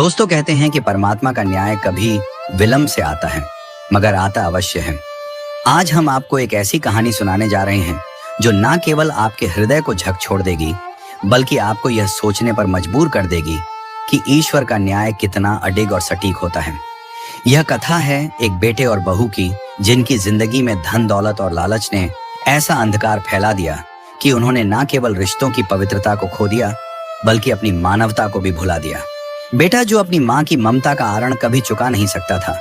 दोस्तों कहते हैं कि परमात्मा का न्याय कभी विलंब से आता है, मगर आता अवश्य है। आज हम आपको एक ऐसी कहानी सुनाने जा रहे हैं जो न केवल आपके हृदय को झकझोर देगी, बल्कि आपको यह सोचने पर मजबूर कर देगी कि ईश्वर का न्याय कितना अडिग और सटीक होता है। यह कथा है एक बेटे और बहू की, जिनकी जिंदगी में धन दौलत और लालच ने ऐसा अंधकार फैला दिया कि उन्होंने न केवल रिश्तों की पवित्रता को खो दिया, बल्कि अपनी मानवता को भी भुला दिया। बेटा जो अपनी माँ की ममता का आरण कभी चुका नहीं सकता था,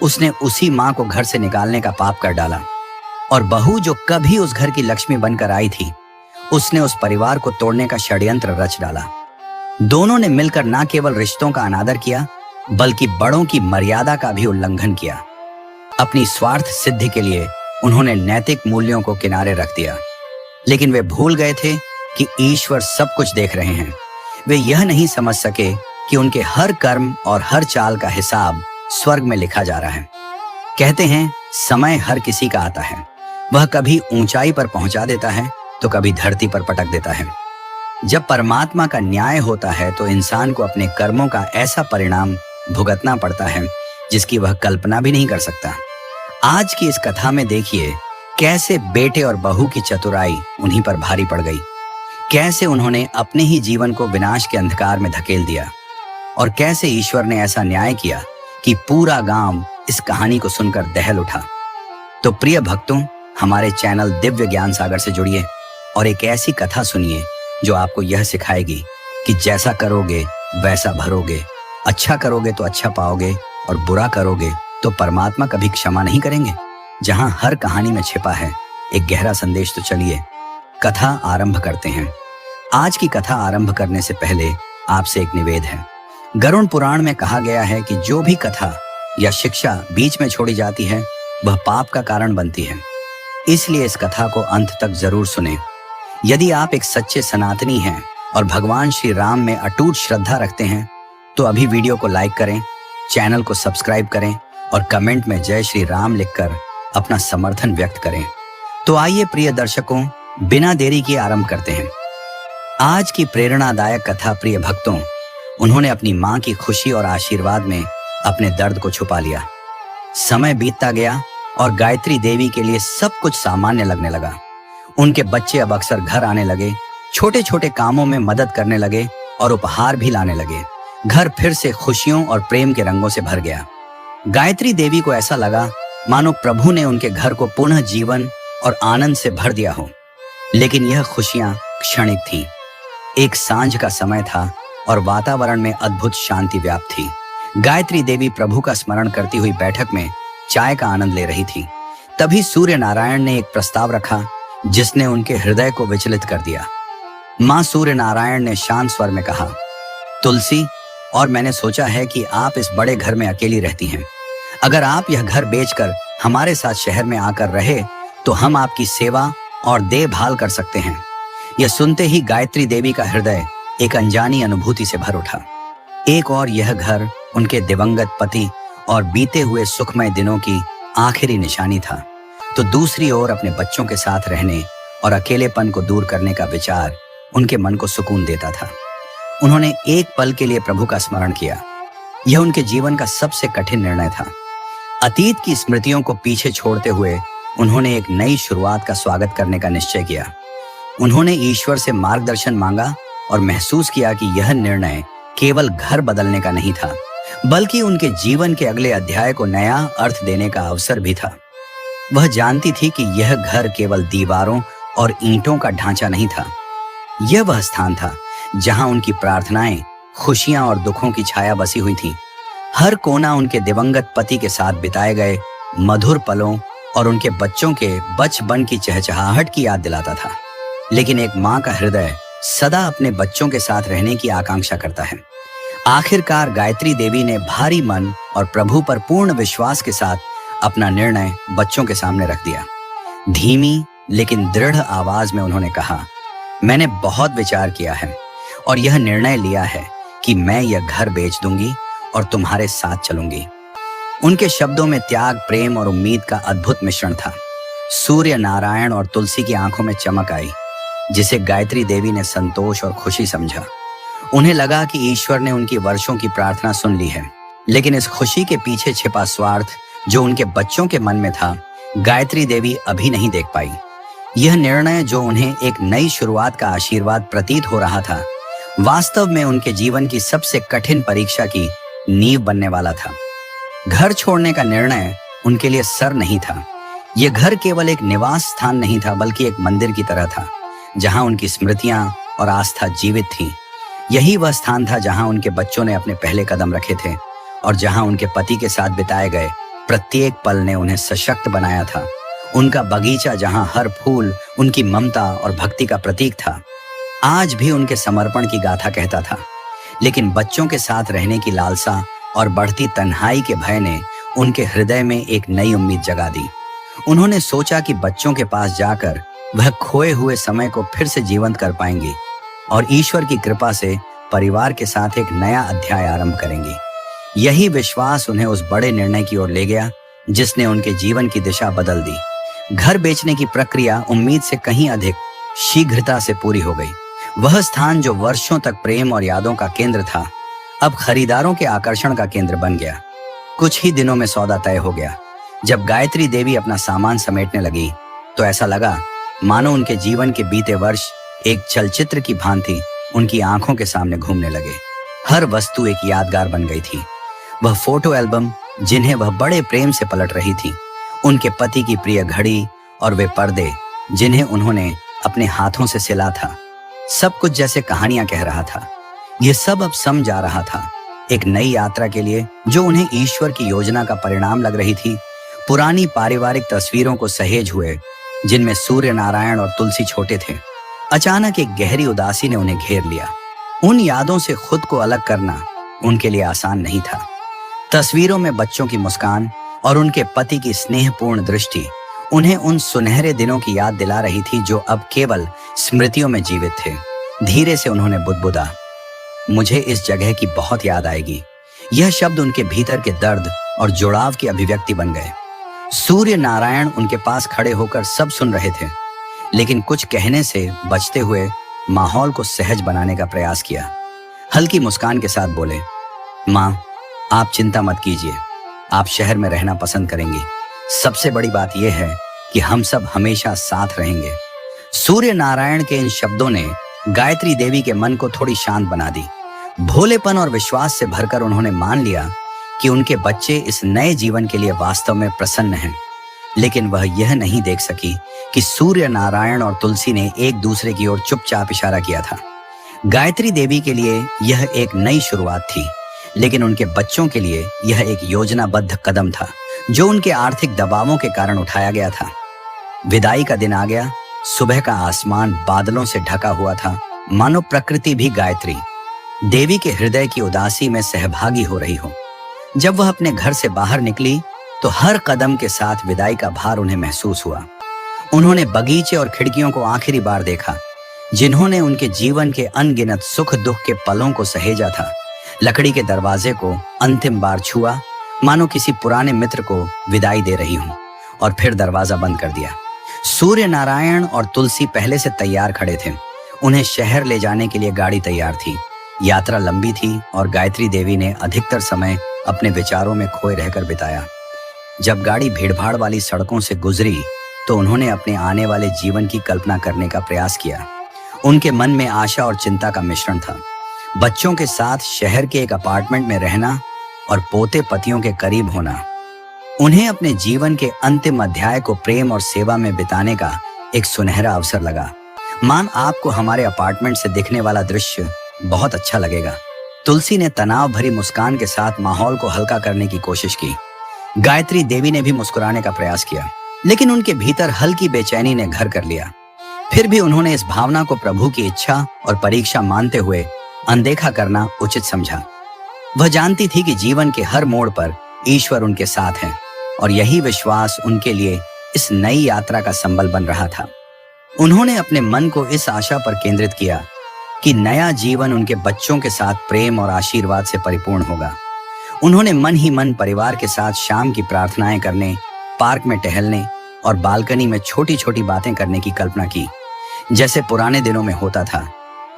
उसने उसी माँ को घर से निकालने का पाप कर डाला। और बहू जो कभी उस घर की लक्ष्मी बनकर आई थी, उसने उस परिवार को तोड़ने का षड्यंत्र रच डाला। दोनों ने मिलकर न केवल रिश्तों का अनादर किया, बल्कि बड़ों की मर्यादा का भी उल्लंघन किया। अपनी स्वार्थ सिद्धि के लिए उन्होंने नैतिक मूल्यों को किनारे रख दिया। लेकिन वे भूल गए थे कि ईश्वर सब कुछ देख रहे हैं। वे यह नहीं समझ सके कि उनके हर कर्म और हर चाल का हिसाब स्वर्ग में लिखा जा रहा है। कहते हैं समय हर किसी का आता है, वह कभी ऊंचाई पर पहुंचा देता है तो कभी धरती पर पटक देता है। जब परमात्मा का न्याय होता है तो इंसान को अपने कर्मों का ऐसा परिणाम भुगतना पड़ता है जिसकी वह कल्पना भी नहीं कर सकता। आज की इस कथा में देखिए कैसे बेटे और बहू की चतुराई उन्हीं पर भारी पड़ गई, कैसे उन्होंने अपने ही जीवन को विनाश के अंधकार में धकेल दिया, और कैसे ईश्वर ने ऐसा न्याय किया कि पूरा गांव इस कहानी को सुनकर दहल उठा। तो प्रिय भक्तों, हमारे चैनल दिव्य ज्ञान सागर से जुड़िए और एक ऐसी कथा सुनिए जो आपको यह सिखाएगी कि जैसा करोगे वैसा भरोगे, अच्छा करोगे तो अच्छा पाओगे और बुरा करोगे तो परमात्मा कभी क्षमा नहीं करेंगे। जहां हर कहानी में छिपा है एक गहरा संदेश। तो चलिए कथा आरंभ करते हैं। आज की कथा आरंभ करने से पहले आपसे एक निवेदन है। गरुड़ पुराण में कहा गया है कि जो भी कथा या शिक्षा बीच में छोड़ी जाती है वह पाप का कारण बनती है। इसलिए इस कथा को अंत तक जरूर सुनें। यदि आप एक सच्चे सनातनी हैं और भगवान श्री राम में अटूट श्रद्धा रखते हैं तो अभी वीडियो को लाइक करें, चैनल को सब्सक्राइब करें और कमेंट में जय श्री राम लिखकर अपना समर्थन व्यक्त करें। तो आइए प्रिय दर्शकों, बिना देरी किए आरंभ करते हैं आज की प्रेरणादायक कथा। प्रिय भक्तों, उन्होंने अपनी मां की खुशी और आशीर्वाद में अपने दर्द को छुपा लिया। समय बीतता गया और गायत्री देवी के लिए सब कुछ सामान्य लगने लगा। उनके बच्चे अब अक्सर घर आने लगे, छोटे छोटे कामों में मदद करने लगे और उपहार भी लाने लगे। घर फिर से खुशियों और प्रेम के रंगों से भर गया। गायत्री देवी को ऐसा लगा मानो प्रभु ने उनके घर को पुनः जीवन और आनंद से भर दिया हो। लेकिन यह खुशियां क्षणिक थी। एक सांझ का समय था और वातावरण में अद्भुत शांति व्याप्त थी। गायत्री देवी प्रभु का स्मरण करती हुई बैठक में चाय का आनंद ले रही थी। तभी सूर्य नारायण ने एक प्रस्ताव रखा जिसने उनके हृदय को विचलित कर दिया। मां सूर्य नारायण ने शांत स्वर में कहा, तुलसी, और मैंने सोचा है कि आप इस बड़े घर में अकेली रहती हैं। अगर आप यह घर बेचकर हमारे साथ शहर में आकर रहे तो हम आपकी सेवा और देखभाल कर सकते हैं। यह सुनते ही गायत्री देवी का हृदय एक अनजानी अनुभूति से भर उठा। एक और यह घर उनके दिवंगत पति और बीते हुए सुखमय दिनों की आखिरी निशानी था, तो दूसरी ओर अपने बच्चों के साथ रहने और अकेलेपन को दूर करने का विचार उनके मन को सुकून देता था। उन्होंने एक पल के लिए प्रभु का स्मरण किया। यह उनके जीवन का सबसे कठिन निर्णय था। अतीत की स्मृतियों को पीछे छोड़ते हुए उन्होंने एक नई शुरुआत का स्वागत करने का निश्चय किया। उन्होंने ईश्वर से मार्गदर्शन मांगा और महसूस किया कि यह निर्णय केवल घर बदलने का नहीं था, बल्कि उनके जीवन के अगले अध्याय को नया अर्थ देने का अवसर भी था। वह जानती थी कि यह घर केवल दीवारों और ईंटों का ढांचा नहीं था। यह वह स्थान था जहां उनकी प्रार्थनाएं, खुशियां और दुखों की छाया बसी हुई थी। हर कोना उनके दिवंगत पति के साथ बिताए गए मधुर पलों और उनके बच्चों के बचपन की चहचहाहट की याद दिलाता था। लेकिन एक माँ का हृदय सदा अपने बच्चों के साथ रहने की आकांक्षा करता है। आखिरकार गायत्री देवी ने भारी मन और प्रभु पर पूर्ण विश्वास के साथ अपना निर्णय बच्चों के सामने रख दिया। धीमी लेकिन दृढ़ आवाज में उन्होंने कहा, मैंने बहुत विचार किया है और यह निर्णय लिया है कि मैं यह घर बेच दूंगी और तुम्हारे साथ चलूंगी। उनके शब्दों में त्याग, प्रेम और उम्मीद का अद्भुत मिश्रण था। सूर्य नारायण और तुलसी की आंखों में चमक आई, जिसे गायत्री देवी ने संतोष और खुशी समझा। उन्हें लगा कि ईश्वर ने उनकी वर्षों की प्रार्थना सुन ली है। लेकिन इस खुशी के पीछे छिपा स्वार्थ जो उनके बच्चों के मन में था, गायत्री देवी अभी नहीं देख पाई। यह निर्णय जो उन्हें एक नई शुरुआत का आशीर्वाद प्रतीत हो रहा था, वास्तव में उनके जीवन की सबसे कठिन परीक्षा की नींव बनने वाला था। घर छोड़ने का निर्णय उनके लिए सर नहीं था। यह घर केवल एक निवास स्थान नहीं था, बल्कि एक मंदिर की तरह था, जहां उनकी स्मृतियां और आस्था जीवित थी। यही वह स्थान था जहां उनके बच्चों ने अपने पहले कदम रखे थे और जहां उनके पति के साथ बिताए गए प्रत्येक पल ने उन्हें सशक्त बनाया था। उनका बगीचा जहां हर फूल उनकी ममता और भक्ति का प्रतीक था, आज भी उनके समर्पण की गाथा कहता था। लेकिन बच्चों के साथ रहने की लालसा और बढ़ती तन्हाई के भय ने उनके हृदय में एक नई उम्मीद जगा दी। उन्होंने सोचा कि बच्चों के पास जाकर वह खोए हुए समय को फिर से जीवंत कर पाएंगी और ईश्वर की कृपा से परिवार के साथ एक नया अध्याय आरंभ करेंगी। यही विश्वास उन्हें उस बड़े निर्णय की ओर ले गया जिसने उनके जीवन की दिशा बदल दी। घर बेचने की प्रक्रिया उम्मीद से कहीं अधिक शीघ्रता से पूरी हो गई। वह स्थान जो वर्षों तक प्रेम और यादों का केंद्र था, अब खरीदारों के आकर्षण का केंद्र बन गया। कुछ ही दिनों में सौदा तय हो गया। जब गायत्री देवी अपना सामान समेटने लगी तो ऐसा लगा मानो उनके जीवन के बीते वर्ष एक चलचित्र की भांति उनकी आंखों के सामने घूमने लगे। हर वस्तु एक यादगार बन गई थी। वह फोटो एल्बम जिन्हें वह बड़े प्रेम से पलट रही थी, उनके पति की प्रिय घड़ी और वे पर्दे जिन्हें उन्होंने अपने हाथों से सिला था, सब कुछ जैसे कहानियां कह रहा था। यह सब अब समझ आ रहा था, एक नई यात्रा के लिए जो उन्हें ईश्वर की योजना का परिणाम लग रही थी। पुरानी पारिवारिक तस्वीरों को सहेज हुए, जिनमें सूर्य नारायण और तुलसी छोटे थे, अचानक एक गहरी उदासी ने उन्हें घेर लिया। उन यादों से खुद को अलग करना उनके लिए आसान नहीं था। तस्वीरों में बच्चों की मुस्कान और उनके पति की स्नेहपूर्ण दृष्टि उन्हें उन सुनहरे दिनों की याद दिला रही थी जो अब केवल स्मृतियों में जीवित थे। धीरे से उन्होंने बुदबुदा, मुझे इस जगह की बहुत याद आएगी। यह शब्द उनके भीतर के दर्द और जुड़ाव की अभिव्यक्ति बन गए। सूर्य नारायण उनके पास खड़े होकर सब सुन रहे थे, लेकिन कुछ कहने से बचते हुए माहौल को सहज बनाने का प्रयास किया। हल्की मुस्कान के साथ बोले, माँ, आप चिंता मत कीजिए, आप शहर में रहना पसंद करेंगी। सबसे बड़ी बात यह है कि हम सब हमेशा साथ रहेंगे। सूर्य नारायण के इन शब्दों ने गायत्री देवी के मन को थोड़ी शांत बना दी। भोलेपन और विश्वास से भरकर उन्होंने मान लिया कि उनके बच्चे इस नए जीवन के लिए वास्तव में प्रसन्न हैं। लेकिन वह यह नहीं देख सकी कि सूर्य नारायण और तुलसी ने एक दूसरे की ओर चुपचाप इशारा किया था। गायत्री देवी के लिए यह एक नई शुरुआत थी, लेकिन उनके बच्चों के लिए यह एक योजनाबद्ध कदम था जो उनके आर्थिक दबावों के कारण उठाया गया था। विदाई का दिन आ गया। सुबह का आसमान बादलों से ढका हुआ था, मानो प्रकृति भी गायत्री देवी के हृदय की उदासी में सहभागी हो रही हो। जब वह अपने घर से बाहर निकली तो हर कदम के साथ विदाई का भार उन्हें महसूस हुआ। उन्होंने बगीचे और खिड़कियों को आखिरी बार देखा, जिन्होंने उनके जीवन के अनगिनत सुख दुख के पलों को सहेजा था। लकड़ी के दरवाजे को अंतिम बार छुआ, मानो किसी पुराने मित्र को विदाई दे रही हूं, और फिर दरवाजा बंद कर दिया। सूर्य नारायण और तुलसी पहले से तैयार खड़े थे। उन्हें शहर ले जाने के लिए गाड़ी तैयार थी। यात्रा लंबी थी और गायत्री देवी ने अधिकतर समय अपने विचारों में खोए रहकर बिताया। जब गाड़ी भीड़भाड़ वाली सड़कों से गुजरी तो उन्होंने अपने आने वाले जीवन की कल्पना करने का प्रयास किया। उनके मन में आशा और चिंता का मिश्रण था। बच्चों के साथ शहर के एक अपार्टमेंट में रहना और पोते पतियों के करीब होना उन्हें अपने जीवन के अंतिम अध्याय को प्रेम और सेवा में बिताने का एक सुनहरा अवसर लगा। मान, आपको हमारे अपार्टमेंट से दिखने वाला दृश्य बहुत अच्छा लगेगा। तुलसी ने तनाव भरी मुस्कान के साथ माहौल को हल्का करने की कोशिश की। गायत्री देवी ने भी मुस्कुराने का प्रयास किया, लेकिन उनके भीतर हल्की बेचैनी ने घर कर लिया। फिर भी उन्होंने इस भावना को प्रभु की इच्छा और परीक्षा मानते हुए अनदेखा करना उचित समझा। वह जानती थी कि जीवन के हर मोड़ पर ईश्वर उनके साथ है और यही विश्वास उनके लिए इस नई यात्रा का संबल बन रहा था। उन्होंने अपने मन को इस आशा पर केंद्रित किया कि नया जीवन उनके बच्चों के साथ प्रेम और आशीर्वाद से परिपूर्ण होगा। उन्होंने मन ही मन परिवार के साथ शाम की प्रार्थनाएं करने, पार्क में टहलने और बालकनी में छोटी छोटी बातें करने की कल्पना की, जैसे पुराने दिनों में होता था।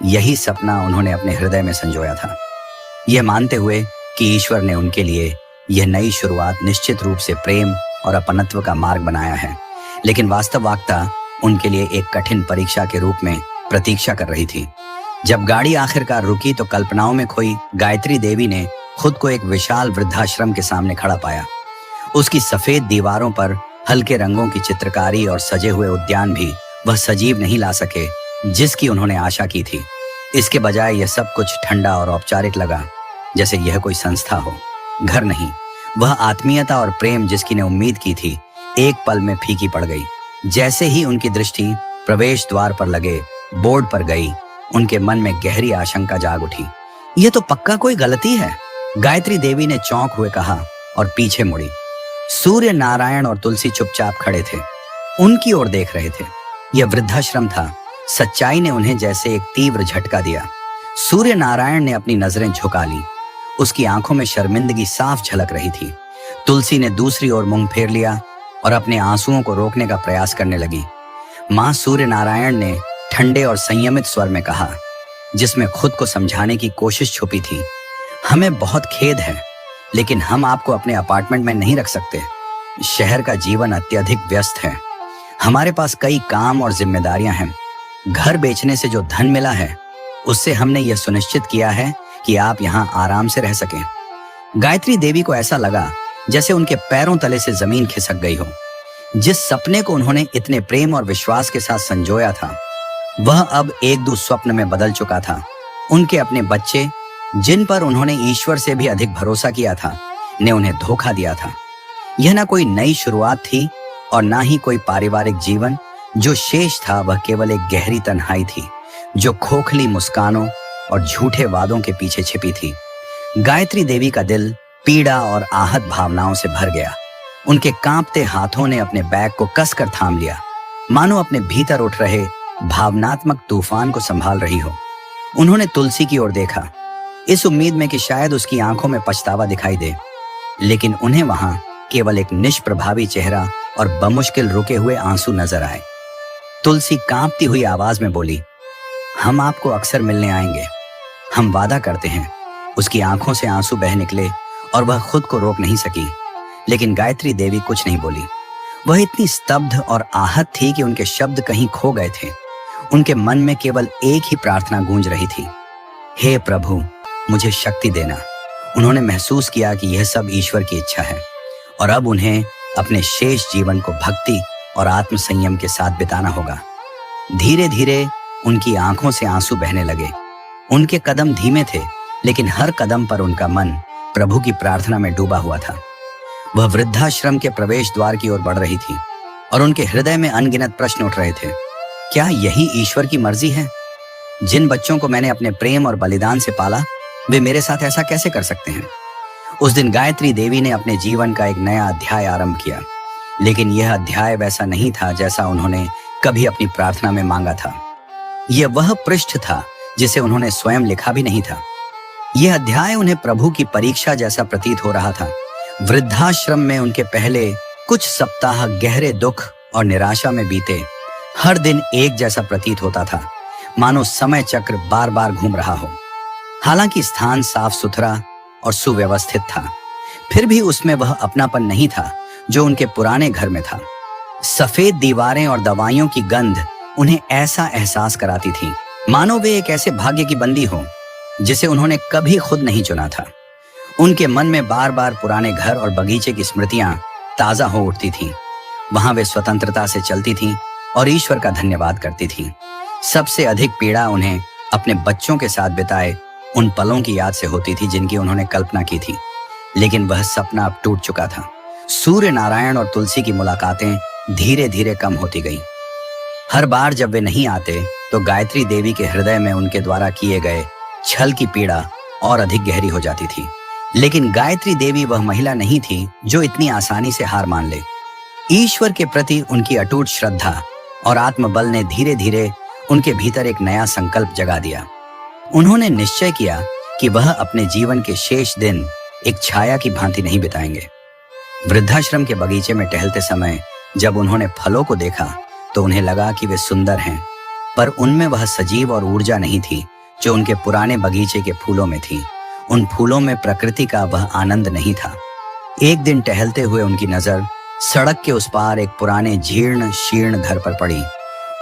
यही सपना उन्होंने अपने हृदय में संजोया था, यह मानते हुए कि ईश्वर ने उनके लिए यह नई शुरुआत निश्चित रूप से प्रेम और अपनत्व का मार्ग बनाया है। लेकिन वास्तविकता उनके लिए एक कठिन परीक्षा के रूप में प्रतीक्षा कर रही थी। जब गाड़ी आखिरकार रुकी तो कल्पनाओं में खोई गायत्री देवी ने खुद को एक विशाल वृद्धाश्रम के सामने खड़ा पाया। उसकी सफेद दीवारों पर हल्के रंगों की चित्रकारी और सजे हुए उद्यान भी वह सजीव नहीं ला सके जिसकी उन्होंने आशा की थी। इसके बजाय यह सब कुछ ठंडा और औपचारिक लगा, जैसे यह कोई संस्था हो, घर नहीं। वह आत्मीयता और प्रेम जिसकी ने उम्मीद की थी एक पल में फीकी पड़ गई। जैसे ही उनकी दृष्टि प्रवेश द्वार पर लगे बोर्ड पर गई, उनके मन में गहरी आशंका जाग उठी। यह तो पक्का कोई गलती है, गायत्री देवी ने चौंक हुए कहा और पीछे मुड़ी। सूर्य नारायण और तुलसी चुपचाप खड़े थे, उनकी ओर देख रहे थे। यह वृद्धाश्रम था। सच्चाई ने उन्हें जैसे एक तीव्र झटका दिया। सूर्य नारायण ने अपनी नजरें झुका ली, उसकी आंखों में शर्मिंदगी साफ झलक रही थी। तुलसी ने दूसरी ओर मुंह फेर लिया और अपने आंसुओं को रोकने का प्रयास करने लगी। मां सूर्य नारायण ने ठंडे और संयमित स्वर में कहा, जिसमें खुद को समझाने की कोशिश छुपी थी, हमें बहुत खेद है, लेकिन हम आपको अपने अपार्टमेंट में नहीं रख सकते। शहर का जीवन अत्यधिक व्यस्त है, हमारे पास कई काम और जिम्मेदारियां हैं। घर बेचने से जो धन मिला है उससे हमने यह सुनिश्चित किया है कि आप यहाँ आराम से रह सकें। गायत्री देवी को ऐसा लगा जैसे उनके पैरों तले से जमीन खिसक गई हो। जिस सपने को उन्होंने इतने प्रेम और विश्वास के साथ संजोया था वह अब एक दुस्वप्न में बदल चुका था। उनके अपने बच्चे, जिन पर उन्होंने ईश्वर से भी अधिक भरोसा किया था, ने उन्हें धोखा दिया था। यह ना कोई नई शुरुआत थी और ना ही कोई पारिवारिक जीवन। जो शेष था वह केवल एक गहरी तन्हाई थी जो खोखली मुस्कानों और झूठे वादों के पीछे छिपी थी। गायत्री देवी का दिल पीड़ा और आहत भावनाओं से भर गया। उनके कांपते हाथों ने अपने बैग को कसकर थाम लिया, मानो अपने भीतर उठ रहे भावनात्मक तूफान को संभाल रही हो। उन्होंने तुलसी की ओर देखा, इस उम्मीद में कि शायद उसकी आंखों में पछतावा दिखाई दे, लेकिन उन्हें वहां केवल एक निष्प्रभावी चेहरा और बमुश्किल रुके हुए आंसू नजर आए। तुलसी कांपती हुई आवाज में बोली, हम आपको अक्सर मिलने आएंगे, हम वादा करते हैं। उसकी आंखों से आंसू बह निकले और वह खुद को रोक नहीं सकी, लेकिन गायत्री देवी कुछ नहीं बोली। वह इतनी स्तब्ध और आहत थी कि उनके शब्द कहीं खो गए थे। उनके मन में केवल एक ही प्रार्थना गूंज रही थी, हे प्रभु, मुझे शक्ति देना। उन्होंने महसूस किया कि यह सब ईश्वर की इच्छा है और अब उन्हें अपने शेष जीवन को भक्ति और आत्म संयम के साथ बिताना होगा। धीरे धीरे उनकी आंखों से आंसू बहने लगे। उनके कदम धीमे थे, लेकिन हर कदम पर उनका मन प्रभु की प्रार्थना में डूबा हुआ था। वह वृद्धाश्रम के प्रवेश द्वार की ओर बढ़ रही थी और उनके हृदय में अनगिनत प्रश्न उठ रहे थे। क्या यही ईश्वर की मर्जी है? जिन बच्चों को मैंने अपने प्रेम और बलिदान से पाला, वे मेरे साथ ऐसा कैसे कर सकते हैं? उस दिन गायत्री देवी ने अपने जीवन का एक नया अध्याय आरंभ किया, लेकिन यह अध्याय वैसा नहीं था जैसा उन्होंने कभी अपनी प्रार्थना में मांगा था। यह वह पृष्ठ था जिसे उन्होंने स्वयं लिखा भी नहीं था। यह अध्याय उन्हें प्रभु की परीक्षा जैसा प्रतीत हो रहा था। वृद्धाश्रम में उनके पहले कुछ सप्ताह गहरे दुख और निराशा में बीते। हर दिन एक जैसा प्रतीत होता था, मानो समय चक्र बार बार घूम रहा हो। हालांकि स्थान साफ सुथरा और सुव्यवस्थित था, फिर भी उसमें वह अपनापन नहीं था जो उनके पुराने घर में था। सफेद दीवारें और दवाइयों की गंध उन्हें ऐसा एहसास कराती थी मानो वे एक ऐसे भाग्य की बंदी हो जिसे उन्होंने कभी खुद नहीं चुना था। उनके मन में बार बार पुराने घर और बगीचे की स्मृतियां ताजा हो उठती थीं। वहां वे स्वतंत्रता से चलती थीं और ईश्वर का धन्यवाद करती थीं। सबसे अधिक पीड़ा उन्हें अपने बच्चों के साथ बिताए उन पलों की याद से होती थी जिनकी उन्होंने कल्पना की थी, लेकिन वह सपना अब टूट चुका था। सूर्य नारायण और तुलसी की मुलाकातें धीरे धीरे कम होती गईं। हर बार जब वे नहीं आते तो गायत्री देवी के हृदय में उनके द्वारा किए गए छल की पीड़ा और अधिक गहरी हो जाती थी। लेकिन गायत्री देवी वह महिला नहीं थी जो इतनी आसानी से हार मान ले। ईश्वर के प्रति उनकी अटूट श्रद्धा और आत्मबल ने धीरे धीरे उनके भीतर एक नया संकल्प जगा दिया। उन्होंने निश्चय किया कि वह अपने जीवन के शेष दिन एक छाया की भांति नहीं बिताएंगे। वृद्धाश्रम के बगीचे में टहलते समय जब उन्होंने फलों को देखा तो उन्हें लगा कि वे सुंदर हैं, पर उनमें वह सजीव और ऊर्जा नहीं थी जो उनके पुराने बगीचे के फूलों में थी। उन फूलों में प्रकृति का वह आनंद नहीं था। एक दिन टहलते हुए उनकी नजर सड़क के उस पार एक पुराने जीर्ण शीर्ण घर पर पड़ी।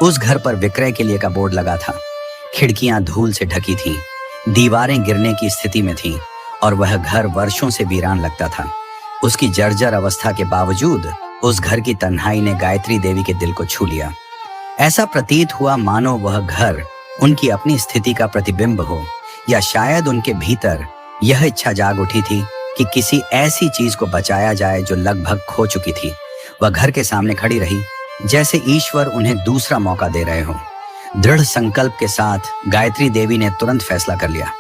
उस घर पर विक्रय के लिए का बोर्ड लगा था। खिड़कियां धूल से ढकी थीं, दीवारें गिरने की स्थिति में थीं और वह घर वर्षों से वीरान लगता था। उसकी जर्जर अवस्था के बावजूद उस घर की तन्हाई ने गायत्री देवी के दिल को छू लिया। ऐसा प्रतीत हुआ मानो वह घर उनकी अपनी स्थिति का प्रतिबिंब हो, या शायद उनके भीतर यह इच्छा जाग उठी थी कि किसी ऐसी चीज को बचाया जाए जो लगभग खो चुकी थी। वह घर के सामने खड़ी रही जैसे ईश्वर उन्हें दूसरा मौका दे रहे हो। दृढ़ संकल्प के साथ गायत्री देवी ने तुरंत फैसला कर लिया।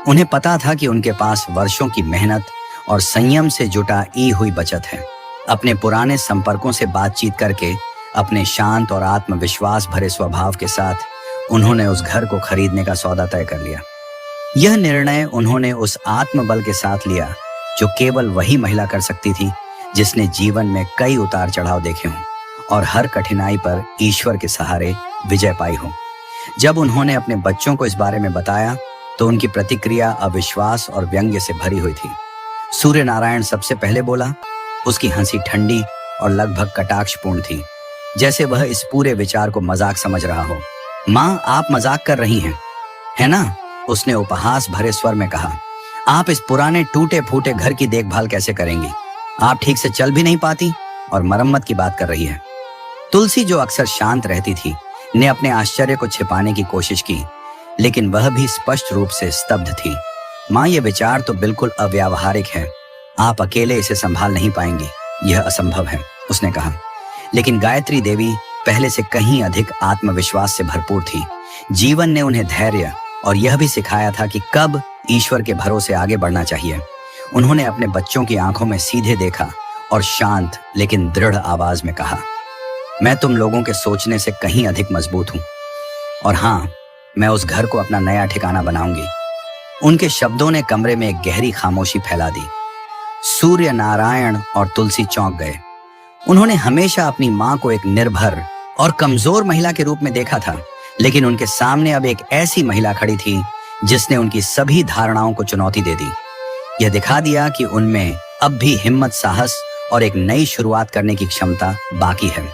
उन्हें पता था कि उनके पास वर्षों की मेहनत और संयम से जुटा ई हुई बचत है। अपने पुराने संपर्कों से बातचीत करके अपने शांत और आत्मविश्वास भरे स्वभाव के साथ उन्होंने उस घर को खरीदने का सौदा तय कर लिया। यह निर्णय उन्होंने उस आत्मबल के साथ लिया जो केवल वही महिला कर सकती थी जिसने जीवन में कई उतार चढ़ाव देखे हों और हर कठिनाई पर ईश्वर के सहारे विजय पाई हो। जब उन्होंने अपने बच्चों को इस बारे में बताया तो उनकी प्रतिक्रिया अविश्वास और व्यंग्य से भरी हुई थी। सूर्य नारायण सबसे पहले बोला। उसकी हंसी ठंडी और लगभग कटाक्षपूर्ण थी, जैसे वह इस पूरे विचार को मजाक समझ रहा हो। माँ, आप मजाक कर रही हैं, है ना? उसने उपहास भरे स्वर में कहा। आप इस पुराने टूटे फूटे घर की देखभाल कैसे करेंगी? आप ठीक से चल भी नहीं पाती और मरम्मत की बात कर रही है। तुलसी, जो अक्सर शांत रहती थी, ने अपने आश्चर्य को छिपाने की कोशिश की, लेकिन वह भी स्पष्ट रूप से स्तब्ध थी। माँ, यह विचार तो बिल्कुल अव्यावहारिक है। आप अकेले इसे संभाल नहीं पाएंगी, यह असंभव है, उसने कहा। लेकिन गायत्री देवी पहले से कहीं अधिक आत्मविश्वास से भरपूर थी। जीवन ने उन्हें धैर्य और यह भी सिखाया था कि कब ईश्वर के भरोसे आगे बढ़ना चाहिए। उन्होंने अपने बच्चों की आंखों में सीधे देखा और शांत लेकिन दृढ़ आवाज में कहा, मैं तुम लोगों के सोचने से कहीं अधिक मजबूत हूं और हाँ, मैं उस घर को अपना नया ठिकाना बनाऊंगी। उनके शब्दों ने कमरे में एक गहरी खामोशी फैला दी। सूर्य नारायण और तुलसी चौंक गए। उन्होंने हमेशा अपनी मां को एक निर्भर और कमजोर महिला के रूप में देखा था, लेकिन उनके सामने अब एक ऐसी महिला खड़ी थी जिसने उनकी सभी धारणाओं को चुनौती दे दी। यह दिखा दिया कि उनमें अब भी हिम्मत, साहस और एक नई शुरुआत करने की क्षमता बाकी है।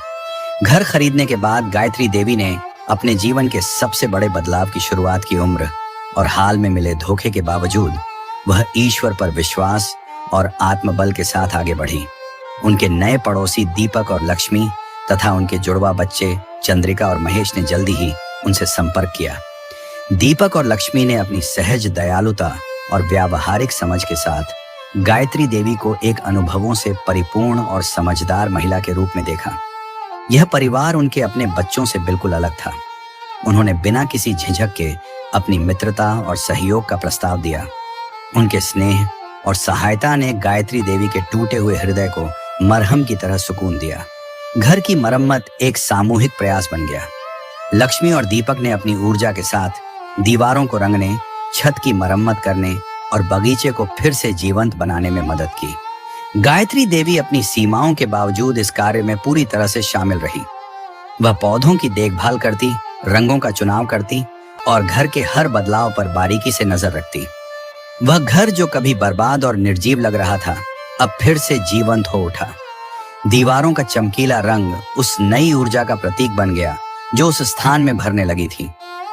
घर खरीदने के बाद गायत्री देवी ने अपने जीवन के सबसे बड़े बदलाव की शुरुआत की उम्र और हाल में मिले धोखे के बावजूद वह ईश्वर पर विश्वास और आत्मबल के साथ आगे बढ़ी। उनके नए पड़ोसी दीपक और लक्ष्मी तथा उनके जुड़वा बच्चे चंद्रिका और महेश ने जल्दी ही उनसे संपर्क किया। दीपक और लक्ष्मी ने अपनी सहज दयालुता और व्यावहारिक समझ के साथ गायत्री देवी को एक अनुभवों से परिपूर्ण और समझदार महिला के रूप में देखा। यह परिवार उनके अपने बच्चों से बिल्कुल अलग था। उन्होंने बिना किसी झिझक के अपनी मित्रता और सहयोग का प्रस्ताव दिया। उनके स्नेह और सहायता ने गायत्री देवी के टूटे हुए हृदय को मरहम की तरह सुकून दिया। घर की मरम्मत एक सामूहिक प्रयास बन गया। लक्ष्मी और दीपक ने अपनी ऊर्जा के साथ दीवारों को रंगने, छत की मरम्मत करने और बगीचे को फिर से जीवंत बनाने में मदद की। गायत्री देवी अपनी सीमाओं के बावजूद इस कार्य में पूरी तरह से शामिल रही। वह पौधों की देखभाल करती, रंगों का चुनाव करती और घर के हर बदलाव पर बारीकी से नजर रखती। वह घर जो कभी बर्बाद और निर्जीव लग रहा था, अब फिर से जीवंत हो उठा। दीवारों का चमकीला रंग उस नई ऊर्जा का प्रतीक बन गया जो उस स्थान में भरने लगी थी।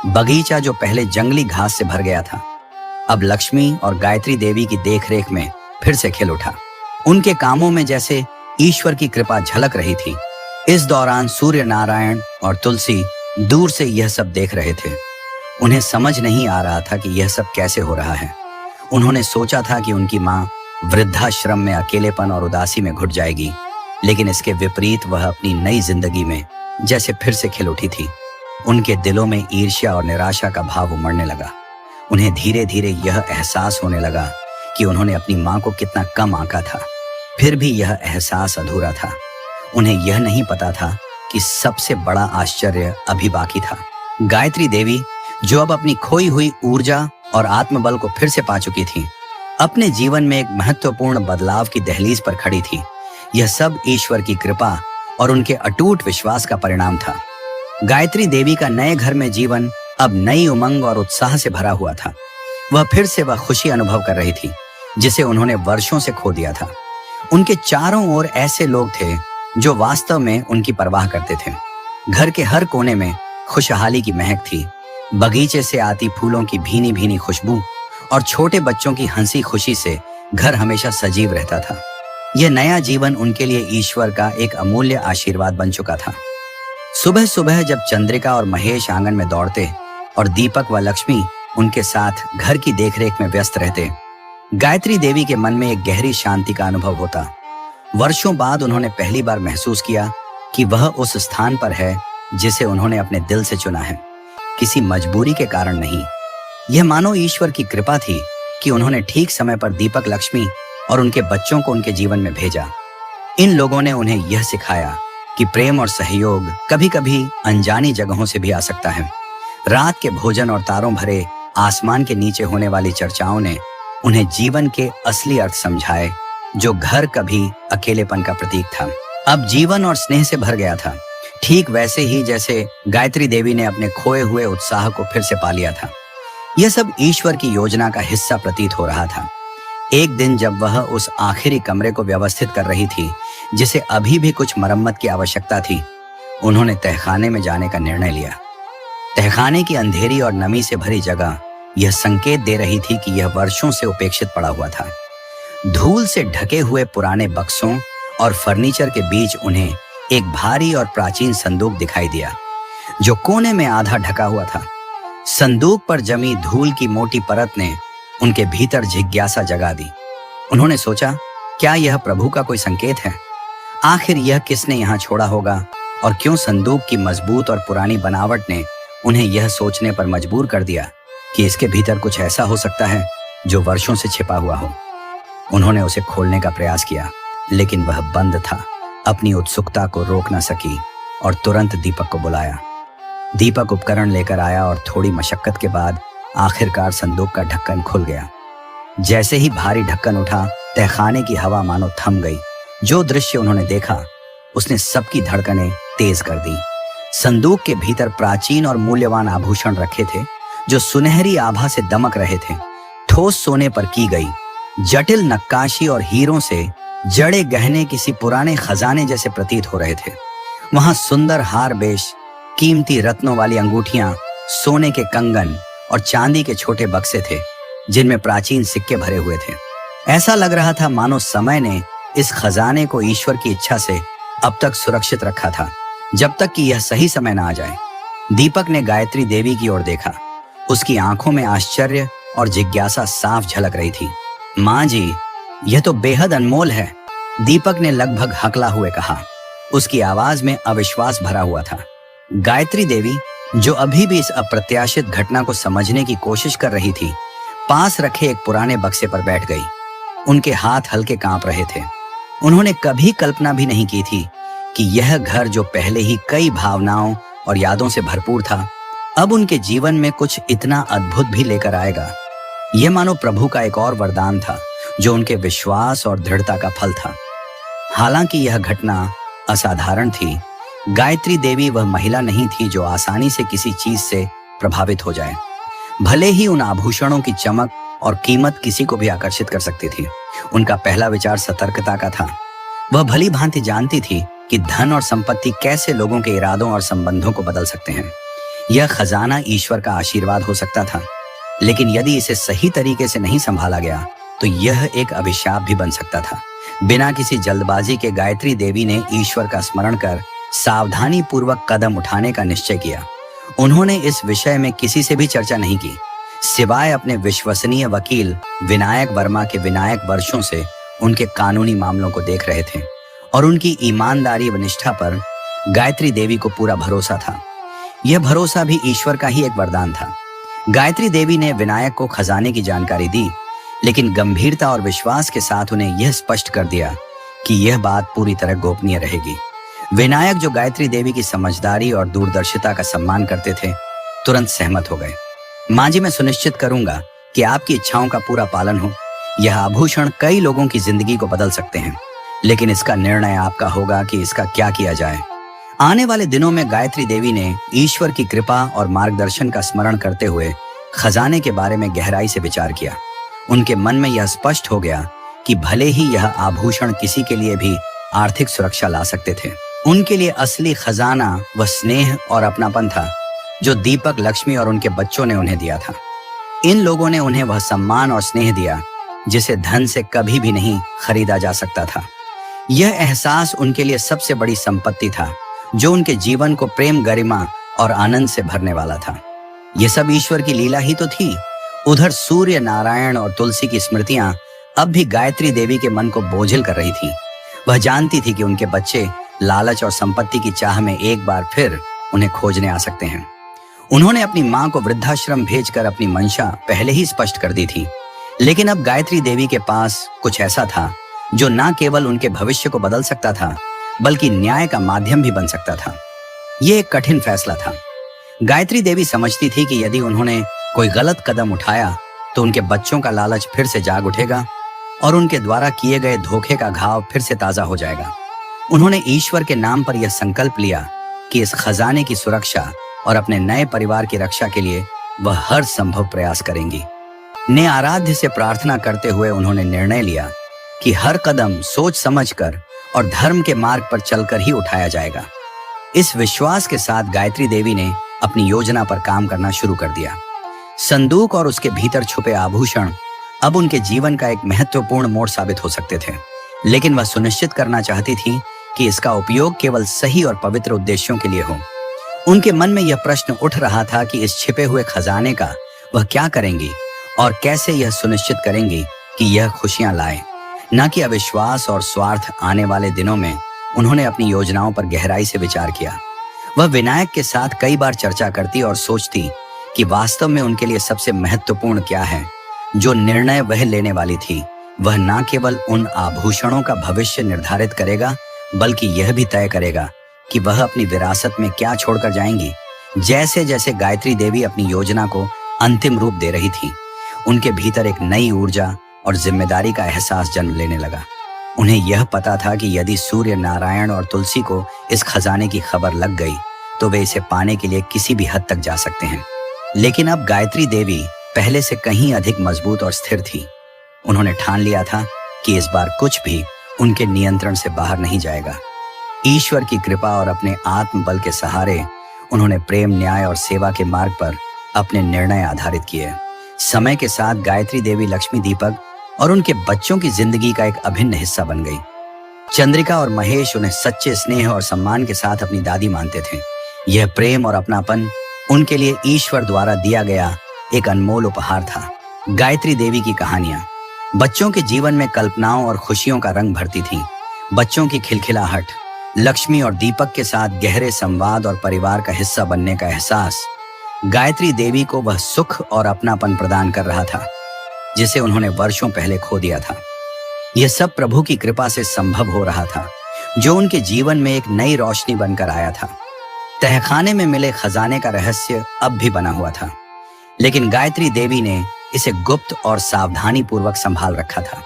बगीचा जो पहले जंगली घास से भर गया था, अब लक्ष्मी और गायत्री देवी की देखरेख में फिर से खिल उठा। उनके कामों में जैसे ईश्वर की कृपा झलक रही थी। इस दौरान सूर्य नारायण और तुलसी दूर से यह सब देख रहे थे। उन्हें समझ नहीं आ रहा था कि यह सब कैसे हो रहा है। उन्होंने सोचा था कि उनकी माँ वृद्धाश्रम में अकेलेपन और उदासी में घुट जाएगी, लेकिन इसके विपरीत वह अपनी नई जिंदगी में जैसे फिर से खिल उठी थी। उनके दिलों में ईर्ष्या और निराशा का भाव उमड़ने लगा। उन्हें धीरे धीरे यह एहसास होने लगा कि उन्होंने अपनी माँ को कितना कम आंका था। फिर भी यह एहसास अधूरा था। उन्हें यह नहीं पता था कि सबसे बड़ा आश्चर्य अभी बाकी था। गायत्री देवी, जो अब अपनी खोई हुई ऊर्जा और आत्मबल को फिर से पा चुकी थी, अपने जीवन में एक महत्वपूर्ण बदलाव की दहलीज पर खड़ी थी। यह सब ईश्वर की कृपा और उनके अटूट विश्वास का परिणाम था। गायत्री देवी का नए घर में जीवन अब नई उमंग और उत्साह से भरा हुआ था। वह फिर से वह खुशी अनुभव कर रही थी जिसे उन्होंने वर्षों से खो दिया था। उनके चारों ओर ऐसे लोग थे जो वास्तव में उनकी परवाह करते थे। घर के हर कोने में खुशहाली की महक थी। बगीचे से आती फूलों की भीनी भीनी खुशबू और छोटे बच्चों की हंसी खुशी से घर हमेशा सजीव रहता था। यह नया जीवन उनके लिए ईश्वर का एक अमूल्य आशीर्वाद बन चुका था। सुबह सुबह जब चंद्रिका और महेश आंगन में दौड़ते और दीपक व लक्ष्मी उनके साथ घर की देखरेख में व्यस्त रहते, गायत्री देवी के मन में एक गहरी शांति का अनुभव होता। वर्षों बाद उन्होंने पहली बार महसूस किया कि वह उस स्थान पर है जिसे उन्होंने अपने दिल से चुना है, किसी मजबूरी के कारण नहीं। यह मानो ईश्वर की कृपा थी कि उन्होंने ठीक समय पर दीपक, लक्ष्मी और उनके बच्चों को उनके जीवन में भेजा। इन लोगों ने उन्हें यह सिखाया कि प्रेम और सहयोग कभी कभी अनजानी जगहों से भी आ सकता है। रात के भोजन और तारों भरे आसमान के नीचे होने वाली चर्चाओं ने उन्हें जीवन के असली अर्थ समझाए, जो घर कभी अकेलेपन का प्रतीक था अब जीवन और स्नेह से भर गया था। ठीक वैसे ही जैसे गायत्री देवी ने अपने खोए हुए उत्साह को फिर से पा लिया था। यह सब ईश्वर की योजना का हिस्सा प्रतीत हो रहा था। एक दिन जब वह उस आखिरी कमरे को व्यवस्थित कर रही थी जिसे अभी भी कुछ मरम्मत की आवश्यकता थी, उन्होंने तहखाने में जाने का निर्णय लिया। तहखाने की अंधेरी और नमी से भरी जगह यह संकेत दे रही थी कि यह वर्षों से उपेक्षित पड़ा हुआ था। धूल से ढके हुए पुराने बक्सों और फर्नीचर के बीच उन्हें एक भारी और प्राचीन संदूक दिखाई दिया जो कोने में आधा ढका हुआ था। संदूक पर जमी धूल की मोटी परत ने उनके भीतर जिज्ञासा जगा दी। उन्होंने सोचा, क्या यह प्रभु का कोई संकेत है? आखिर यह किसने यहाँ छोड़ा होगा और क्यों संदूक की मजबूत और पुरानी बनावट ने उन्हें यह सोचने पर मजबूर कर दिया कि इसके भीतर कुछ ऐसा हो सकता है जो वर्षों से छिपा हुआ हो। उन्होंने उसे खोलने का प्रयास किया, लेकिन वह बंद था। अपनी उत्सुकता को रोक न सकी और तुरंत दीपक को बुलाया। दीपक उपकरण लेकर आया और थोड़ी मशक्कत के बाद आखिरकार संदूक का ढक्कन खुल गया। जैसे ही भारी ढक्कन उठा, तहखाने की हवा मानो थम गई। जो दृश्य उन्होंने देखा उसने सबकी धड़कनें तेज कर दी। संदूक के भीतर प्राचीन और मूल्यवान आभूषण रखे थे जो सुनहरी आभा से दमक रहे थे। ठोस सोने पर की गई जटिल नक्काशी और हीरों से जड़े गहने किसी पुराने खजाने जैसे प्रतीत हो रहे थे। वहां सुंदर हार बेश, कीमती रत्नों वाली अंगूठियां, सोने के कंगन और चांदी के छोटे बक्से थे जिनमें प्राचीन सिक्के भरे हुए थे। ऐसा लग रहा था मानो समय ने इस खजाने को ईश्वर की इच्छा से अब तक सुरक्षित रखा था, जब तक कि यह सही समय न आ जाए। दीपक ने गायत्री देवी की ओर देखा। उसकी आंखों में आश्चर्य और जिज्ञासा साफ झलक रही थी। माँ जी, यह तो बेहद अनमोल है, दीपक ने लगभग हकला हुए कहा। उसकी आवाज में अविश्वास भरा हुआ था। गायत्री देवी, जो अभी भी इस अप्रत्याशित घटना को समझने की कोशिश कर रही थी, पास रखे एक पुराने बक्से पर बैठ गई। उनके हाथ हल्के कांप रहे थे। उन्होंने कभी कल्पना भी नहीं की थी कि यह घर, जो पहले ही कई भावनाओं और यादों से भरपूर था, अब उनके जीवन में कुछ इतना अद्भुत भी लेकर आएगा। यह मानो प्रभु का एक और वरदान था जो उनके विश्वास और दृढ़ता का फल था। हालांकि यह घटना असाधारण थी। गायत्री देवी वह महिला नहीं थी जो आसानी से किसी चीज से प्रभावित हो जाए, भले ही उन आभूषणों की चमक और कीमत किसी को भी आकर्षित कर सकती थी। उनका पहला विचार सतर्कता का था। वह भली भांति जानती थी कि धन और संपत्ति कैसे लोगों के इरादों और संबंधों को बदल सकते हैं। यह खजाना ईश्वर का आशीर्वाद हो सकता था, लेकिन यदि इसे सही तरीके से नहीं संभाला गया तो यह एक अभिशाप भी बन सकता था। बिना किसी जल्दबाजी के गायत्री देवी ने ईश्वर का स्मरण कर सावधानी पूर्वक कदम उठाने का निश्चय किया। उन्होंने इस विषय में किसी से भी चर्चा नहीं की, सिवाय अपने विश्वसनीय वकील विनायक वर्मा के। विनायक वर्षों से उनके कानूनी मामलों को देख रहे थे और उनकी ईमानदारी व निष्ठा पर गायत्री देवी को पूरा भरोसा था। यह भरोसा भी ईश्वर का ही एक वरदान था। गायत्री देवी ने विनायक को खजाने की जानकारी दी, लेकिन गंभीरता और विश्वास के साथ उन्हें यह स्पष्ट कर दिया कि यह बात पूरी तरह गोपनीय रहेगी। विनायक, जो गायत्री देवी की समझदारी और दूरदर्शिता का सम्मान करते थे, तुरंत सहमत हो गए। माँ जी, मैं सुनिश्चित करूंगा कि आपकी इच्छाओं का पूरा पालन हो। यह आभूषण कई लोगों की जिंदगी को बदल सकते हैं, लेकिन इसका निर्णय आपका होगा कि इसका क्या किया जाए। आने वाले दिनों में गायत्री देवी ने ईश्वर की कृपा और मार्गदर्शन का स्मरण करते हुए खजाने के बारे में गहराई से विचार किया। उनके मन में यह स्पष्ट हो गया कि भले ही यह आभूषण किसी के लिए भी आर्थिक सुरक्षा ला सकते थे, उनके लिए असली खजाना वह स्नेह और अपनापन था जो दीपक, लक्ष्मी और उनके बच्चों ने उन्हें दिया था। इन लोगों ने उन्हें वह सम्मान और स्नेह दिया जिसे धन से कभी भी नहीं खरीदा जा सकता था। यह एहसास उनके लिए सबसे बड़ी संपत्ति था जो उनके जीवन को प्रेम, गरिमा और आनंद से भरने वाला था। यह सब ईश्वर की लीला ही तो थी। उधर सूर्य, नारायण और तुलसी की स्मृतियां अब भी गायत्री देवी के मन को बोझिल कर रही थी। वह जानती थी कि उनके बच्चे लालच और संपत्ति की चाह में एक बार फिर उन्हें खोजने आ सकते हैं। उन्होंने अपनी मां को वृद्धाश्रम भेजकर अपनी मंशा पहले ही स्पष्ट कर दी थी, लेकिन अब गायत्री देवी के पास कुछ ऐसा था जो न केवल उनके भविष्य को बदल सकता था बल्कि न्याय का माध्यम भी बन सकता था। यह एक कठिन फैसला था। गायत्री देवी समझती थी कि यदि उन्होंने कोई गलत कदम उठाया तो उनके बच्चों का लालच फिर से जाग उठेगा और उनके द्वारा किए गए धोखे का घाव फिर से ताजा हो जाएगा। उन्होंने ईश्वर के नाम पर यह संकल्प लिया कि इस खजाने की सुरक्षा और अपने नए परिवार की रक्षा के लिए वह हर संभव प्रयास करेंगी। ने आराध्य से प्रार्थना करते हुए उन्होंने निर्णय लिया कि हर कदम सोच समझकर और धर्म के मार्ग पर चलकर ही उठाया जाएगा। इस विश्वास के साथ गायत्री देवी ने अपनी योजना पर काम करना शुरू कर दिया। संदूक और उसके भीतर छुपे आभूषण अब उनके जीवन का एक महत्वपूर्ण मोड़ साबित हो सकते थे, लेकिन वह सुनिश्चित करना चाहती थी कि इसका उपयोग केवल सही और पवित्र उद्देश्यों के लिए हो। उनके मन में यह प्रश्न उठ रहा था कि इस छिपे हुए खजाने का वह क्या करेंगी और कैसे यह सुनिश्चित करेंगी कि यह खुशियां लाए, न कि अविश्वास और स्वार्थ। आने वाले दिनों में उन्होंने अपनी योजनाओं पर गहराई से विचार किया। वह विनायक के साथ कई बार चर्चा करती और सोचती कि वास्तव में उनके लिए सबसे महत्वपूर्ण क्या है। जो निर्णय वह लेने वाली थी वह न केवल उन आभूषणों का भविष्य निर्धारित करेगा बल्कि यह भी तय करेगा कि वह अपनी विरासत में क्या छोड़कर जाएंगी। जैसे जैसे गायत्री देवी अपनी योजना को अंतिम रूप दे रही थी, उनके भीतर एक नई ऊर्जा और जिम्मेदारी का एहसास जन्म लेने लगा। उन्हें यह पता था कि यदि सूर्य, नारायण और तुलसी को इस खजाने की खबर लग गई तो वे इसे पाने के लिए किसी भी हद तक जा सकते हैं। लेकिन अब गायत्री देवी पहले से कहीं अधिक मजबूत और स्थिर थी। उन्होंने ठान लिया था कि इस बार कुछ भी उनके नियंत्रण से बाहर नहीं जाएगा। ईश्वर की कृपा और अपने आत्मबल के सहारे उन्होंने प्रेम, न्याय और सेवा के मार्ग पर अपने निर्णय आधारित किए। समय के साथ गायत्री देवी लक्ष्मी, दीपक और उनके बच्चों की जिंदगी का एक अभिन्न हिस्सा बन गई। चंद्रिका और महेश उन्हें सच्चे स्नेह और सम्मान के साथ अपनी दादी मानते थे। यह प्रेम और अपनापन उनके लिए ईश्वर द्वारा दिया गया एक अनमोल उपहार था। गायत्री देवी की कहानियां बच्चों के जीवन में कल्पनाओं और खुशियों का रंग भरती थी। बच्चों की खिलखिलाहट, लक्ष्मी और दीपक के साथ गहरे संवाद और परिवार का हिस्सा बनने का एहसास गायत्री देवी को वह सुख और अपनापन प्रदान कर रहा था जिसे उन्होंने वर्षों पहले खो दिया था। यह सब प्रभु की कृपा से संभव हो रहा था जो उनके जीवन में एक नई रोशनी बनकर आया था। तहखाने में मिले खजाने का रहस्य अब भी बना हुआ था, लेकिन गायत्री देवी ने इसे गुप्त और सावधानी पूर्वक संभाल रखा था।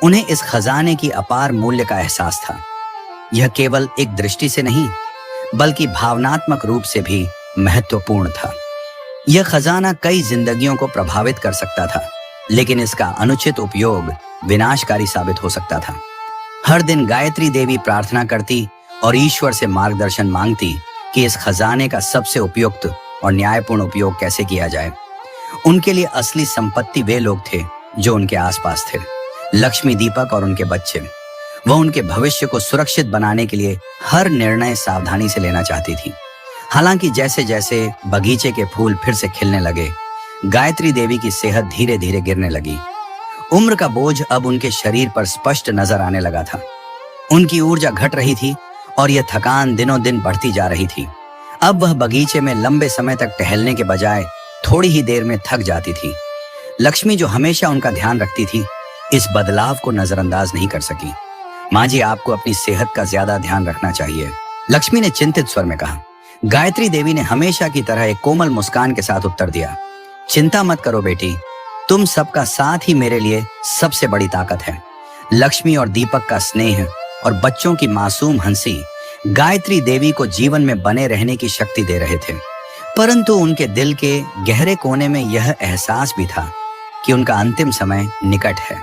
उन्हें इस खजाने की अपार मूल्य का एहसास था। यह केवल एक दृष्टि से नहीं बल्कि भावनात्मक रूप से भी महत्वपूर्ण था। यह खजाना कई जिंदगियों को प्रभावित कर सकता था, लेकिन इसका अनुचित उपयोग विनाशकारी साबित हो सकता था। हर दिन गायत्री देवी प्रार्थना करती और ईश्वर से मार्गदर्शन मांगती कि इस खजाने का सबसे उपयुक्त और न्यायपूर्ण उपयोग कैसे किया जाए। उनके लिए असली संपत्ति वे लोग थे जो उनके आसपास थे, लक्ष्मी, दीपक और उनके बच्चे। वह उनके भविष्य को सुरक्षित बनाने के लिए हर निर्णय सावधानी से लेना चाहती थी। हालांकि जैसे जैसे बगीचे के फूल फिर से खिलने लगे, गायत्री देवी की सेहत धीरे धीरे गिरने लगी। उम्र का बोझ अब उनके शरीर पर स्पष्ट नजर आने लगा था। उनकी ऊर्जा घट रही थी और यह थकान दिनों दिन बढ़ती जा रही थी। अब वह बगीचे में लंबे समय तक टहलने के बजाय थोड़ी ही देर में थक जाती थी। लक्ष्मी, जो हमेशा उनका ध्यान रखती थी, इस बदलाव को नजरअंदाज नहीं कर सकी। माँ जी, आपको अपनी सेहत का ज्यादा ध्यान रखना चाहिए, लक्ष्मी ने चिंतित स्वर में कहा। गायत्री देवी ने हमेशा की तरह एक कोमल मुस्कान के साथ उत्तर दिया, चिंता मत करो बेटी, तुम सबका साथ ही मेरे लिए सबसे बड़ी ताकत है। लक्ष्मी और दीपक का स्नेह और बच्चों की मासूम हंसी गायत्री देवी को जीवन में बने रहने की शक्ति दे रहे थे, परंतु उनके दिल के गहरे कोने में यह एहसास भी था कि उनका अंतिम समय निकट है।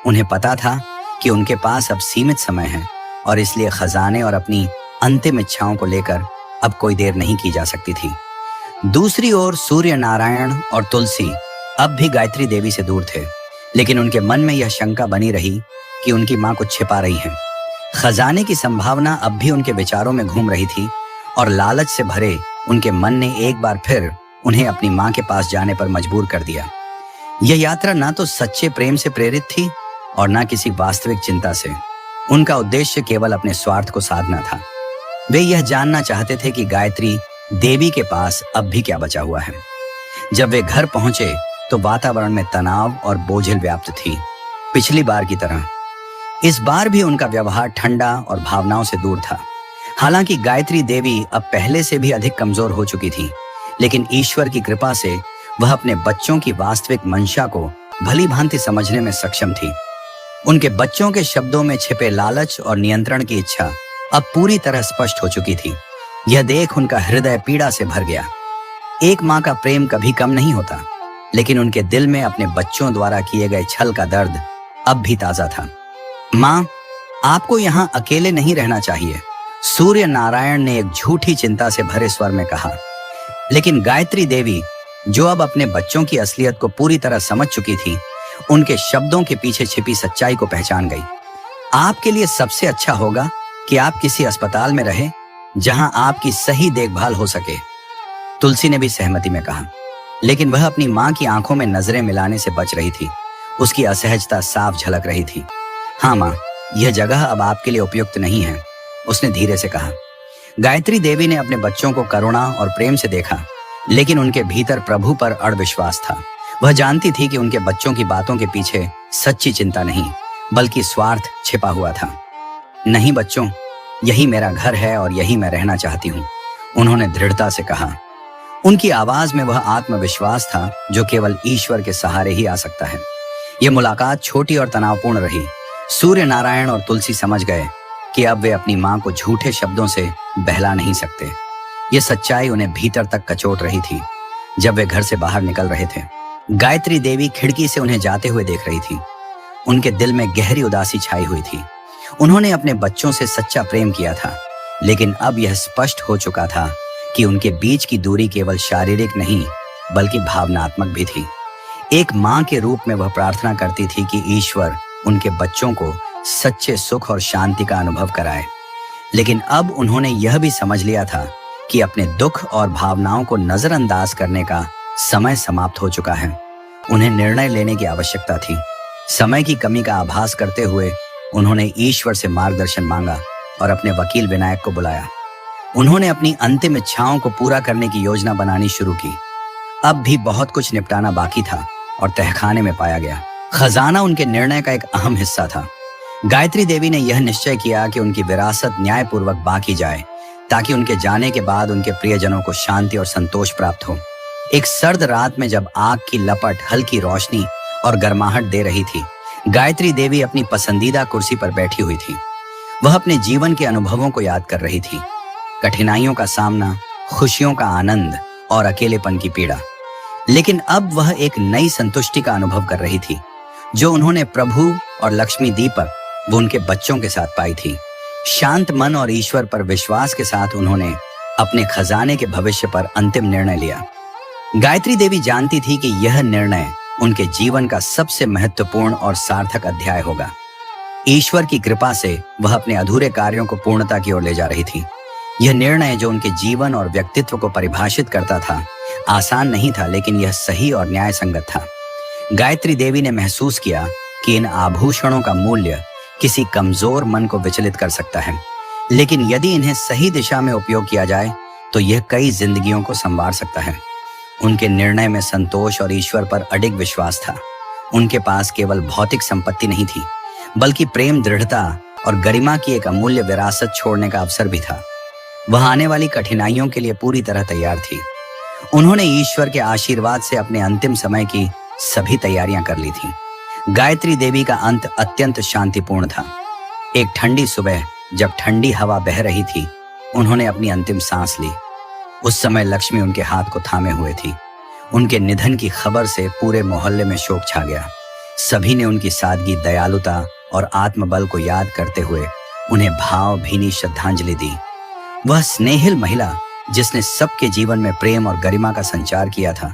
उन्हें पता था कि उनके पास अब सीमित समय है और इसलिए खजाने और अपनी अंतिम इच्छाओं को लेकर अब कोई देर नहीं की जा सकती थी। दूसरी ओर सूर्य नारायण और तुलसी अब भी गायत्री देवी से दूर थे, लेकिन उनके मन में यह शंका बनी रही कि उनकी मां कुछ छिपा रही है। खजाने की संभावना अब भी उनके विचारों में घूम रही थी और लालच से भरे उनके मन ने एक बार फिर उन्हें अपनी मां के पास जाने पर मजबूर कर दिया। यह यात्रा ना तो सच्चे प्रेम से प्रेरित थी और ना किसी वास्तविक चिंता से। उनका उद्देश्य केवल अपने स्वार्थ को साधना था। वे यह जानना चाहते थे कि गायत्री देवी के पास अब भी क्या बचा हुआ है। जब वे घर पहुंचे तो वातावरण में तनाव और बोझिल व्याप्त थी। पिछली बार की तरह इस बार भी उनका व्यवहार ठंडा और भावनाओं से दूर था। हालांकि गायत्री देवी अब पहले से भी अधिक कमजोर हो चुकी थी, लेकिन ईश्वर की कृपा से वह अपने बच्चों की वास्तविक मंशा को भली भांति समझने में सक्षम थी। उनके बच्चों के शब्दों में छिपे लालच और नियंत्रण की इच्छा अब पूरी तरह स्पष्ट हो चुकी थी। यह देख उनका हृदय पीड़ा से भर गया। एक माँ का प्रेम कभी कम नहीं होता, लेकिन उनके दिल में अपने बच्चों द्वारा किए गए छल का दर्द अब भी ताजा था। माँ, आपको यहाँ अकेले नहीं रहना चाहिए, सूर्य नारायण ने एक झूठी चिंता से भरे स्वर में कहा। लेकिन गायत्री देवी, जो अब अपने बच्चों की असलियत को पूरी तरह समझ चुकी थी, उनके शब्दों के पीछे छिपी सच्चाई को पहचान गई। आपके लिए सबसे अच्छा होगा कि आप किसी अस्पताल में रहें जहां आपकी सही देखभाल हो सके, तुलसी ने भी सहमति में कहा। लेकिन वह अपनी मां की आंखों में नजरें मिलाने से बच रही थी। उसकी असहजता साफ झलक रही थी। हाँ मां, यह जगह अब आपके लिए उपयुक्त नहीं है, उसने धीरे से कहा। गायत्री देवी ने अपने बच्चों को करुणा और प्रेम से देखा, लेकिन उनके भीतर प्रभु पर अड़ विश्वास था। वह जानती थी कि उनके बच्चों की बातों के पीछे सच्ची चिंता नहीं, बल्कि स्वार्थ छिपा हुआ था। नहीं बच्चों, यही मेरा घर है और यही मैं रहना चाहती हूँ, उन्होंने दृढ़ता से कहा। उनकी आवाज में वह आत्मविश्वास था जो केवल ईश्वर के सहारे ही आ सकता है। यह मुलाकात छोटी और तनावपूर्ण रही। सूर्य नारायण और तुलसी समझ गए कि अब वे अपनी मां को झूठे शब्दों से बहला नहीं सकते। यह सच्चाई उन्हें भीतर तक कचोट रही थी। जब वे घर से बाहर निकल रहे थे, गायत्री देवी खिड़की से उन्हें जाते हुए देख रही थी। उनके दिल में गहरी उदासी छाई हुई थी। उन्होंने अपने बच्चों से सच्चा प्रेम किया था, लेकिन अब यह स्पष्ट हो चुका था कि उनके बीच की दूरी केवल शारीरिक नहीं, बल्कि भावनात्मक भी थी। एक मां के रूप में वह प्रार्थना करती थी कि ईश्वर उनके बच्चों को सच्चे सुख और शांति का अनुभव कराए। लेकिन अब उन्होंने यह भी समझ लिया था कि अपने दुख और भावनाओं को नजरअंदाज करने का समय समाप्त हो चुका है। उन्हें निर्णय लेने की आवश्यकता थी। समय की कमी का आभास करते हुए उन्होंने ईश्वर से मार्गदर्शन मांगा और अपने वकील विनायक को बुलाया। उन्होंने अपनी अंतिम इच्छाओं को पूरा करने की योजना बनानी शुरू की। अब भी बहुत कुछ निपटाना बाकी था और तहखाने में पाया गया खजाना उनके निर्णय का एक अहम हिस्सा था। गायत्री देवी ने यह निश्चय किया कि उनकी विरासत न्यायपूर्वक बांटी जाए, ताकि उनके जाने के बाद उनके प्रियजनों को शांति और संतोष प्राप्त हो। एक सर्द रात में जब आग की लपट हल्की रोशनी और गर्माहट दे रही थी, गायत्री देवी अपनी पसंदीदा कुर्सी पर बैठी हुई थी। वह अपने जीवन के अनुभवों को याद कर रही थी, कठिनाइयों का सामना, खुशियों का आनंद और अकेलेपन की पीड़ा। लेकिन अब वह एक नई संतुष्टि का अनुभव कर रही थी, जो उन्होंने प्रभु और लक्ष्मी दीपक वो उनके बच्चों के साथ पाई थी। शांत मन और ईश्वर पर विश्वास के साथ उन्होंने अपने खजाने के भविष्य पर अंतिम निर्णय लिया। गायत्री देवी जानती थी कि यह निर्णय उनके जीवन का सबसे महत्वपूर्ण और सार्थक अध्याय होगा। ईश्वर की कृपा से वह अपने अधूरे कार्यों को पूर्णता की ओर ले जा रही थी। यह निर्णय, जो उनके जीवन और व्यक्तित्व को परिभाषित करता था, आसान नहीं था, लेकिन यह सही और न्याय संगत था। गायत्री देवी ने महसूस किया कि इन आभूषणों का मूल्य किसी कमजोर मन को विचलित कर सकता है, लेकिन यदि इन्हें सही दिशा में उपयोग किया जाए तो यह कई जिंदगियों को संवार सकता है। उनके निर्णय में संतोष और ईश्वर पर अडिग विश्वास था। उनके पास केवल भौतिक संपत्ति नहीं थी, बल्कि प्रेम, दृढ़ता और गरिमा की एक अमूल्य विरासत छोड़ने का अवसर भी था। वह आने वाली कठिनाइयों के लिए पूरी तरह तैयार थी। उन्होंने ईश्वर के आशीर्वाद से अपने अंतिम समय की सभी तैयारियां कर ली थी। गायत्री देवी का अंत अत्यंत शांतिपूर्ण था। एक ठंडी सुबह जब ठंडी हवा बह रही थी, उन्होंने अपनी अंतिम सांस ली। उस समय लक्ष्मी उनके हाथ को थामे हुए थी। उनके निधन की खबर से पूरे मोहल्ले में शोक छा गया। सभी ने उनकी सादगी, दयालुता और आत्मबल को याद करते हुए उन्हें भावभीनी श्रद्धांजलि दी। वह स्नेहिल महिला जिसने सबके जीवन में प्रेम और गरिमा का संचार किया था,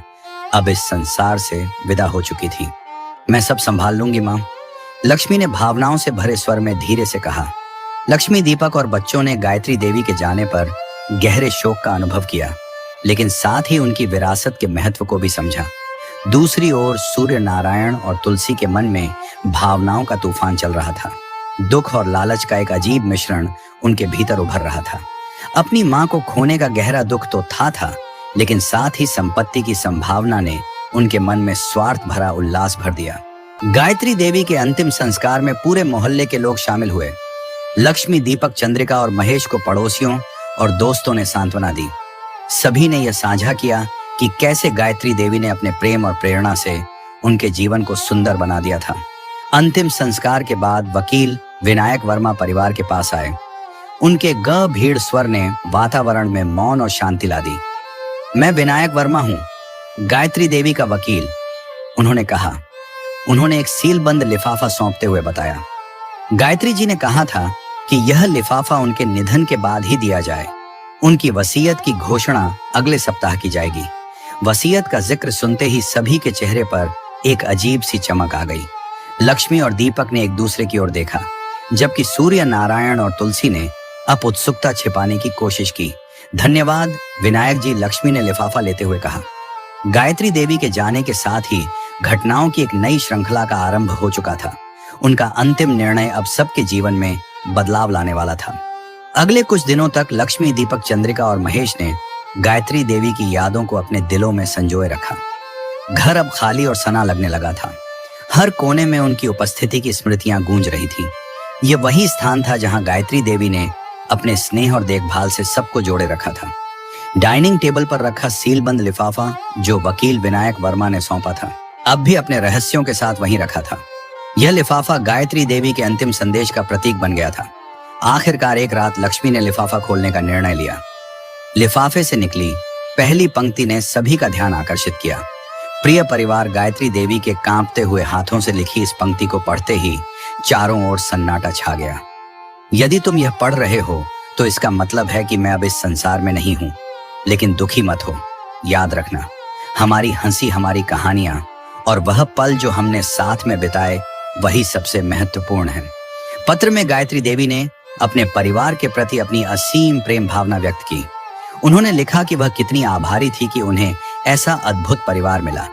अब इस संसार से विदा हो चुकी थी। मैं सब संभाल लूंगी मां, लक्ष्मी ने भावनाओं से भरे स्वर में धीरे से कहा। लक्ष्मी, दीपक और बच्चों ने गायत्री देवी के जाने पर गहरे शोक का अनुभव किया, लेकिन साथ ही उनकी विरासत के महत्व को भी समझा। दूसरी ओर सूर्य नारायण और तुलसी के मन में भावनाओं का तूफान चल रहा था। दुख और लालच का एक अजीब मिश्रण उनके भीतर उभर रहा था। अपनी मां को खोने का गहरा दुख तो था, लेकिन साथ ही संपत्ति की संभावना ने उनके मन में स्वार्थ भरा उल्लास भर दिया। गायत्री देवी के अंतिम संस्कार में पूरे मोहल्ले के लोग शामिल हुए। लक्ष्मी, दीपक, चंद्रिका और महेश को पड़ोसियों और दोस्तों ने सांत्वना दी। सभी ने यह साझा किया कि कैसे गायत्री देवी ने अपने प्रेम और प्रेरणा से उनके जीवन को सुंदर बना दिया था। अंतिम संस्कार के बाद वकील विनायक वर्मा परिवार के पास आए। उनके गंभीर स्वर ने वातावरण में मौन और शांति ला दी। मैं विनायक वर्मा हूं, गायत्री देवी का वकील, उन्होंने कहा। उन्होंने एक सीलबंद लिफाफा सौंपते हुए बताया। गायत्री जी ने कहा था कि यह लिफाफा उनके निधन के बाद ही दिया जाए। उनकी वसीयत की घोषणा अगले सप्ताह की जाएगी। वसीयत का जिक्र सुनते ही सभी के चेहरे पर एक अजीब सी चमक आ गई। लक्ष्मी और दीपक ने एक दूसरे की ओर देखा, जबकि सूर्य नारायण और तुलसी ने अब उत्सुकता छिपाने की कोशिश की। धन्यवाद विनायक जी, लक्ष्मी ने लिफाफा लेते हुए कहा। गायत्री देवी के जाने के साथ ही घटनाओं की एक नई श्रृंखला का आरंभ हो चुका था। उनका अंतिम निर्णय अब सबके जीवन में बदलाव लाने वाला था। अगले कुछ दिनों तक लक्ष्मी, दीपक, चंद्रिका और महेश ने गायत्री देवी की यादों को अपने दिलों में संजोए रखा। घर अब खाली और सना लगने लगा था। हर कोने में उनकी उपस्थिति की स्मृतियां गूंज रही थी। ये वही स्थान था जहां गायत्री देवी ने अपने स्नेह और देखभाल से सबको जोड़े रखा था। डाइनिंग टेबल पर रखा सीलबंद लिफाफा जो वकील विनायक वर्मा ने सौंपा था, अब भी अपने रहस्यों के साथ वहीं रखा था। यह लिफाफा गायत्री देवी के अंतिम संदेश का प्रतीक बन गया था। आखिरकार एक रात लक्ष्मी ने लिफाफा खोलने का निर्णय लिया। लिफाफे से निकली पहली पंक्ति ने सभी का ध्यान आकर्षित किया। प्रिय परिवार, गायत्री देवी के कांपते हुए हाथों से लिखी इस पंक्ति को पढ़ते ही चारों ओर सन्नाटा छा गया। यदि तुम यह पढ़ रहे हो तो इसका मतलब है कि मैं अब इस संसार में नहीं हूं, लेकिन दुखी मत हो। याद रखना, हमारी हंसी, हमारी कहानियां और वह पल जो हमने साथ में बिताए, वही सबसे महत्वपूर्ण है। पत्र में गायत्री देवी ने अपने परिवार के प्रति अपनी असीम प्रेम भावना व्यक्त की। उन्होंने लिखा कि वह कितनी आभारी थी कि उन्हें ऐसा अद्भुत परिवार मिला।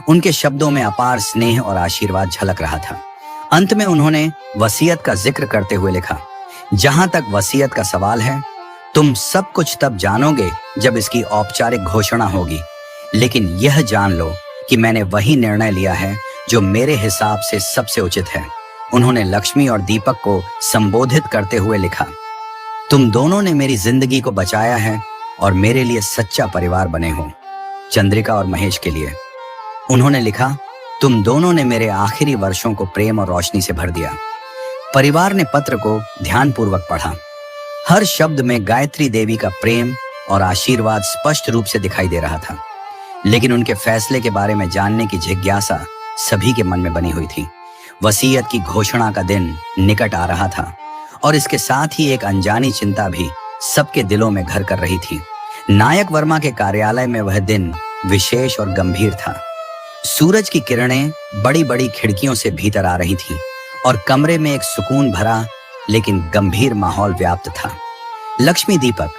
उनके शब्दों में अपार स्नेह और आशीर्वाद झलक रहा था। अंत में उन्होंने वसीयत का जिक्र करते हुए लिखा, जहां तक वसीयत का सवाल है, तुम सब कुछ तब जानोगे जब इसकी औपचारिक घोषणा होगी, लेकिन यह जान लो कि मैंने वही निर्णय लिया है जो मेरे हिसाब से सबसे उचित है। उन्होंने लक्ष्मी और दीपक को संबोधित करते हुए लिखा, तुम दोनों ने मेरी जिंदगी को बचाया है और मेरे लिए सच्चा परिवार बने हो। चंद्रिका और महेश के लिए उन्होंने लिखा, तुम दोनों ने मेरे आखिरी वर्षों को प्रेम और रोशनी से भर दिया। परिवार ने पत्र को ध्यानपूर्वक पढ़ा। हर शब्द में गायत्री देवी का प्रेम और आशीर्वाद स्पष्ट रूप से दिखाई दे रहा था, लेकिन उनके फैसले के बारे में जानने की जिज्ञासा सभी के मन में बनी हुई थी। वसीयत की घोषणा का दिन निकट आ रहा था और इसके साथ ही एक अनजानी चिंता भी सबके दिलों में घर कर रही थी। नायक वर्मा के कार्यालय में वह दिन विशेष और गंभीर था। सूरज की किरणें बड़ी बड़ी खिड़कियों से भीतर आ रही थीं और कमरे में एक सुकून भरा लेकिन गंभीर माहौल व्याप्त था। लक्ष्मी, दीपक,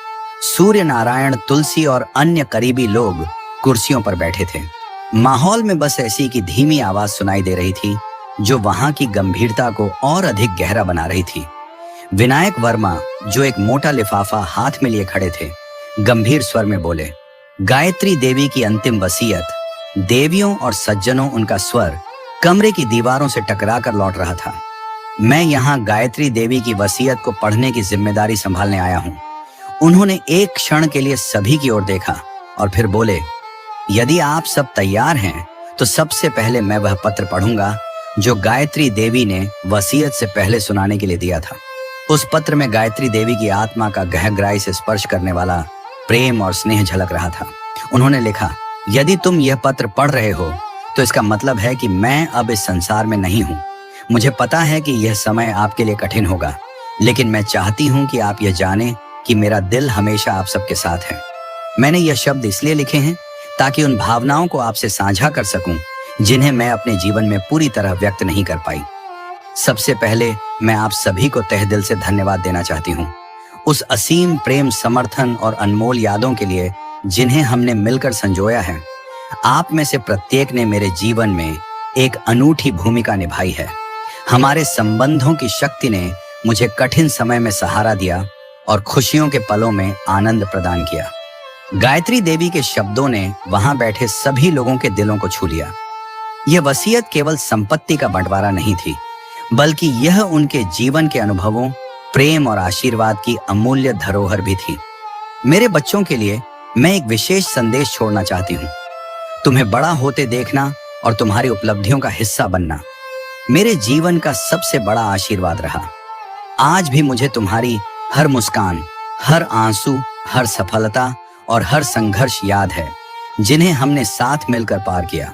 सूर्य नारायण, तुलसी और अन्य करीबी लोग कुर्सियों पर बैठे थे। माहौल में बस ऐसी की धीमी आवाज सुनाई दे रही थी जो वहां की गंभीरता को और अधिक गहरा बना रही थी। विनायक वर्मा, जो एक मोटा लिफाफा हाथ में लिए खड़े थे, गंभीर स्वर में बोले, गायत्री देवी की अंतिम वसीयत। देवियों और सज्जनों, उनका स्वर कमरे की दीवारों से टकराकर लौट रहा था। मैं यहाँ गायत्री देवी की वसीयत को पढ़ने की जिम्मेदारी संभालने आया हूँ। उन्होंने एक क्षण के लिए सभी की ओर देखा और फिर बोले, यदि आप सब तैयार हैं तो सबसे पहले मैं वह पत्र पढ़ूंगा जो गायत्री देवी ने वसीयत से पहले सुनाने के लिए दिया था। उस पत्र में गायत्री देवी की आत्मा का गहराई से स्पर्श करने वाला प्रेम और स्नेह झलक रहा था। उन्होंने लिखा, यदि तुम यह पत्र पढ़ रहे हो तो इसका मतलब है कि मैं अब इस संसार में नहीं हूँ। मुझे पता है कि यह समय आपके लिए कठिन होगा, लेकिन मैं चाहती हूँ कि आप यह जानें कि मेरा दिल हमेशा आप सबके साथ है। मैंने यह शब्द इसलिए लिखे हैं ताकि उन भावनाओं को आपसे साझा कर सकूं जिन्हें मैं अपने जीवन में पूरी तरह व्यक्त नहीं कर पाई। सबसे पहले मैं आप सभी को तहे दिल से धन्यवाद देना चाहती हूँ, उस असीम प्रेम, समर्थन और अनमोल यादों के लिए जिन्हें हमने मिलकर संजोया है। आप में से प्रत्येक ने मेरे जीवन में एक अनूठी भूमिका निभाई है। हमारे संबंधों की शक्ति ने मुझे कठिन समय में सहारा दिया और खुशियों के पलों में आनंद प्रदान किया। गायत्री देवी के शब्दों ने वहां बैठे सभी लोगों के दिलों को छू लिया। यह वसीयत केवल संपत्ति का बंटवारा नहीं थी, बल्कि यह उनके जीवन के अनुभवों, प्रेम और आशीर्वाद की अमूल्य धरोहर भी थी। मेरे बच्चों के लिए मैं एक विशेष संदेश छोड़ना चाहती हूँ। तुम्हें बड़ा होते देखना और तुम्हारी उपलब्धियों का हिस्सा बनना मेरे जीवन का सबसे बड़ा आशीर्वाद रहा। आज भी मुझे तुम्हारी हर मुस्कान, हर आंसू, हर सफलता और हर संघर्ष याद है जिन्हें हमने साथ मिलकर पार किया।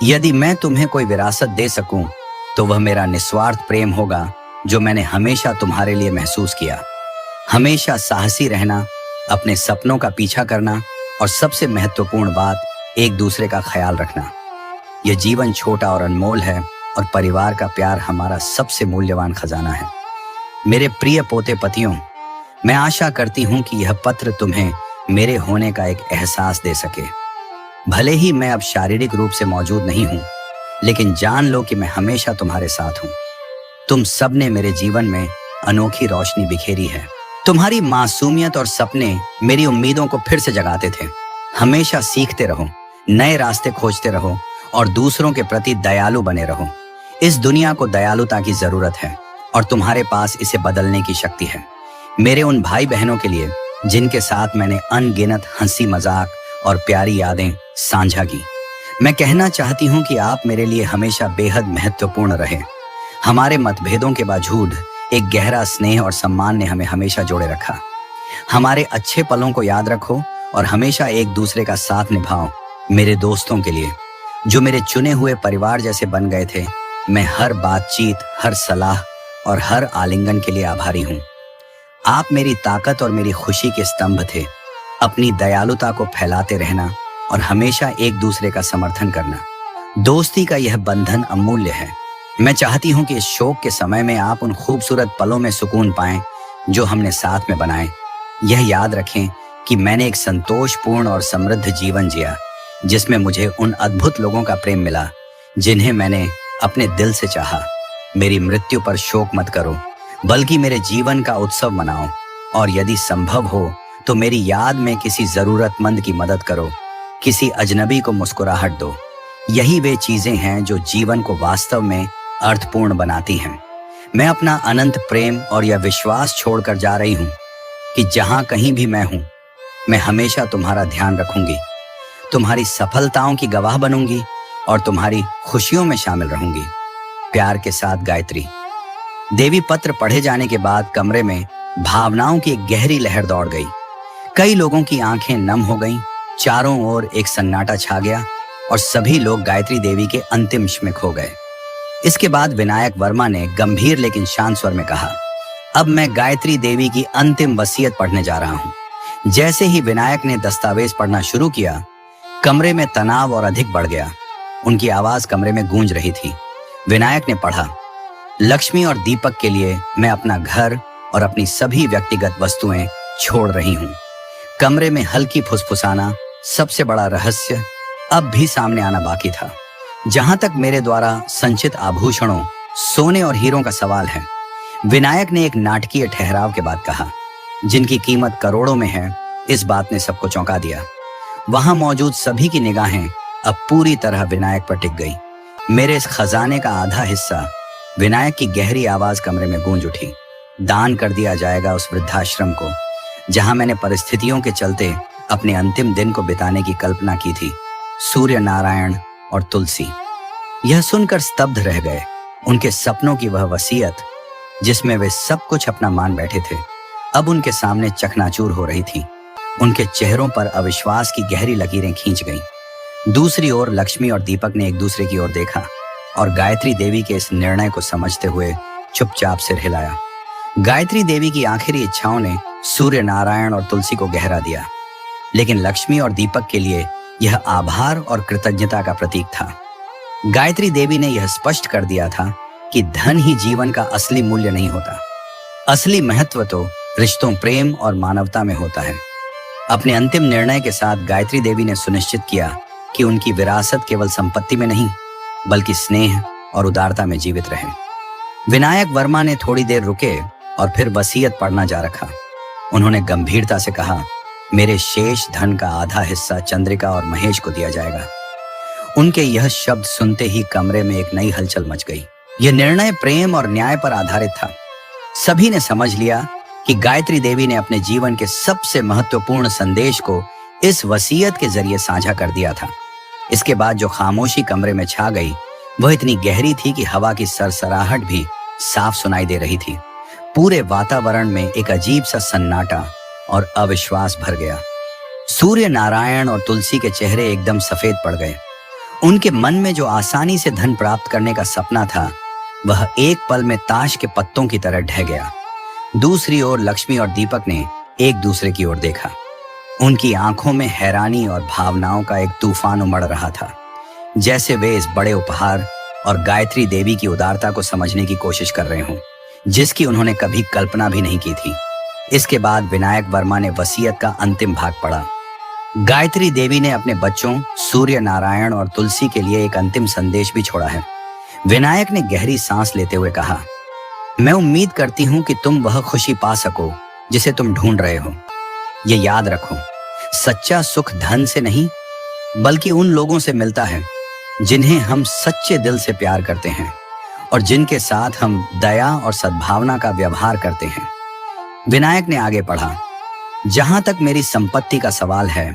यदि मैं तुम्हें कोई विरासत दे सकूं तो वह मेरा निस्वार्थ प्रेम होगा जो मैंने हमेशा तुम्हारे लिए महसूस किया। हमेशा साहसी रहना, अपने सपनों का पीछा करना और सबसे महत्वपूर्ण बात, एक दूसरे का ख्याल रखना। यह जीवन छोटा और अनमोल है और परिवार का प्यार हमारा सबसे मूल्यवान खजाना है। मेरे प्रिय पोते पतियों, मैं आशा करती हूं कि यह पत्र तुम्हें मेरे होने का एक एहसास दे सके। भले ही मैं अब शारीरिक रूप से मौजूद नहीं हूं, लेकिन जान लो कि मैं हमेशा तुम्हारे साथ हूं। तुम सब ने मेरे जीवन में अनोखी रोशनी बिखेरी है। तुम्हारी मासूमियत और सपने मेरी उम्मीदों को फिर से जगाते थे। हमेशा सीखते रहो, नए रास्ते खोजते रहो और दूसरों के प्रति दयालु बने रहो। इस दुनिया को दयालुता की जरूरत है और तुम्हारे पास इसे बदलने की शक्ति है। मेरे उन भाई बहनों के लिए जिनके साथ मैंने अनगिनत हंसी मजाक और प्यारी यादें साझा की, मैं कहना चाहती हूँ कि आप मेरे लिए हमेशा बेहद महत्वपूर्ण रहे। हमारे मतभेदों के बावजूद एक गहरा स्नेह और सम्मान ने हमें हमेशा जोड़े रखा। हमारे अच्छे पलों को याद रखो और हमेशा एक दूसरे का साथ निभाओ। मेरे दोस्तों के लिए जो मेरे चुने हुए परिवार जैसे बन गए थे, मैं हर बातचीत, हर सलाह और हर आलिंगन के लिए आभारी हूँ। आप मेरी ताकत और मेरी खुशी के स्तंभ थे। अपनी दयालुता को फैलाते रहना और हमेशा एक दूसरे का समर्थन करना। दोस्ती का यह बंधन अमूल्य है। मैं चाहती हूँ कि इस शोक के समय में आप उन खूबसूरत पलों में सुकून पाएं जो हमने साथ में बनाए। यह याद रखें कि मैंने एक संतोषपूर्ण और समृद्ध जीवन जिया, जिसमें मुझे उन अद्भुत लोगों का प्रेम मिला जिन्हें मैंने अपने दिल से चाहा। मेरी मृत्यु पर शोक मत करो, बल्कि मेरे जीवन का उत्सव मनाओ और यदि संभव हो तो मेरी याद में किसी जरूरतमंद की मदद करो, किसी अजनबी को मुस्कुराहट दो। यही वे चीजें हैं जो जीवन को वास्तव में अर्थपूर्ण बनाती हैं। मैं अपना अनंत प्रेम और यह विश्वास छोड़कर जा रही हूँ कि जहां कहीं भी मैं हूँ, मैं हमेशा तुम्हारा ध्यान रखूंगी, तुम्हारी सफलताओं की गवाह बनूंगी और तुम्हारी खुशियों में शामिल रहूंगी। प्यार के साथ, गायत्री। देवी पत्र पढ़े जाने के बाद कमरे में भावनाओं की एक गहरी लहर दौड़ गई। कई लोगों की आंखें नम हो गईं, चारों ओर एक सन्नाटा छा गया और सभी लोग गायत्री देवी के अंतिम में खो गए। इसके बाद विनायक वर्मा ने गंभीर लेकिन शांत स्वर में कहा, अब मैं गायत्री देवी की अंतिम वसीयत पढ़ने जा रहा हूं। जैसे ही विनायक ने दस्तावेज पढ़ना शुरू किया, कमरे में तनाव और अधिक बढ़ गया। उनकी आवाज कमरे में गूंज रही थी। विनायक ने पढ़ा, लक्ष्मी और दीपक के लिए मैं अपना घर और अपनी सभी व्यक्तिगत वस्तुएं छोड़ रही हूं। कमरे में हल्की फुसफुसाना, सबसे बड़ा रहस्य अब भी सामने आना बाकी था। जहां तक मेरे द्वारा संचित आभूषणों, सोने और हीरों का सवाल है, विनायक ने एक नाटकीय ठहराव के बाद कहा, जिनकी कीमत करोड़ों में है। इस बात ने सबको चौंका दिया। वहां मौजूद सभी की निगाहें अब पूरी तरह विनायक पर टिक गई। मेरे इस खजाने का आधा हिस्सा, विनायक की गहरी आवाज कमरे में गूंज उठी, दान कर दिया जाएगा उस वृद्धाश्रम को जहां मैंने परिस्थितियों के चलते अपने अंतिम दिन को बिताने की कल्पना की थी। सूर्य नारायण और तुलसी यह सुनकर स्तब्ध रह गए। उनके सपनों की वह वसीयत जिसमें वे सब कुछ अपना मान बैठे थे, अब उनके सामने चकनाचूर हो रही थी। उनके चेहरों पर अविश्वास की गहरी लकीरें खींच गईं। दूसरी ओर लक्ष्मी और दीपक ने एक दूसरे की ओर देखा और गायत्री देवी के इस निर्णय को समझते हुए चुपचाप सिर हिलाया। गायत्री देवी की आखिरी इच्छाओं ने सूर्य नारायण और तुलसी को गहरा दिया, लेकिन लक्ष्मी और दीपक के लिए यह आभार और कृतज्ञता का प्रतीक था। गायत्री देवी ने यह स्पष्ट कर दिया था कि धन ही जीवन का असली मूल्य नहीं होता। असली महत्व तो रिश्तों, प्रेम और मानवता में होता है। अपने अंतिम निर्णय के साथ गायत्री देवी ने सुनिश्चित किया कि उनकी विरासत केवल संपत्ति में नहीं, बल्कि स्नेह और उदारता में जीवित रहे। विनायक वर्मा ने थोड़ी देर रुके और फिर वसीयत पढ़ना जा रखा। उन्होंने गंभीरता से कहा, मेरे शेष धन का आधा हिस्सा चंद्रिका और महेश को दिया जाएगा। उनके यह शब्द सुनते ही कमरे में एक नई हलचल मच गई। यह निर्णय प्रेम और न्याय पर आधारित था। सभी ने समझ लिया कि गायत्री देवी ने अपने जीवन के सबसे महत्वपूर्ण संदेश को इस वसीयत के जरिए साझा कर दिया था। इसके बाद जो खामोशी कमरे में छा गई, वह इतनी गहरी थी कि हवा की सरसराहट भी साफ सुनाई दे रही थी। पूरे वातावरण में एक अजीब सा सन्नाटा और अविश्वास भर गया। सूर्य नारायण और तुलसी के चेहरे एकदम सफेद पड़ गए। उनके मन में जो आसानी से धन प्राप्त करने का सपना था, वह एक पल में ताश के पत्तों की तरह ढह गया। दूसरी ओर लक्ष्मी और दीपक ने एक दूसरे की ओर देखा। उनकी आंखों में हैरानी और भावनाओं का एक तूफान उमड़ रहा था, जैसे वे इस बड़े उपहार और गायत्री देवी की उदारता को समझने की कोशिश कर रहे हों, जिसकी उन्होंने कभी कल्पना भी नहीं की थी। इसके बाद विनायक वर्मा ने वसीयत का अंतिम भाग पढ़ा। गायत्री देवी ने अपने बच्चों सूर्य नारायण और तुलसी के लिए एक अंतिम संदेश भी छोड़ा है। विनायक ने गहरी सांस लेते हुए कहा, मैं उम्मीद करती हूं कि तुम वह खुशी पा सको जिसे तुम ढूंढ रहे हो। ये याद रखो, सच्चा सुख धन से नहीं, बल्कि उन लोगों से मिलता है जिन्हें हम सच्चे दिल से प्यार करते हैं और जिनके साथ हम दया और सद्भावना का व्यवहार करते हैं। विनायक ने आगे पढ़ा, जहां तक मेरी संपत्ति का सवाल है,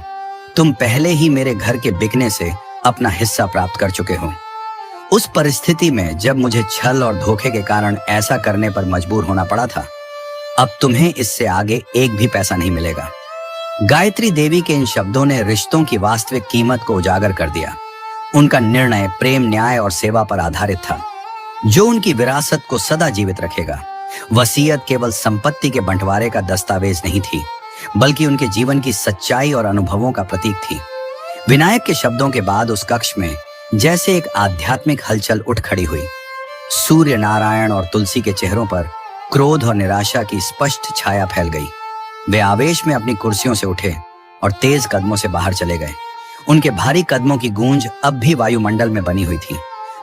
तुम पहले ही मेरे घर के बिकने से अपना हिस्सा प्राप्त कर चुके हो। उस परिस्थिति में जब मुझे छल और धोखे के कारण ऐसा करने पर मजबूर होना पड़ा था, अब तुम्हें इससे आगे एक भी पैसा नहीं मिलेगा। गायत्री देवी के इन शब्दों ने रिश्तों की वास्तविक कीमत को उजागर कर दिया। उनका निर्णय प्रेम, न्याय और सेवा पर आधारित था, जो उनकी विरासत को सदा जीवित रखेगा। वसीयत केवल संपत्ति के बंटवारे का दस्तावेज नहीं थी, बल्कि उनके जीवन की सच्चाई और अनुभवों का प्रतीक थी। विनायक के शब्दों के बाद उस कक्ष में जैसे एक आध्यात्मिक हलचल उठ खड़ी हुई। सूर्य नारायण और तुलसी के चेहरों पर क्रोध और निराशा की स्पष्ट छाया फैल गई। वे आवेश में अपनी कुर्सियों से उठे और तेज कदमों से बाहर चले गए। उनके भारी कदमों की गूंज अब भी वायुमंडल में बनी हुई थी।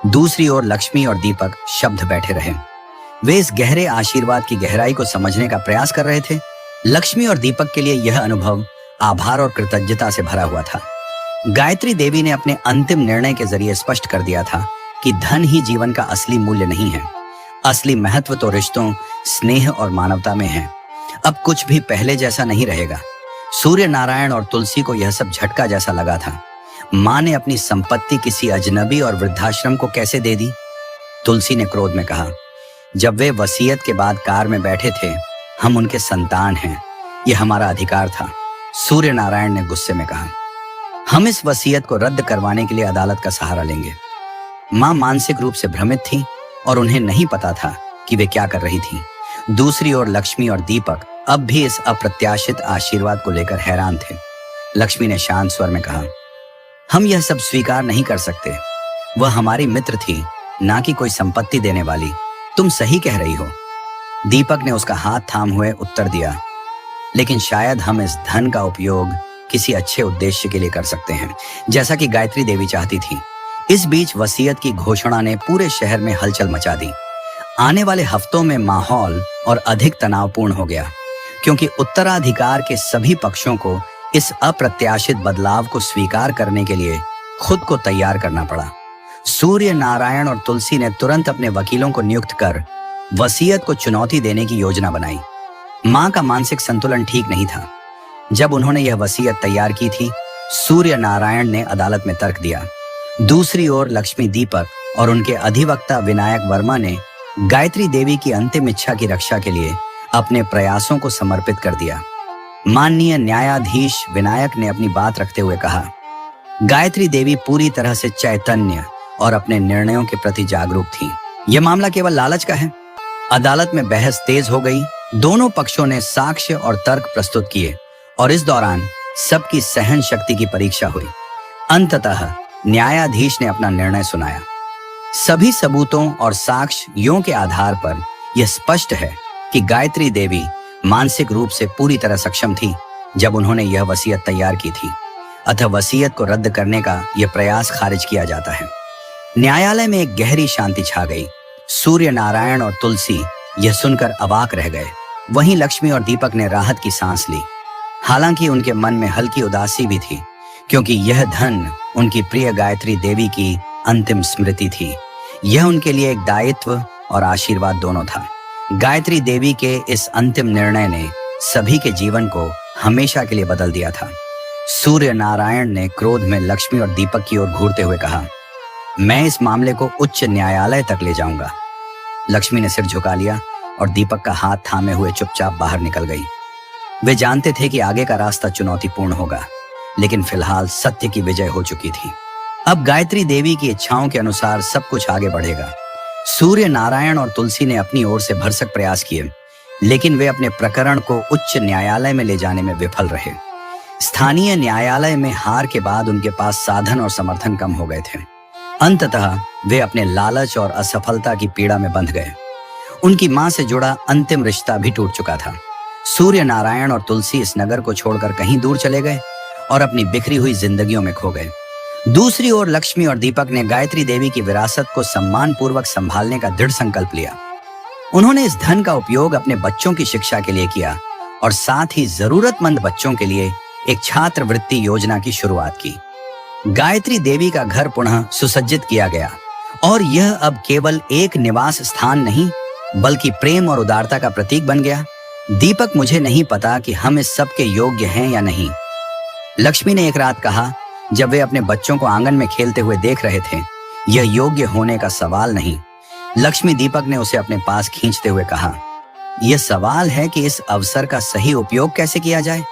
दूसरी ओर लक्ष्मी और दीपक शब्द बैठे रहे। वे इस गहरे आशीर्वाद की गहराई को समझने का प्रयास कर रहे थे। लक्ष्मी और दीपक के लिए यह अनुभव आभार और कृतज्ञता से भरा हुआ था। गायत्री देवी ने अपने अंतिम निर्णय के जरिए स्पष्ट कर दिया था कि धन ही जीवन का असली मूल्य नहीं है। असली महत्व तो रिश्तों, स्नेह और मानवता में है। अब कुछ भी पहले जैसा नहीं रहेगा। सूर्य नारायण और तुलसी को यह सब झटका जैसा लगा था। माँ ने अपनी संपत्ति किसी अजनबी और वृद्धाश्रम को कैसे दे दी? तुलसी ने क्रोध में कहा। जब वे वसीयत के बाद कार में बैठे थे, हम उनके संतान हैं, यह हमारा अधिकार था। सूर्य नारायण ने गुस्से में कहा, हम इस वसीयत को रद्द करवाने के लिए अदालत का सहारा लेंगे। माँ मानसिक रूप से भ्रमित थी और उन्हें नहीं पता था कि वे क्या कर रही थीं। दूसरी ओर लक्ष्मी और दीपक अब भी इस अप्रत्याशित आशीर्वाद को लेकर हैरान थे। लक्ष्मी ने शांत स्वर में कहा, हम यह सब स्वीकार नहीं कर सकते। वह हमारी मित्र थी, ना कि कोई संपत्ति देने वाली। तुम सही कह रही हो। दीपक ने उसका हाथ थाम हुए उत्तर दिया, लेकिन शायद हम इस धन का उपयोग किसी अच्छे उद्देश्य के लिए कर सकते हैं, जैसा कि गायत्री देवी चाहती थी। इस बीच वसीयत की घोषणा ने पूरे शहर में हलचल मचा दी। आने वाले हफ्तों में माहौल और अधिक तनावपूर्ण हो गया, क्योंकि उत्तराधिकार के सभी पक्षों को इस अप्रत्याशित बदलाव को स्वीकार करने के लिए खुद को तैयार करना पड़ा। सूर्य नारायण और तुलसी ने तुरंत अपने वकीलों को नियुक्त कर वसीयत को चुनौती देने की योजना बनाई। मां का मानसिक संतुलन ठीक नहीं था। जब उन्होंने यह वसीयत तैयार की थी, सूर्य नारायण ने अदालत में तर्क दिया। दूसरी ओर लक्ष्मी, दीपक और उनके अधिवक्ता विनायक वर्मा ने गायत्री देवी की अंतिम इच्छा की रक्षा के लिए अपने प्रयासों को समर्पित कर दिया। माननीय न्यायाधीश विनायक ने अपनी बात रखते हुए कहा, गायत्री देवी पूरी तरह से चैतन्य और अपने निर्णयों के प्रति जागरूक थी। यह मामला केवल लालच का है। अदालत में बहस तेज हो गई। दोनों पक्षों ने साक्ष्य और तर्क प्रस्तुत किए और इस दौरान सबकी सहन शक्ति की परीक्षा हुई। अंततः न्यायाधीश ने अपना निर्णय सुनाया। सभी सबूतों और साक्ष्यों के आधार पर यह स्पष्ट है कि गायत्री देवी मानसिक रूप से पूरी तरह सक्षम थी जब उन्होंने यह वसीयत तैयार की थी। अतः वसीयत को रद्द करने का यह प्रयास खारिज किया जाता है। न्यायालय में एक गहरी शांति छा गई। सूर्य नारायण और तुलसी यह सुनकर अवाक रह गए। वहीं लक्ष्मी और दीपक ने राहत की सांस ली। हालांकि उनके मन में हल्की उदासी भी थी, क्योंकि यह धन उनकी प्रिय गायत्री देवी की अंतिम स्मृति थी। यह उनके लिए एक दायित्व और आशीर्वाद दोनों था। गायत्री देवी के इस अंतिम निर्णय ने सभी के जीवन को हमेशा के लिए बदल दिया था। सूर्य नारायण ने क्रोध में लक्ष्मी और दीपक की ओर घूरते हुए कहा, मैं इस मामले को उच्च न्यायालय तक ले जाऊंगा। लक्ष्मी ने सिर झुका लिया और दीपक का हाथ थामे हुए चुपचाप बाहर निकल गई। वे जानते थे कि आगे का रास्ता चुनौतीपूर्ण होगा, लेकिन फिलहाल सत्य की विजय हो चुकी थी। अब गायत्री देवी की इच्छाओं के अनुसार सब कुछ आगे बढ़ेगा। सूर्य नारायण और तुलसी ने अपनी ओर से भरसक प्रयास किए, लेकिन वे अपने प्रकरण को उच्च न्यायालय में ले जाने में विफल रहे। स्थानीय न्यायालय में हार के बाद उनके पास साधन और समर्थन कम हो गए थे। अंततः वे अपने लालच और असफलता की पीड़ा में बंध गए। उनकी मां से जुड़ा अंतिम रिश्ता भी टूट चुका था। सूर्य नारायण और तुलसी इस नगर को छोड़कर कहीं दूर चले गए और अपनी बिखरी हुई जिंदगियों में खो गए। दूसरी ओर लक्ष्मी और दीपक ने गायत्री देवी की विरासत को सम्मान पूर्वक संभालने का दृढ़ संकल्प लिया। उन्होंने इस धन का उपयोग अपने बच्चों की शिक्षा के लिए किया और साथ ही जरूरतमंद बच्चों के लिए एक छात्रवृत्ति योजना की शुरुआत की। गायत्री देवी का घर पुनः सुसज्जित किया गया और यह अब केवल एक निवास स्थान नहीं, बल्कि प्रेम और उदारता का प्रतीक बन गया। दीपक, मुझे नहीं पता कि हम इस सब के योग्य हैं या नहीं, लक्ष्मी ने एक रात कहा जब वे अपने बच्चों को आंगन में खेलते हुए देख रहे थे। यह योग्य होने का सवाल नहीं। लक्ष्मी दीपक ने उसे अपने पास खींचते हुए कहा, यह सवाल है कि इस अवसर का सही उपयोग कैसे किया जाए।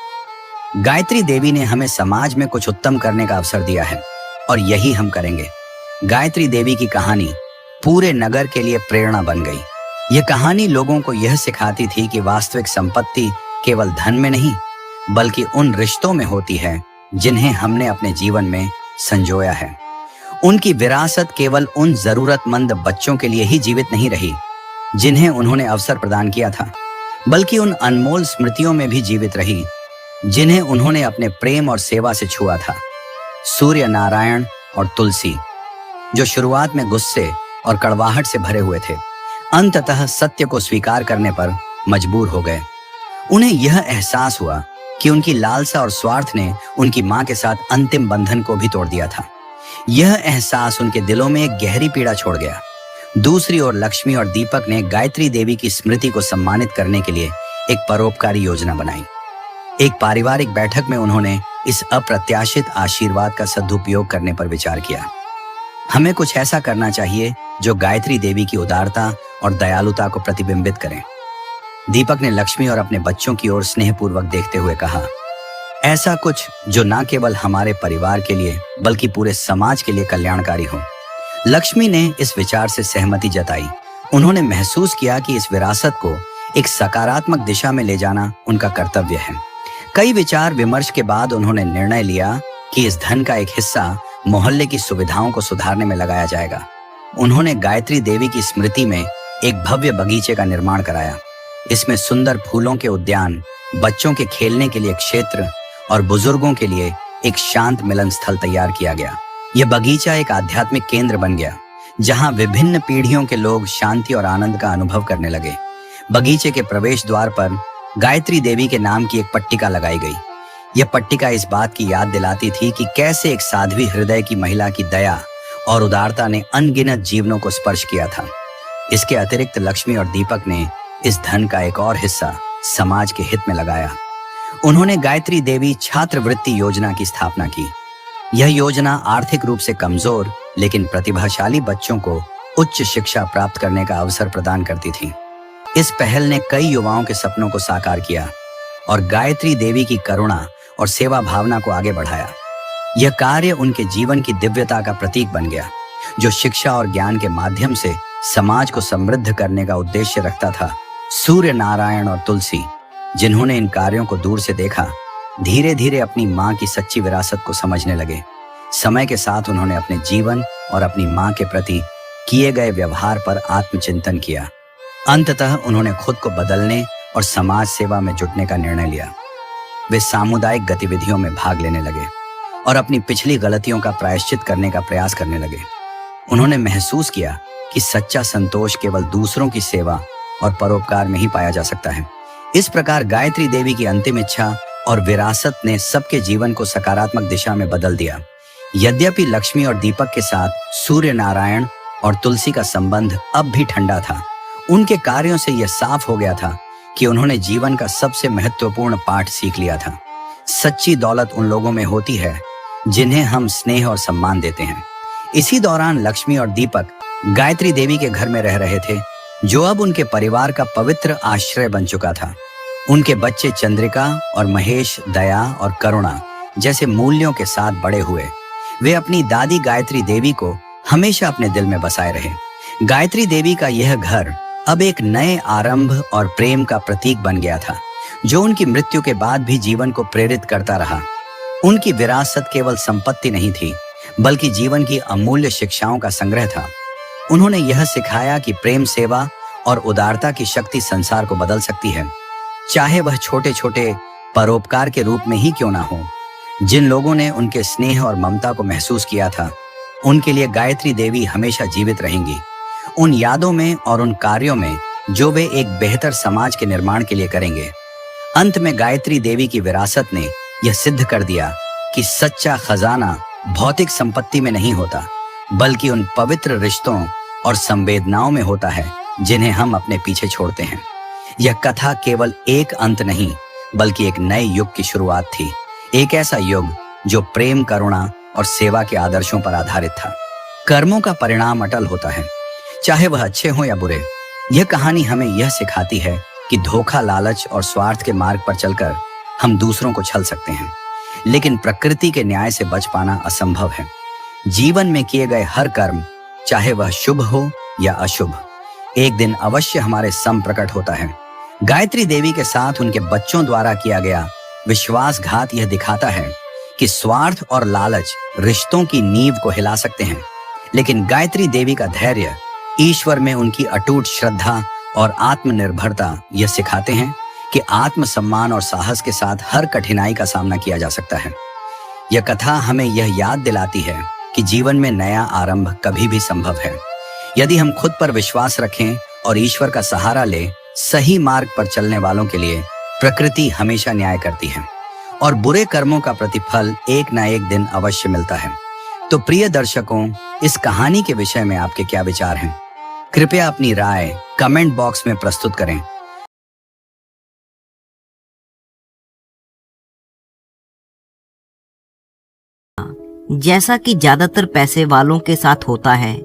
गायत्री देवी ने हमें समाज में कुछ उत्तम करने का अवसर दिया है और यही हम करेंगे। गायत्री देवी की कहानी पूरे नगर के लिए प्रेरणा बन गई। यह कहानी लोगों को यह सिखाती थी कि वास्तविक संपत्ति केवल धन में नहीं, बल्कि उन रिश्तों में होती है जिन्हें हमने अपने जीवन में संजोया है। उनकी विरासत केवल उन जरूरतमंद बच्चों के लिए ही जीवित नहीं रही जिन्हें उन्होंने अवसर प्रदान किया था, बल्कि उन अनमोल स्मृतियों में भी जीवित रही जिन्हें उन्होंने अपने प्रेम और सेवा से छुआ था। सूर्य नारायण और तुलसी, जो शुरुआत में गुस्से और कड़वाहट से भरे हुए थे, अंततः सत्य को स्वीकार करने पर मजबूर हो गए। उन्हें यह एहसास हुआ कि उनकी लालसा और स्वार्थ ने उनकी मां के साथ अंतिम बंधन को भी तोड़ दिया था। यह एहसास उनके दिलों में एक गहरी पीड़ा छोड़ गया। दूसरी ओर लक्ष्मी और दीपक ने गायत्री देवी की स्मृति को सम्मानित करने के लिए एक परोपकारी योजना बनाई। एक पारिवारिक बैठक में उन्होंने इस अप्रत्याशित आशीर्वाद का सदुपयोग करने पर विचार किया। हमें कुछ ऐसा करना चाहिए जो गायत्री देवी की उदारता और दयालुता को प्रतिबिंबित करे। दीपक ने लक्ष्मी और अपने बच्चों की ओर स्नेहपूर्वक देखते हुए कहा, ऐसा कुछ जो न केवल हमारे परिवार के लिए बल्कि पूरे समाज के लिए कल्याणकारी हो। लक्ष्मी ने इस विचार से सहमति जताई। उन्होंने महसूस किया कि इस विरासत को एक सकारात्मक दिशा में ले जाना उनका कर्तव्य है। कई विचार विमर्श के बाद उन्होंने निर्णय लिया कि इस धन का एक हिस्सा मोहल्ले की सुविधाओं को सुधारने में लगाया जाएगा। उन्होंने गायत्री देवी की स्मृति में एक भव्य बगीचे का निर्माण कराया। इसमें सुंदर फूलों के उद्यान, बच्चों के खेलने के लिए क्षेत्र और बुजुर्गों के लिए एक शांत मिलन स्थल तैयार किया गया। यह बगीचा एक आध्यात्मिक केंद्र बन गया, जहां विभिन्न पीढ़ियों के लोग शांति और आनंद का अनुभव करने लगे। बगीचे के प्रवेश द्वार पर गायत्री देवी के नाम की एक पट्टिका लगाई गई। यह पट्टिका इस बात की याद दिलाती थी कि कैसे एक साध्वी हृदय की महिला की दया और उदारता ने अनगिनत जीवनों को स्पर्श किया था। इसके अतिरिक्त लक्ष्मी और दीपक ने इस धन का एक और हिस्सा समाज के हित में लगाया। उन्होंने गायत्री देवी छात्रवृत्ति योजना की स्थापना की। यह योजना आर्थिक रूप से कमजोर लेकिन प्रतिभाशाली बच्चों को उच्च शिक्षा प्राप्त करने का अवसर प्रदान करती थी। इस पहल ने कई युवाओं के सपनों को साकार किया और गायत्री देवी की करुणा और सेवा भावना को आगे बढ़ाया। यह कार्य उनके जीवन की दिव्यता का प्रतीक बन गया, जो शिक्षा और ज्ञान के माध्यम से समाज को समृद्ध करने का उद्देश्य रखता था। सूर्य नारायण और तुलसी, जिन्होंने इन कार्यों को दूर से देखा, धीरे धीरे अपनी माँ की सच्ची विरासत को समझने लगे। समय के साथ उन्होंने अपने जीवन और अपनी माँ के प्रति किए गए व्यवहार पर आत्मचिंतन किया। अंततः उन्होंने खुद को बदलने और समाज सेवा में जुटने का निर्णय लिया। वे सामुदायिक गतिविधियों में भाग लेने लगे और अपनी पिछली गलतियों का प्रायश्चित करने का प्रयास करने लगे। उन्होंने महसूस किया कि सच्चा संतोष केवल दूसरों की सेवा और परोपकार में ही पाया जा सकता है। इस प्रकार गायत्री देवी की अंतिम इच्छा और विरासत ने सबके जीवन को सकारात्मक दिशा में बदल दिया। यद्यपि लक्ष्मी और दीपक के साथ सूर्य नारायण और तुलसी का संबंध अब भी ठंडा था, उनके कार्यों से यह साफ हो गया था कि उन्होंने जीवन का सबसे महत्वपूर्ण पाठ सीख लिया था। सच्ची दौलत उन लोगों में होती है जिन्हें हम स्नेह और सम्मान देते हैं। इसी दौरान लक्ष्मी और दीपक गायत्री देवी के घर में रह रहे थे, जो अब उनके परिवार का पवित्र आश्रय बन चुका था। उनके बच्चे चंद्रिका और महेश दया और करुणा जैसे मूल्यों के साथ बड़े हुए। वे अपनी दादी गायत्री देवी को हमेशा अपने दिल में बसाए रहे। गायत्री देवी का यह घर अब एक नए आरंभ और प्रेम का प्रतीक बन गया था, जो उनकी मृत्यु के बाद भी जीवन को प्रेरित करता रहा। उनकी विरासत केवल संपत्ति नहीं थी, बल्कि जीवन की अमूल्य शिक्षाओं का संग्रह था। उन्होंने यह सिखाया कि प्रेम, सेवा और उदारता की शक्ति संसार को बदल सकती है, चाहे वह छोटे छोटे परोपकार के रूप में ही क्यों ना हो। जिन लोगों ने उनके स्नेह और ममता को महसूस किया था, उनके लिए गायत्री देवी हमेशा जीवित रहेंगी। उन यादों में और उन कार्यों में जो वे एक बेहतर समाज के निर्माण के लिए करेंगे। अंत में गायत्री देवी की विरासत ने यह सिद्ध कर दिया कि सच्चा खजाना भौतिक संपत्ति में नहीं होता, बल्कि उन पवित्र रिश्तों और संवेदनाओं में होता है जिन्हें हम अपने पीछे छोड़ते हैं। यह कथा केवल एक अंत नहीं, बल्कि एक नए युग की शुरुआत थी। एक ऐसा युग जो प्रेम, करुणा और सेवा के आदर्शों पर आधारित था। कर्मों का परिणाम अटल होता है, चाहे वह अच्छे हो या बुरे। यह कहानी हमें यह सिखाती है कि धोखा, लालच और स्वार्थ के मार्ग पर चलकर हम दूसरों को छल सकते हैं, लेकिन प्रकृति के न्याय से बच पाना असंभव है। जीवन में किए गए हर कर्म, चाहे वह शुभ हो या अशुभ, एक दिन अवश्य हमारे सम प्रकट होता है। गायत्री देवी के साथ उनके बच्चों द्वारा किया गया विश्वासघात यह दिखाता है कि स्वार्थ और लालच रिश्तों की नींव को हिला सकते हैं, लेकिन गायत्री देवी का धैर्य, ईश्वर में उनकी अटूट श्रद्धा और आत्मनिर्भरता यह सिखाते हैं कि आत्मसम्मान और साहस के साथ हर कठिनाई का सामना किया जा सकता है। यह कथा हमें यह याद दिलाती है कि जीवन में नया आरंभ कभी भी संभव है, यदि हम खुद पर विश्वास रखें और ईश्वर का सहारा ले। सही मार्ग पर चलने वालों के लिए प्रकृति हमेशा न्याय करती है और बुरे कर्मों का प्रतिफल एक न एक दिन अवश्य मिलता है। तो प्रिय दर्शकों, इस कहानी के विषय में आपके क्या विचार हैं? कृपया अपनी राय कमेंट बॉक्स में प्रस्तुत करें। जैसा कि ज्यादातर पैसे वालों के साथ होता है,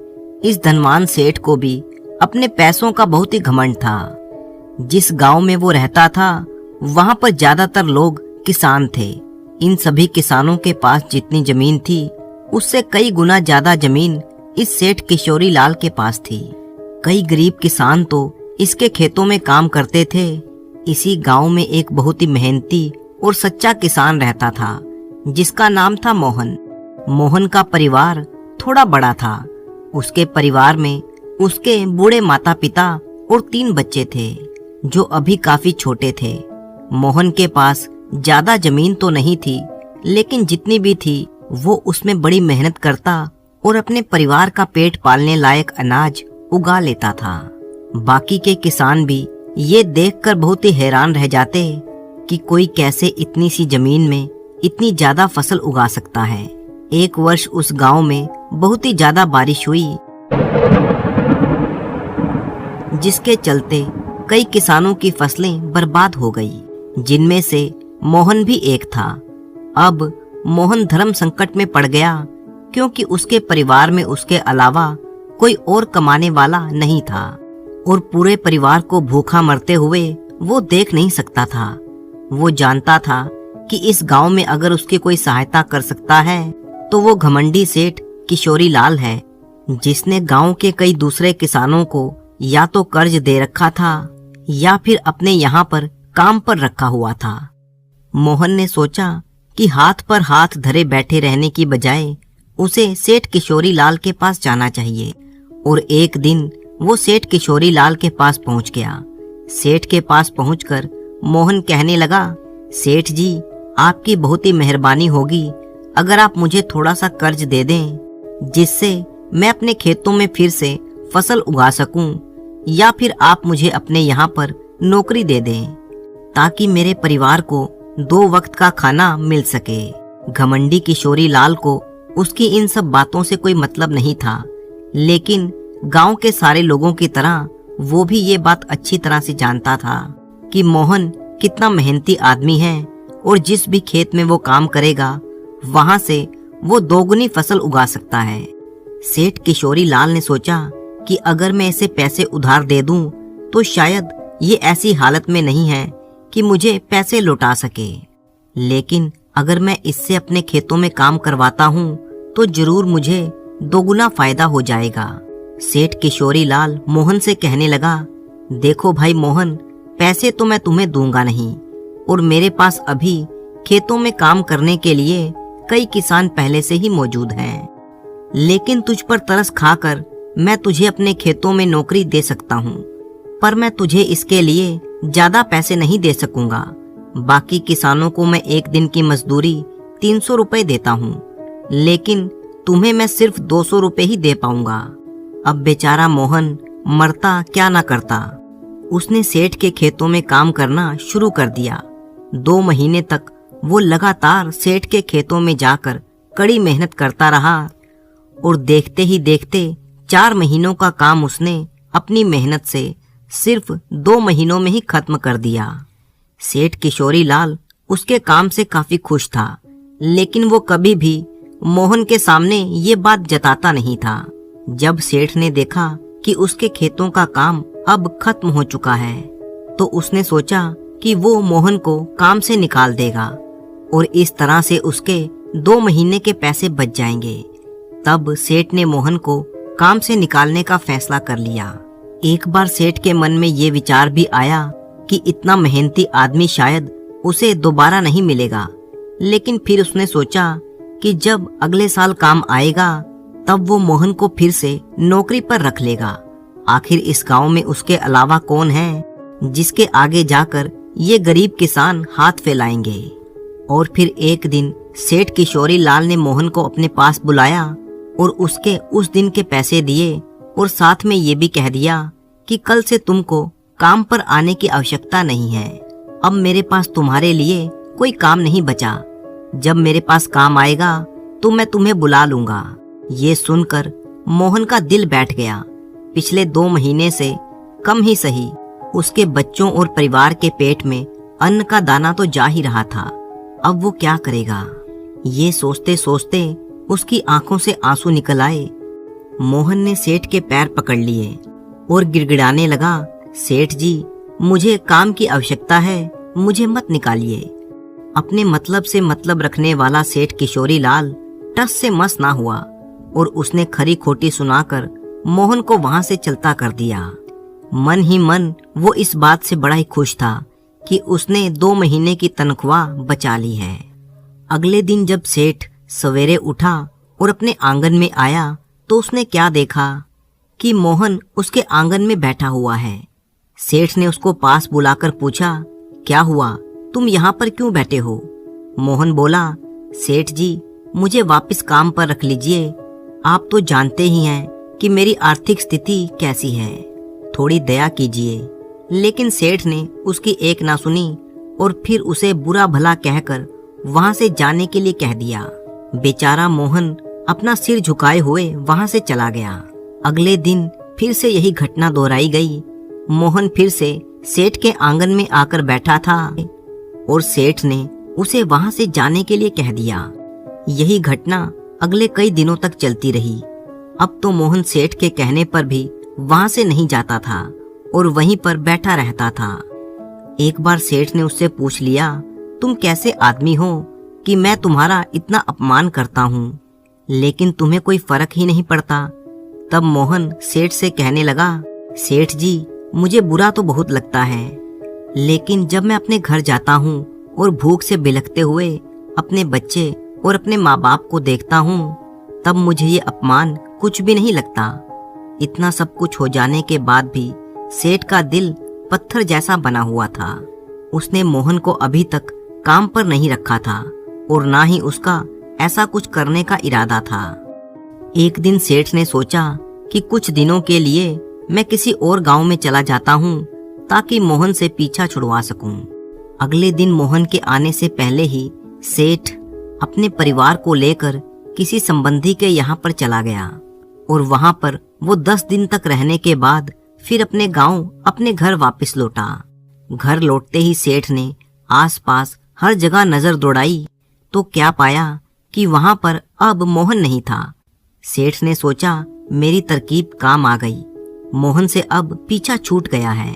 इस धनवान सेठ को भी अपने पैसों का बहुत ही घमंड था। जिस गांव में वो रहता था, वहां पर ज्यादातर लोग किसान थे। इन सभी किसानों के पास जितनी जमीन थी, उससे कई गुना ज्यादा जमीन इस सेठ किशोरी लाल के पास थी। कई गरीब किसान तो इसके खेतों में काम करते थे। इसी गांव में एक बहुत ही मेहनती और सच्चा किसान रहता था, जिसका नाम था मोहन। मोहन का परिवार थोड़ा बड़ा था। उसके परिवार में उसके बूढ़े माता पिता और 3 बच्चे थे, जो अभी काफी छोटे थे। मोहन के पास ज्यादा जमीन तो नहीं थी, लेकिन जितनी भी थी वो उसमें बड़ी मेहनत करता और अपने परिवार का पेट पालने लायक अनाज उगा लेता था। बाकी के किसान भी ये देखकर बहुत ही हैरान रह जाते कि कोई कैसे इतनी सी जमीन में इतनी ज्यादा फसल उगा सकता है। एक वर्ष उस गांव में बहुत ही ज्यादा बारिश हुई, जिसके चलते कई किसानों की फसलें बर्बाद हो गई, जिनमें से मोहन भी एक था। अब मोहन धर्म संकट में पड़ गया, क्योंकि उसके परिवार में उसके अलावा कोई और कमाने वाला नहीं था और पूरे परिवार को भूखा मरते हुए वो देख नहीं सकता था। वो जानता था कि इस गांव में अगर उसकी कोई सहायता कर सकता है तो वो घमंडी सेठ किशोरी लाल है, जिसने गांव के कई दूसरे किसानों को या तो कर्ज दे रखा था या फिर अपने यहाँ पर काम पर रखा हुआ था। मोहन ने सोचा कि हाथ पर हाथ धरे बैठे रहने की बजाय उसे सेठ किशोरी लाल के पास जाना चाहिए। और एक दिन वो सेठ किशोरी लाल के पास पहुंच गया। सेठ के पास पहुंचकर मोहन कहने लगा, सेठ जी, आपकी बहुत ही मेहरबानी होगी अगर आप मुझे थोड़ा सा कर्ज दे दें, जिससे मैं अपने खेतों में फिर से फसल उगा सकूं, या फिर आप मुझे अपने यहाँ पर नौकरी दे दें ताकि मेरे परिवार को 2 वक्त का खाना मिल सके। घमंडी किशोरी लाल को उसकी इन सब बातों से कोई मतलब नहीं था, लेकिन गांव के सारे लोगों की तरह वो भी ये बात अच्छी तरह से जानता था कि मोहन कितना मेहनती आदमी है और जिस भी खेत में वो काम करेगा वहां से वो 2 गुनी फसल उगा सकता है। सेठ किशोरी लाल ने सोचा कि अगर मैं इसे पैसे उधार दे दूं तो शायद ये ऐसी हालत में नहीं है कि मुझे पैसे लौटा सके, लेकिन अगर मैं इससे अपने खेतों में काम करवाता हूँ तो जरूर मुझे 2 गुना फायदा हो जाएगा। सेठ किशोरी लाल मोहन से कहने लगा, देखो भाई मोहन, पैसे तो मैं तुम्हें दूंगा नहीं और मेरे पास अभी खेतों में काम करने के लिए कई किसान पहले से ही मौजूद हैं, लेकिन तुझ पर तरस खाकर मैं तुझे अपने खेतों में नौकरी दे सकता हूँ, पर मैं तुझे इसके लिए ज्यादा पैसे नहीं दे सकूंगा। बाकी किसानों को मैं एक दिन की मजदूरी 300 रुपए देता हूँ, लेकिन तुम्हें मैं सिर्फ 200 रुपए ही दे पाऊंगा। अब बेचारा मोहन मरता क्या ना करता। उसने सेठ के खेतों में काम करना शुरू कर दिया। 2 महीने तक वो लगातार सेठ के खेतों में जाकर कड़ी मेहनत करता रहा और देखते ही देखते 4 महीनों का काम उसने अपनी मेहनत से सिर्फ 2 महीनों में ही खत्म कर दिया। सेठ किशोरी लाल उसके काम से काफी खुश था, लेकिन वो कभी भी मोहन के सामने ये बात जताता नहीं था। जब सेठ ने देखा कि उसके खेतों का काम अब खत्म हो चुका है तो उसने सोचा कि वो मोहन को काम से निकाल देगा और इस तरह से उसके 2 महीने के पैसे बच जाएंगे। तब सेठ ने मोहन को काम से निकालने का फैसला कर लिया। एक बार सेठ के मन में ये विचार भी आया कि इतना मेहनती आदमी शायद उसे दोबारा नहीं मिलेगा, लेकिन फिर उसने सोचा कि जब अगले साल काम आएगा तब वो मोहन को फिर से नौकरी पर रख लेगा। आखिर इस गांव में उसके अलावा कौन है जिसके आगे जाकर ये गरीब किसान हाथ फैलाएंगे। और फिर एक दिन सेठ किशोरी लाल ने मोहन को अपने पास बुलाया और उसके उस दिन के पैसे दिए और साथ में ये भी कह दिया कि कल से तुमको काम पर आने की आवश्यकता नहीं है। अब मेरे पास तुम्हारे लिए कोई काम नहीं बचा। जब मेरे पास काम आएगा तो मैं तुम्हें बुला लूंगा। ये सुनकर मोहन का दिल बैठ गया। पिछले 2 महीने से कम ही सही उसके बच्चों और परिवार के पेट में अन्न का दाना तो जा ही रहा था। अब वो क्या करेगा? ये सोचते सोचते उसकी आंखों से आंसू निकल आए। मोहन ने सेठ के पैर पकड़ लिए और गिड़गिड़ाने लगा, सेठ जी, मुझे काम की आवश्यकता है, मुझे मत निकालिए। अपने मतलब से मतलब रखने वाला सेठ किशोरी लाल टस से मस ना हुआ और उसने खरी खोटी सुनाकर मोहन को वहां से चलता कर दिया। मन ही मन वो इस बात से बड़ा ही खुश था कि उसने 2 महीने की तनख्वाह बचा ली है। अगले दिन जब सेठ सवेरे उठा और अपने आंगन में आया तो उसने क्या देखा कि मोहन उसके आंगन में बैठा हुआ है। सेठ ने उसको पास बुलाकर पूछा, क्या हुआ, तुम यहाँ पर क्यों बैठे हो? मोहन बोला, सेठ जी, मुझे वापस काम पर रख लीजिए। आप तो जानते ही हैं कि मेरी आर्थिक स्थिति कैसी है, थोड़ी दया कीजिए। लेकिन सेठ ने उसकी एक ना सुनी और फिर उसे बुरा भला कहकर वहां से जाने के लिए कह दिया। बेचारा मोहन अपना सिर झुकाए हुए वहां से चला गया। अगले दिन फिर से यही घटना दोहराई गई। मोहन फिर से सेठ के आंगन में आकर बैठा था और सेठ ने उसे वहां से जाने के लिए कह दिया। यही घटना अगले कई दिनों तक चलती रही। अब तो मोहन सेठ के कहने पर भी वहां से नहीं जाता था और वहीं पर बैठा रहता था। एक बार सेठ ने उससे पूछ लिया, तुम कैसे आदमी हो कि मैं तुम्हारा इतना अपमान करता हूँ, लेकिन तुम्हें कोई फर्क ही नहीं पड़ता। तब मोहन सेठ से कहने लगा, सेठ जी, मुझे बुरा तो बहुत लगता है, लेकिन जब मैं अपने घर जाता हूँ और भूख से बिलखते हुए अपने बच्चे और अपने माँ बाप को देखता हूँ, तब मुझे ये अपमान कुछ भी नहीं लगता। इतना सब कुछ हो जाने के बाद भी सेठ का दिल पत्थर जैसा बना हुआ था। उसने मोहन को अभी तक काम पर नहीं रखा था और ना ही उसका ऐसा कुछ करने का इरादा था। एक दिन सेठ ने सोचा कि कुछ दिनों के लिए मैं किसी और गांव में चला जाता हूँ ताकि मोहन से पीछा छुड़वा सकूं। अगले दिन मोहन के आने से पहले ही सेठ अपने परिवार को लेकर किसी संबंधी के यहाँ पर चला गया और वहां पर वो 10 दिन तक रहने के बाद फिर अपने गांव अपने घर वापस लौटा। घर लौटते ही सेठ ने आसपास हर जगह नजर दौड़ाई तो क्या पाया कि वहां पर अब मोहन नहीं था। सेठ ने सोचा, मेरी तरकीब काम आ गई, मोहन से अब पीछा छूट गया है।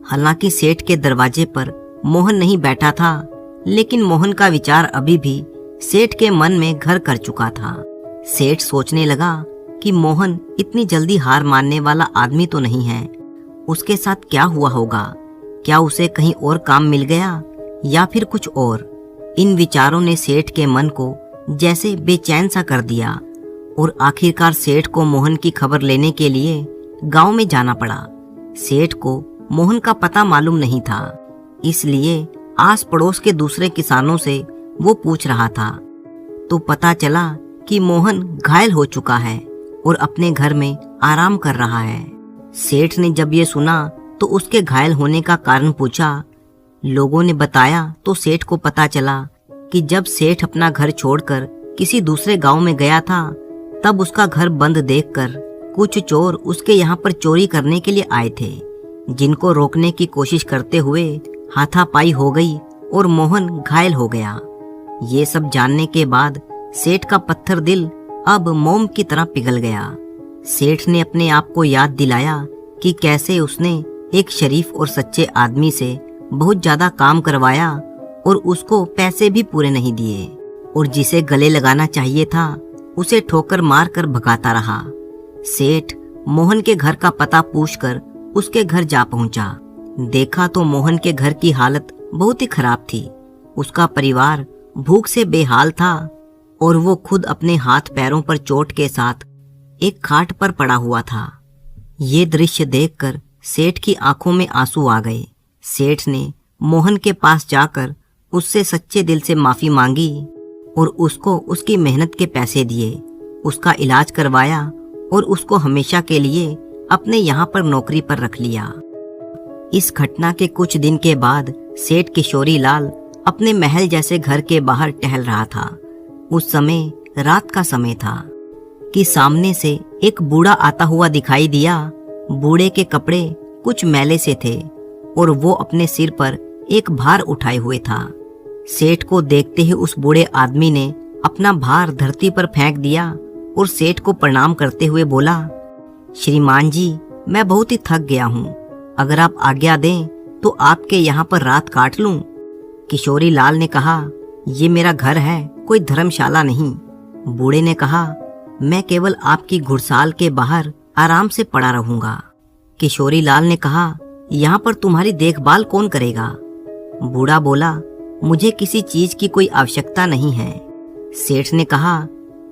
हालांकि सेठ के दरवाजे पर मोहन नहीं बैठा था, लेकिन मोहन का विचार अभी भी सेठ के मन में घर कर चुका था। सेठ सोचने लगा कि मोहन इतनी जल्दी हार मानने वाला आदमी तो नहीं है। उसके साथ क्या हुआ होगा? क्या उसे कहीं और काम मिल गया या फिर कुछ और? इन विचारों ने सेठ के मन को जैसे बेचैन सा कर दिया और आखिरकार सेठ को मोहन की खबर लेने के लिए गांव में जाना पड़ा। सेठ को मोहन का पता मालूम नहीं था, इसलिए आस पड़ोस के दूसरे किसानों से वो पूछ रहा था तो पता चला कि मोहन घायल हो चुका है और अपने घर में आराम कर रहा है। सेठ ने जब ये सुना तो उसके घायल होने का कारण पूछा। लोगों ने बताया तो सेठ को पता चला कि जब सेठ अपना घर छोड़कर किसी दूसरे गांव में गया था, तब उसका घर बंद देखकर कुछ चोर उसके यहाँ पर चोरी करने के लिए आए थे, जिनको रोकने की कोशिश करते हुए हाथापाई हो गई और मोहन घायल हो गया। ये सब जानने के बाद सेठ का पत्थर दिल अब मोम की तरह पिघल गया। सेठ ने अपने आप को याद दिलाया कि कैसे उसने एक शरीफ और सच्चे आदमी से बहुत ज्यादा काम करवाया और उसको पैसे भी पूरे नहीं दिए, और जिसे गले लगाना चाहिए था उसे ठोकर मार कर भगाता रहा। सेठ मोहन के घर का पता पूछकर उसके घर जा पहुंचा। देखा तो मोहन के घर की हालत बहुत ही खराब थी। उसका परिवार भूख से बेहाल था और वो खुद अपने हाथ पैरों पर चोट के साथ एक खाट पर पड़ा हुआ था। ये दृश्य देखकर सेठ की आंखों में आंसू आ गए। सेठ ने मोहन के पास जाकर उससे सच्चे दिल से माफी मांगी और उसको उसकी मेहनत के पैसे दिए, उसका इलाज करवाया और उसको हमेशा के लिए अपने यहाँ पर नौकरी पर रख लिया। इस घटना के कुछ दिन के बाद सेठ किशोरी लाल अपने महल जैसे घर के बाहर टहल रहा था। उस समय रात का समय था कि सामने से एक बूढ़ा आता हुआ दिखाई दिया। बूढ़े के कपड़े कुछ मैले से थे और वो अपने सिर पर एक भार उठाए हुए था। सेठ को देखते ही उस बूढ़े आदमी ने अपना भार धरती पर फेंक दिया और सेठ को प्रणाम करते हुए बोला, श्रीमान जी, मैं बहुत ही थक गया हूँ, अगर आप आज्ञा दें तो आपके यहाँ पर रात काट लूं। किशोरी लाल ने कहा, ये मेरा घर है, कोई धर्मशाला नहीं। बूढ़े ने कहा, मैं केवल आपकी घुड़साल के बाहर आराम से पड़ा रहूंगा। किशोरी लाल ने कहा, यहाँ पर तुम्हारी देखभाल कौन करेगा? बूढ़ा बोला, मुझे किसी चीज की कोई आवश्यकता नहीं है। सेठ ने कहा,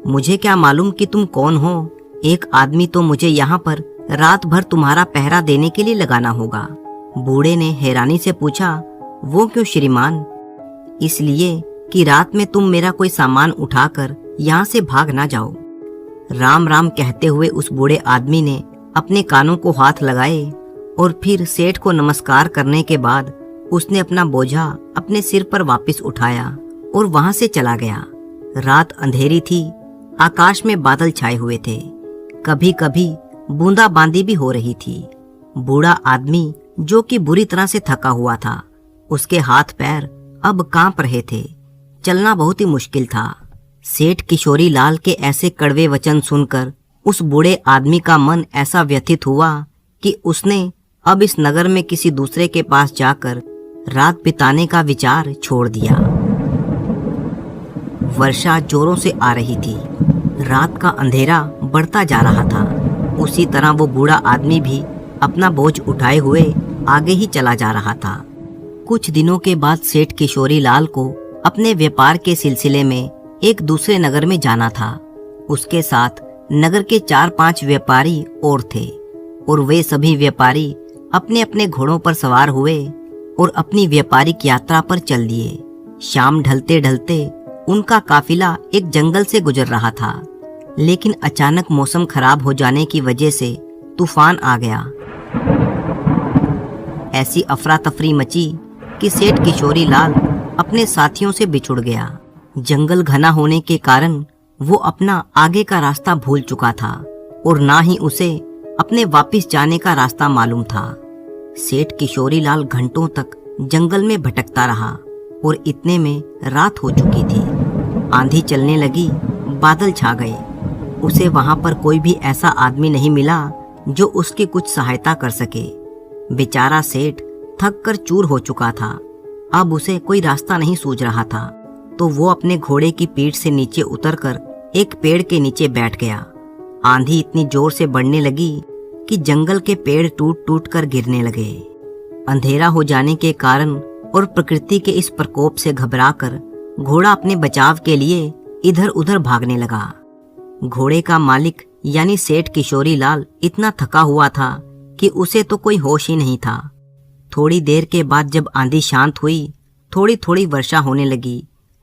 मुझे क्या मालूम कि तुम कौन हो, एक आदमी तो मुझे यहाँ पर रात भर तुम्हारा पहरा देने के लिए लगाना होगा। बूढ़े ने हैरानी से पूछा, वो क्यों श्रीमान? इसलिए कि रात में तुम मेरा कोई सामान उठाकर यहाँ से भाग ना जाओ। राम राम कहते हुए उस बूढ़े आदमी ने अपने कानों को हाथ लगाए और फिर सेठ को नमस्कार करने के बाद उसने अपना बोझा अपने सिर पर वापस उठाया और वहां से चला गया। रात अंधेरी थी, आकाश में बादल छाए हुए थे, कभी कभी बूंदाबांदी भी हो रही थी। बूढ़ा आदमी जो कि बुरी तरह से थका हुआ था, उसके हाथ पैर अब कांप रहे थे, चलना बहुत ही मुश्किल था। सेठ किशोरी लाल के ऐसे कड़वे वचन सुनकर उस बूढ़े आदमी का मन ऐसा व्यथित हुआ कि उसने अब इस नगर में किसी दूसरे के पास जाकर रात बिताने का विचार छोड़ दिया। वर्षा जोरों से आ रही थी। रात का अंधेरा बढ़ता जा रहा था। उसी तरह वो बूढ़ा आदमी भी अपना बोझ उठाए हुए आगे ही चला जा रहा था। कुछ दिनों के बाद सेठ किशोरी लाल को अपने व्यापार के सिलसिले में एक दूसरे नगर में जाना था। उसके साथ नगर के 4-5 व्यापारी और थे और वे सभी व्यापारी अपने अपने घोड़ों पर सवार हुए और अपनी व्यापारिक यात्रा पर चल दिए। शाम ढलते ढलते उनका काफिला एक जंगल से गुजर रहा था, लेकिन अचानक मौसम खराब हो जाने की वजह से तूफान आ गया। ऐसी अफरा तफरी मची कि सेठ किशोरी लाल अपने साथियों से बिछुड़ गया। जंगल घना होने के कारण वो अपना आगे का रास्ता भूल चुका था और ना ही उसे अपने वापस जाने का रास्ता मालूम था। सेठ किशोरी लाल घंटों तक जंगल में भटकता रहा और इतने में रात हो चुकी थी। आंधी चलने लगी, बादल छा गए। उसे वहां पर कोई भी ऐसा आदमी नहीं मिला जो उसकी कुछ सहायता कर सके। बेचारा सेठ थक कर चूर हो चुका था। अब उसे कोई रास्ता नहीं सूझ रहा था, तो वो अपने घोड़े की पीठ से नीचे उतरकर एक पेड़ के नीचे बैठ गया। आंधी इतनी जोर से बढ़ने लगी कि जंगल के पेड़ टूट टूट कर गिरने लगे। अंधेरा हो जाने के कारण और प्रकृति के इस प्रकोप से घबराकर घोड़ा अपने बचाव के लिए इधर उधर भागने लगा। घोड़े का मालिक यानी सेठ किशोरी लाल इतना थका हुआ था कि उसे तो कोई होश ही नहीं था। थोड़ी देर के बाद जब आंधी शांत हुई, थोड़ी थोड़ी वर्षा होने लगी।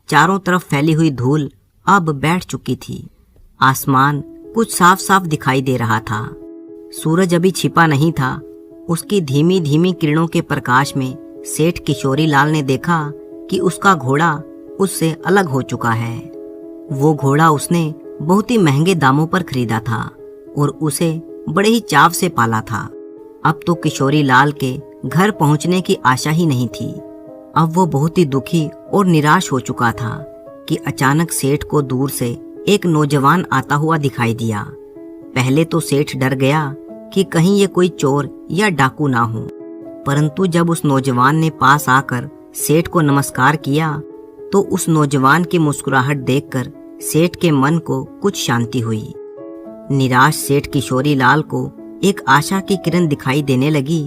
चारों तरफ फैली हुई धूल अब बैठ चुकी थी। आसमान कुछ साफ साफ दिखाई दे रहा था। सूरज अभी छिपा नहीं था। उसकी धीमी धीमी किरणों के प्रकाश में सेठ किशोरी लाल ने देखा कि उसका घोड़ा उससे अलग हो चुका है। वो घोड़ा उसने बहुत ही महंगे दामों पर खरीदा था और उसे बड़े ही चाव से पाला था। अब तो किशोरी लाल के घर पहुंचने की आशा ही नहीं थी। अब वो बहुत ही दुखी और निराश हो चुका था कि अचानक सेठ को दूर से एक नौजवान आता हुआ दिखाई दिया। पहले तो सेठ डर गया कि कहीं ये कोई चोर या डाकू ना हो, परंतु जब उस नौजवान ने पास आकर सेठ को नमस्कार किया तो उस नौजवान की मुस्कुराहट देखकर सेठ के मन को कुछ शांति हुई। निराश सेठ किशोरी लाल को एक आशा की किरण दिखाई देने लगी।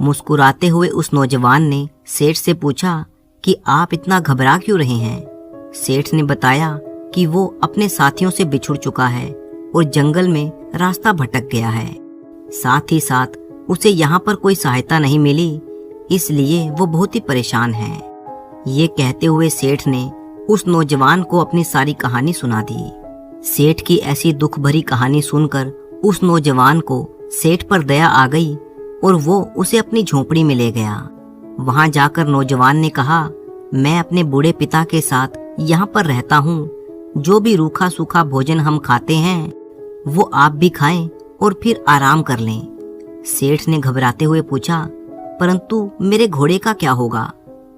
मुस्कुराते हुए उस नौजवान ने सेठ से पूछा कि आप इतना घबरा क्यों रहे हैं। सेठ ने बताया कि वो अपने साथियों से बिछुड़ चुका है और जंगल में रास्ता भटक गया है। साथ ही साथ उसे यहाँ पर कोई सहायता नहीं मिली, इसलिए वो बहुत ही परेशान है। ये कहते हुए सेठ ने उस नौजवान को अपनी सारी कहानी सुना दी। सेठ की ऐसी दुख भरी कहानी सुनकर उस नौजवान को सेठ पर दया आ गई और वो उसे अपनी झोपड़ी में ले गया। वहां जाकर नौजवान ने कहा, मैं अपने बूढ़े पिता के साथ यहाँ पर रहता हूँ। जो भी रूखा सूखा भोजन हम खाते हैं वो आप भी खाएं और फिर आराम कर लें। सेठ ने घबराते हुए पूछा, परंतु मेरे घोड़े का क्या होगा?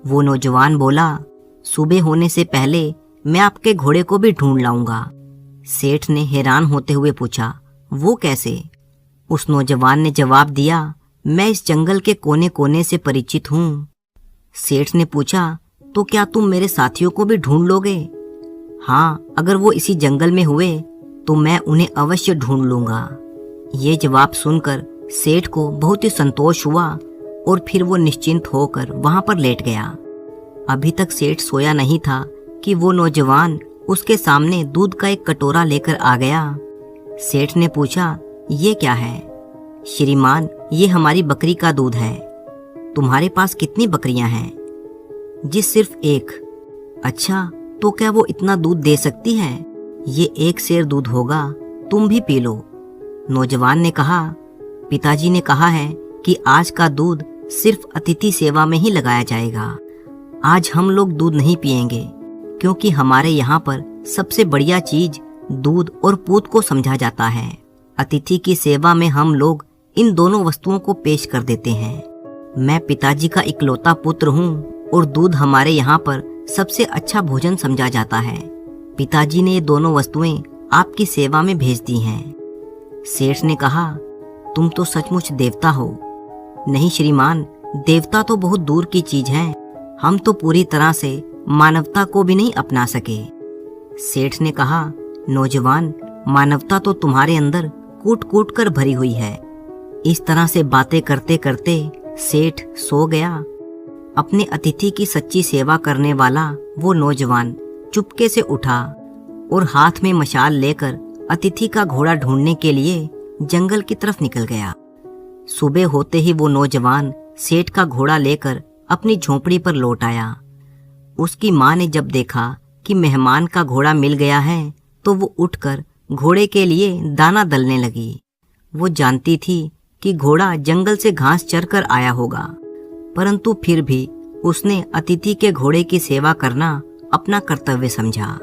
वो नौजवान बोला, सुबह होने से पहले मैं आपके घोड़े को भी ढूंढ लाऊंगा। सेठ ने हैरान होते हुए पूछा, वो कैसे? उस नौजवान ने जवाब दिया, मैं इस जंगल के कोने कोने से परिचित हूँ। सेठ ने पूछा, तो क्या तुम मेरे साथियों को भी ढूंढ लोगे? हाँ, अगर वो इसी जंगल में हुए तो मैं उन्हें अवश्य ढूंढ लूंगा। ये जवाब सुनकर सेठ को बहुत ही संतोष हुआ और फिर वो निश्चिंत होकर वहां पर लेट गया। अभी तक सेठ सोया नहीं था कि वो नौजवान उसके सामने दूध का एक कटोरा लेकर आ गया। सेठ ने पूछा, ये क्या है? श्रीमान, ये हमारी बकरी का दूध है। तुम्हारे पास कितनी बकरियां हैं? जी, सिर्फ एक। अच्छा, तो क्या वो इतना दूध दे सकती है? ये 1 सेर दूध होगा, तुम भी पी लो। नौजवान ने कहा, पिताजी ने कहा है कि आज का दूध सिर्फ अतिथि सेवा में ही लगाया जाएगा। आज हम लोग दूध नहीं पिएंगे क्योंकि हमारे यहाँ पर सबसे बढ़िया चीज दूध और पूत को समझा जाता है। अतिथि की सेवा में हम लोग इन दोनों वस्तुओं को पेश कर देते हैं। मैं पिताजी का इकलौता पुत्र हूँ और दूध हमारे यहाँ पर सबसे अच्छा भोजन समझा जाता है। पिताजी ने ये दोनों वस्तुएं आपकी सेवा में भेज दी हैं। सेठ ने कहा, तुम तो सचमुच देवता हो। नहीं श्रीमान, देवता तो बहुत दूर की चीज है, हम तो पूरी तरह से मानवता को भी नहीं अपना सके। सेठ ने कहा, नौजवान, मानवता तो तुम्हारे अंदर कूट कूट कर भरी हुई है। इस तरह से बातें करते करते सेठ सो गया। अपने अतिथि की सच्ची सेवा करने वाला वो नौजवान चुपके से उठा और हाथ में मशाल लेकर अतिथि का घोड़ा ढूंढने के लिए जंगल की तरफ निकल गया। सुबह होते ही वो नौजवान सेठ का घोड़ा लेकर अपनी झोंपड़ी पर लौट आया। उसकी माँ ने जब देखा कि मेहमान का घोड़ा मिल गया है तो वो उठकर घोड़े के लिए दाना दलने लगी। वो जानती थी कि घोड़ा जंगल से घास चरकर आया होगा, परंतु फिर भी उसने अतिथि के घोड़े की सेवा करना अपना कर्तव्य समझा।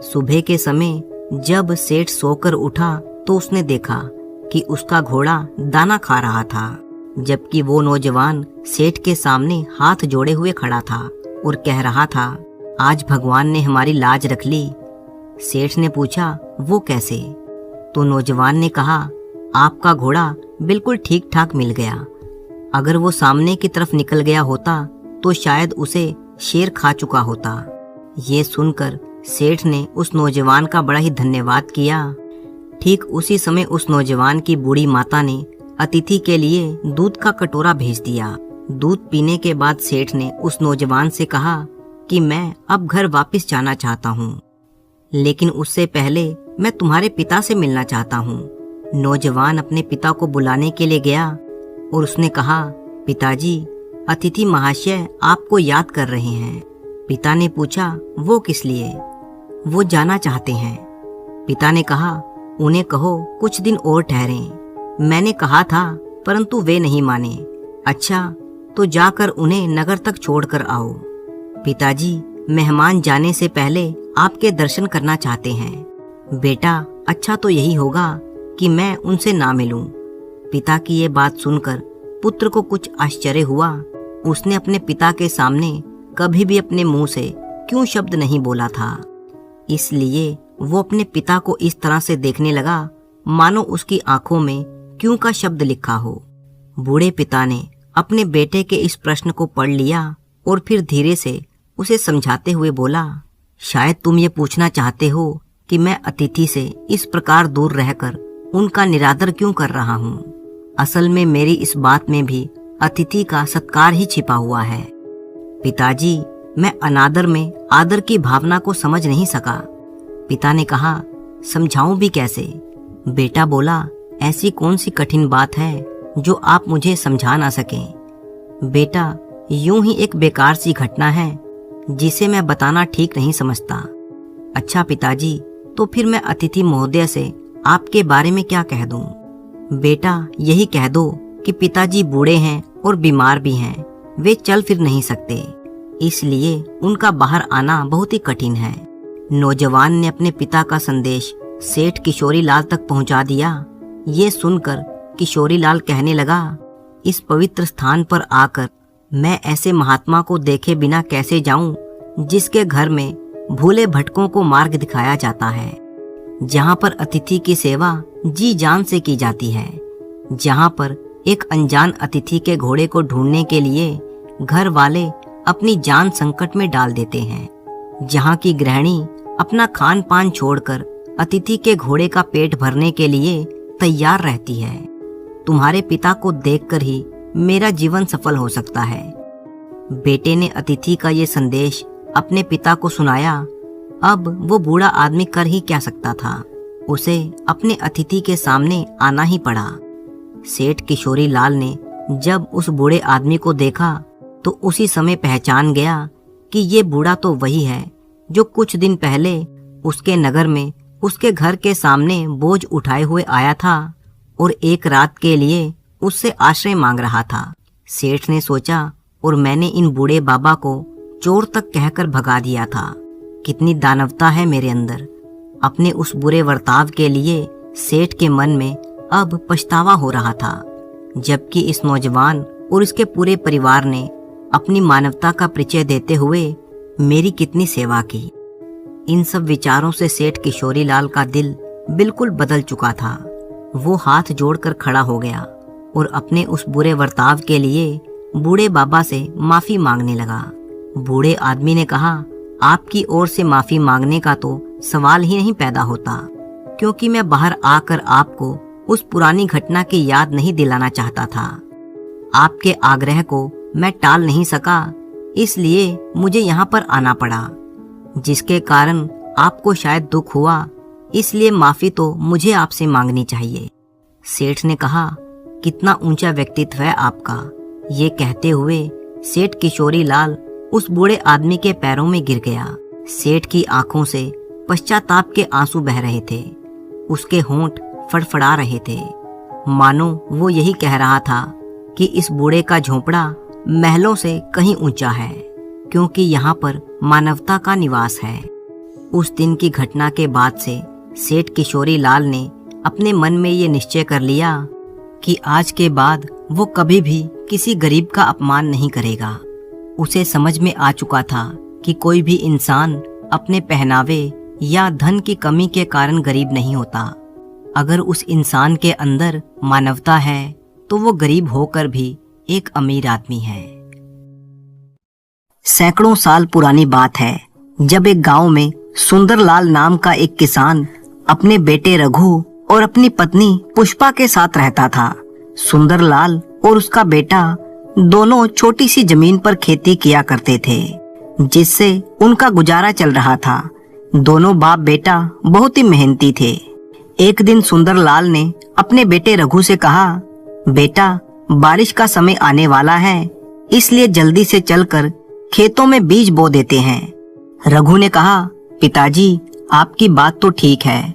सुबह के समय जब सेठ सोकर उठा तो उसने देखा कि उसका घोड़ा दाना खा रहा था, जबकि वो नौजवान सेठ के सामने हाथ जोड़े हुए खड़ा था और कह रहा था, आज भगवान ने हमारी लाज रख ली। सेठ ने पूछा, वो कैसे? तो नौजवान ने कहा, आपका घोड़ा बिल्कुल ठीक ठाक मिल गया। अगर वो सामने की तरफ निकल गया होता तो शायद उसे शेर खा चुका होता। ये सुनकर सेठ ने उस नौजवान का बड़ा ही धन्यवाद किया। ठीक उसी समय उस नौजवान की बूढ़ी माता ने अतिथि के लिए दूध का कटोरा भेज दिया। दूध पीने के बाद सेठ ने उस नौजवान से कहा कि मैं अब घर वापस जाना चाहता हूँ, लेकिन उससे पहले मैं तुम्हारे पिता से मिलना चाहता हूँ। नौजवान अपने पिता को बुलाने के लिए गया और उसने कहा, पिताजी, अतिथि महाशय आपको याद कर रहे हैं। पिता ने पूछा, वो किस लिए? वो जाना चाहते हैं। पिता ने कहा, उन्हें कहो कुछ दिन और ठहरें। मैंने कहा था परंतु वे नहीं माने। अच्छा, तो जाकर उन्हें नगर तक छोड़कर आओ। पिताजी, मेहमान जाने से पहले आपके दर्शन करना चाहते हैं। बेटा, अच्छा तो यही होगा कि मैं उनसे ना मिलूं। पिता की ये बात सुनकर पुत्र को कुछ आश्चर्य हुआ। उसने अपने पिता के सामने कभी भी अपने मुंह से क्यों शब्द नहीं बोला था, इसलिए वो अपने पिता को इस तरह से देखने लगा मानो उसकी आंखों में क्यों का शब्द लिखा हो। बूढ़े पिता ने अपने बेटे के इस प्रश्न को पढ़ लिया और फिर धीरे से उसे समझाते हुए बोला, शायद तुम ये पूछना चाहते हो कि मैं अतिथि से इस प्रकार दूर रहकर उनका निरादर क्यों कर रहा हूँ। असल में मेरी इस बात में भी अतिथि का सत्कार ही छिपा हुआ है। पिताजी, मैं अनादर में आदर की भावना को समझ नहीं सका। पिता ने कहा, समझाऊं भी कैसे? बेटा बोला, ऐसी कौन सी कठिन बात है जो आप मुझे समझा ना सकें? बेटा, यूं ही एक बेकार सी घटना है जिसे मैं बताना ठीक नहीं समझता। अच्छा पिताजी, तो फिर मैं अतिथि महोदय से आपके बारे में क्या कह दूं? बेटा, यही कह दो कि पिताजी बूढ़े हैं और बीमार भी हैं, वे चल फिर नहीं सकते, इसलिए उनका बाहर आना बहुत ही कठिन है। नौजवान ने अपने पिता का संदेश सेठ किशोरी लाल तक पहुंचा दिया। ये सुनकर किशोरी लाल कहने लगा, इस पवित्र स्थान पर आकर मैं ऐसे महात्मा को देखे बिना कैसे जाऊं जिसके घर में भूले भटकों को मार्ग दिखाया जाता है, जहां पर अतिथि की सेवा जी जान से की जाती है, जहां पर एक अनजान अतिथि के घोड़े को ढूंढने के लिए घर वाले अपनी जान संकट में डाल देते हैं, जहां की गृहिणी अपना खान पान छोड़कर अतिथि के घोड़े का पेट भरने के लिए तैयार रहती है। तुम्हारे पिता को देखकर ही मेरा जीवन सफल हो सकता है। बेटे ने अतिथि का ये संदेश अपने पिता को सुनाया। अब वो बूढ़ा आदमी कर ही क्या सकता था, उसे अपने अतिथि के सामने आना ही पड़ा। सेठ किशोरी लाल ने जब उस बूढ़े आदमी को देखा तो उसी समय पहचान गया कि ये बूढ़ा तो वही है जो कुछ दिन पहले उसके नगर में उसके घर के सामने बोझ उठाए हुए आया था और एक रात के लिए उससे आश्रय मांग रहा था। सेठ ने सोचा, और मैंने इन बूढ़े बाबा को चोर तक कहकर भगा दिया था। कितनी दानवता है मेरे अंदर। अपने उस बुरे वर्ताव के लिए सेठ के मन में अब पछतावा हो रहा था, जबकि इस नौजवान और इसके पूरे परिवार ने अपनी मानवता का परिचय देते हुए मेरी कितनी सेवा की। इन सब विचारों से सेठ किशोरी लाल का दिल बिल्कुल बदल चुका था। वो हाथ जोड़कर खड़ा हो गया और अपने उस बुरे बर्ताव के लिए बूढ़े बाबा से माफी मांगने लगा। बूढ़े आदमी ने कहा, आपकी ओर से माफी मांगने का तो सवाल ही नहीं पैदा होता, क्योंकि मैं बाहर आकर आपको उस पुरानी घटना की याद नहीं दिलाना चाहता था। आपके आग्रह को मैं टाल नहीं सका, इसलिए मुझे यहाँ पर आना पड़ा, जिसके कारण आपको शायद दुख हुआ, इसलिए माफी तो मुझे आपसे मांगनी चाहिए। सेठ ने कहा, कितना ऊंचा व्यक्तित्व है आपका। ये कहते हुए सेठ किशोरी लाल उस बूढ़े आदमी के पैरों में गिर गया। सेठ की आंखों से पश्चाताप के आंसू बह रहे थे, उसके होंठ फड़फड़ा रहे थे, मानो वो यही कह रहा था कि इस बूढ़े का झोंपड़ा महलों से कहीं ऊंचा है, क्योंकि यहाँ पर मानवता का निवास है। उस दिन की घटना के बाद से सेठ किशोरी लाल ने अपने मन में ये निश्चय कर लिया कि आज के बाद वो कभी भी किसी गरीब का अपमान नहीं करेगा। उसे समझ में आ चुका था कि कोई भी इंसान अपने पहनावे या धन की कमी के कारण गरीब नहीं होता। अगर उस इंसान के अंदर मानवता है तो वो गरीब होकर भी एक अमीर आदमी है। सैकड़ों साल पुरानी बात है, जब एक गांव में सुंदरलाल नाम का एक किसान अपने बेटे रघु और अपनी पत्नी पुष्पा के साथ रहता था। सुंदरलाल और उसका बेटा दोनों छोटी सी जमीन पर खेती किया करते थे, जिससे उनका गुजारा चल रहा था। दोनों बाप बेटा बहुत ही मेहनती थे। एक दिन सुंदरलाल ने अपने बेटे रघु से कहा, बेटा, बारिश का समय आने वाला है, इसलिए जल्दी से चलकर खेतों में बीज बो देते हैं। रघु ने कहा, पिताजी, आपकी बात तो ठीक है,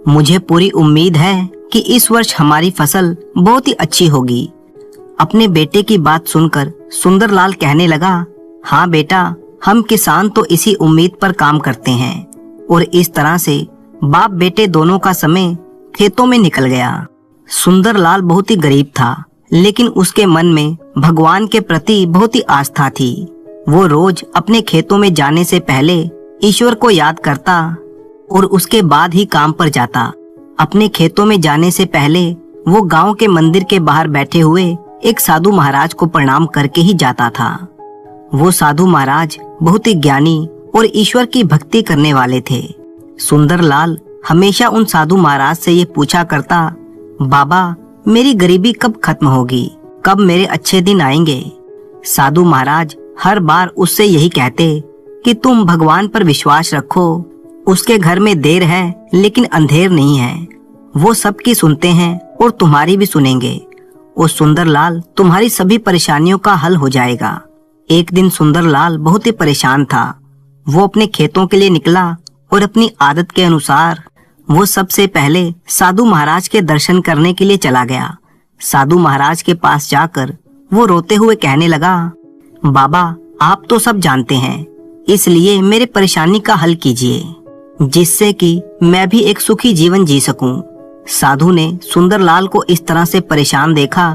मुझे पूरी उम्मीद है कि इस वर्ष हमारी फसल बहुत ही अच्छी होगी। अपने बेटे की बात सुनकर सुंदरलाल कहने लगा, हाँ बेटा, हम किसान तो इसी उम्मीद पर काम करते हैं। और इस तरह से बाप बेटे दोनों का समय खेतों में निकल गया। सुंदरलाल बहुत ही गरीब था, लेकिन उसके मन में भगवान के प्रति बहुत ही आस्था थी। वो रोज अपने खेतों में जाने से पहले ईश्वर को याद करता और उसके बाद ही काम पर जाता। अपने खेतों में जाने से पहले वो गांव के मंदिर के बाहर बैठे हुए एक साधु महाराज को प्रणाम करके ही जाता था। वो साधु महाराज बहुत ही ज्ञानी और ईश्वर की भक्ति करने वाले थे। सुंदरलाल हमेशा उन साधु महाराज से ये पूछा करता, बाबा, मेरी गरीबी कब खत्म होगी, कब मेरे अच्छे दिन आएंगे। साधु महाराज हर बार उससे यही कहते कि तुम भगवान पर विश्वास रखो, उसके घर में देर है लेकिन अंधेर नहीं है, वो सबकी सुनते हैं और तुम्हारी भी सुनेंगे, और सुंदरलाल तुम्हारी सभी परेशानियों का हल हो जाएगा। एक दिन सुंदरलाल बहुत ही परेशान था। वो अपने खेतों के लिए निकला और अपनी आदत के अनुसार वो सबसे पहले साधु महाराज के दर्शन करने के लिए चला गया। साधु महाराज के पास जाकर वो रोते हुए कहने लगा, बाबा, आप तो सब जानते हैं, इसलिए मेरे परेशानी का हल कीजिए, जिससे कि मैं भी एक सुखी जीवन जी सकूं। साधु ने सुंदरलाल को इस तरह से परेशान देखा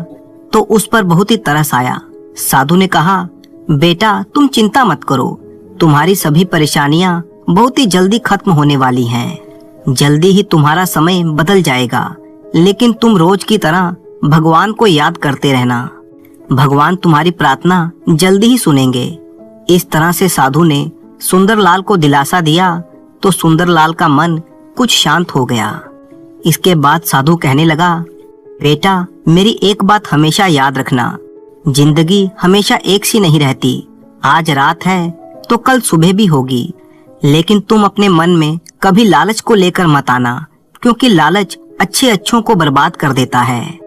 तो उस पर बहुत ही तरस आया। साधु ने कहा, बेटा, तुम चिंता मत करो, तुम्हारी सभी परेशानियां बहुत ही जल्दी खत्म होने वाली हैं। जल्दी ही तुम्हारा समय बदल जाएगा, लेकिन तुम रोज की तरह भगवान को याद करते रहना, भगवान तुम्हारी प्रार्थना जल्दी ही सुनेंगे। इस तरह से साधु ने सुंदरलाल को दिलासा दिया तो सुंदरलाल का मन कुछ शांत हो गया। इसके बाद साधु कहने लगा, बेटा, मेरी एक बात हमेशा याद रखना, जिंदगी हमेशा एक सी नहीं रहती। आज रात है तो कल सुबह भी होगी, लेकिन तुम अपने मन में कभी लालच को लेकर मत आना, क्योंकि लालच अच्छे अच्छों को बर्बाद कर देता है।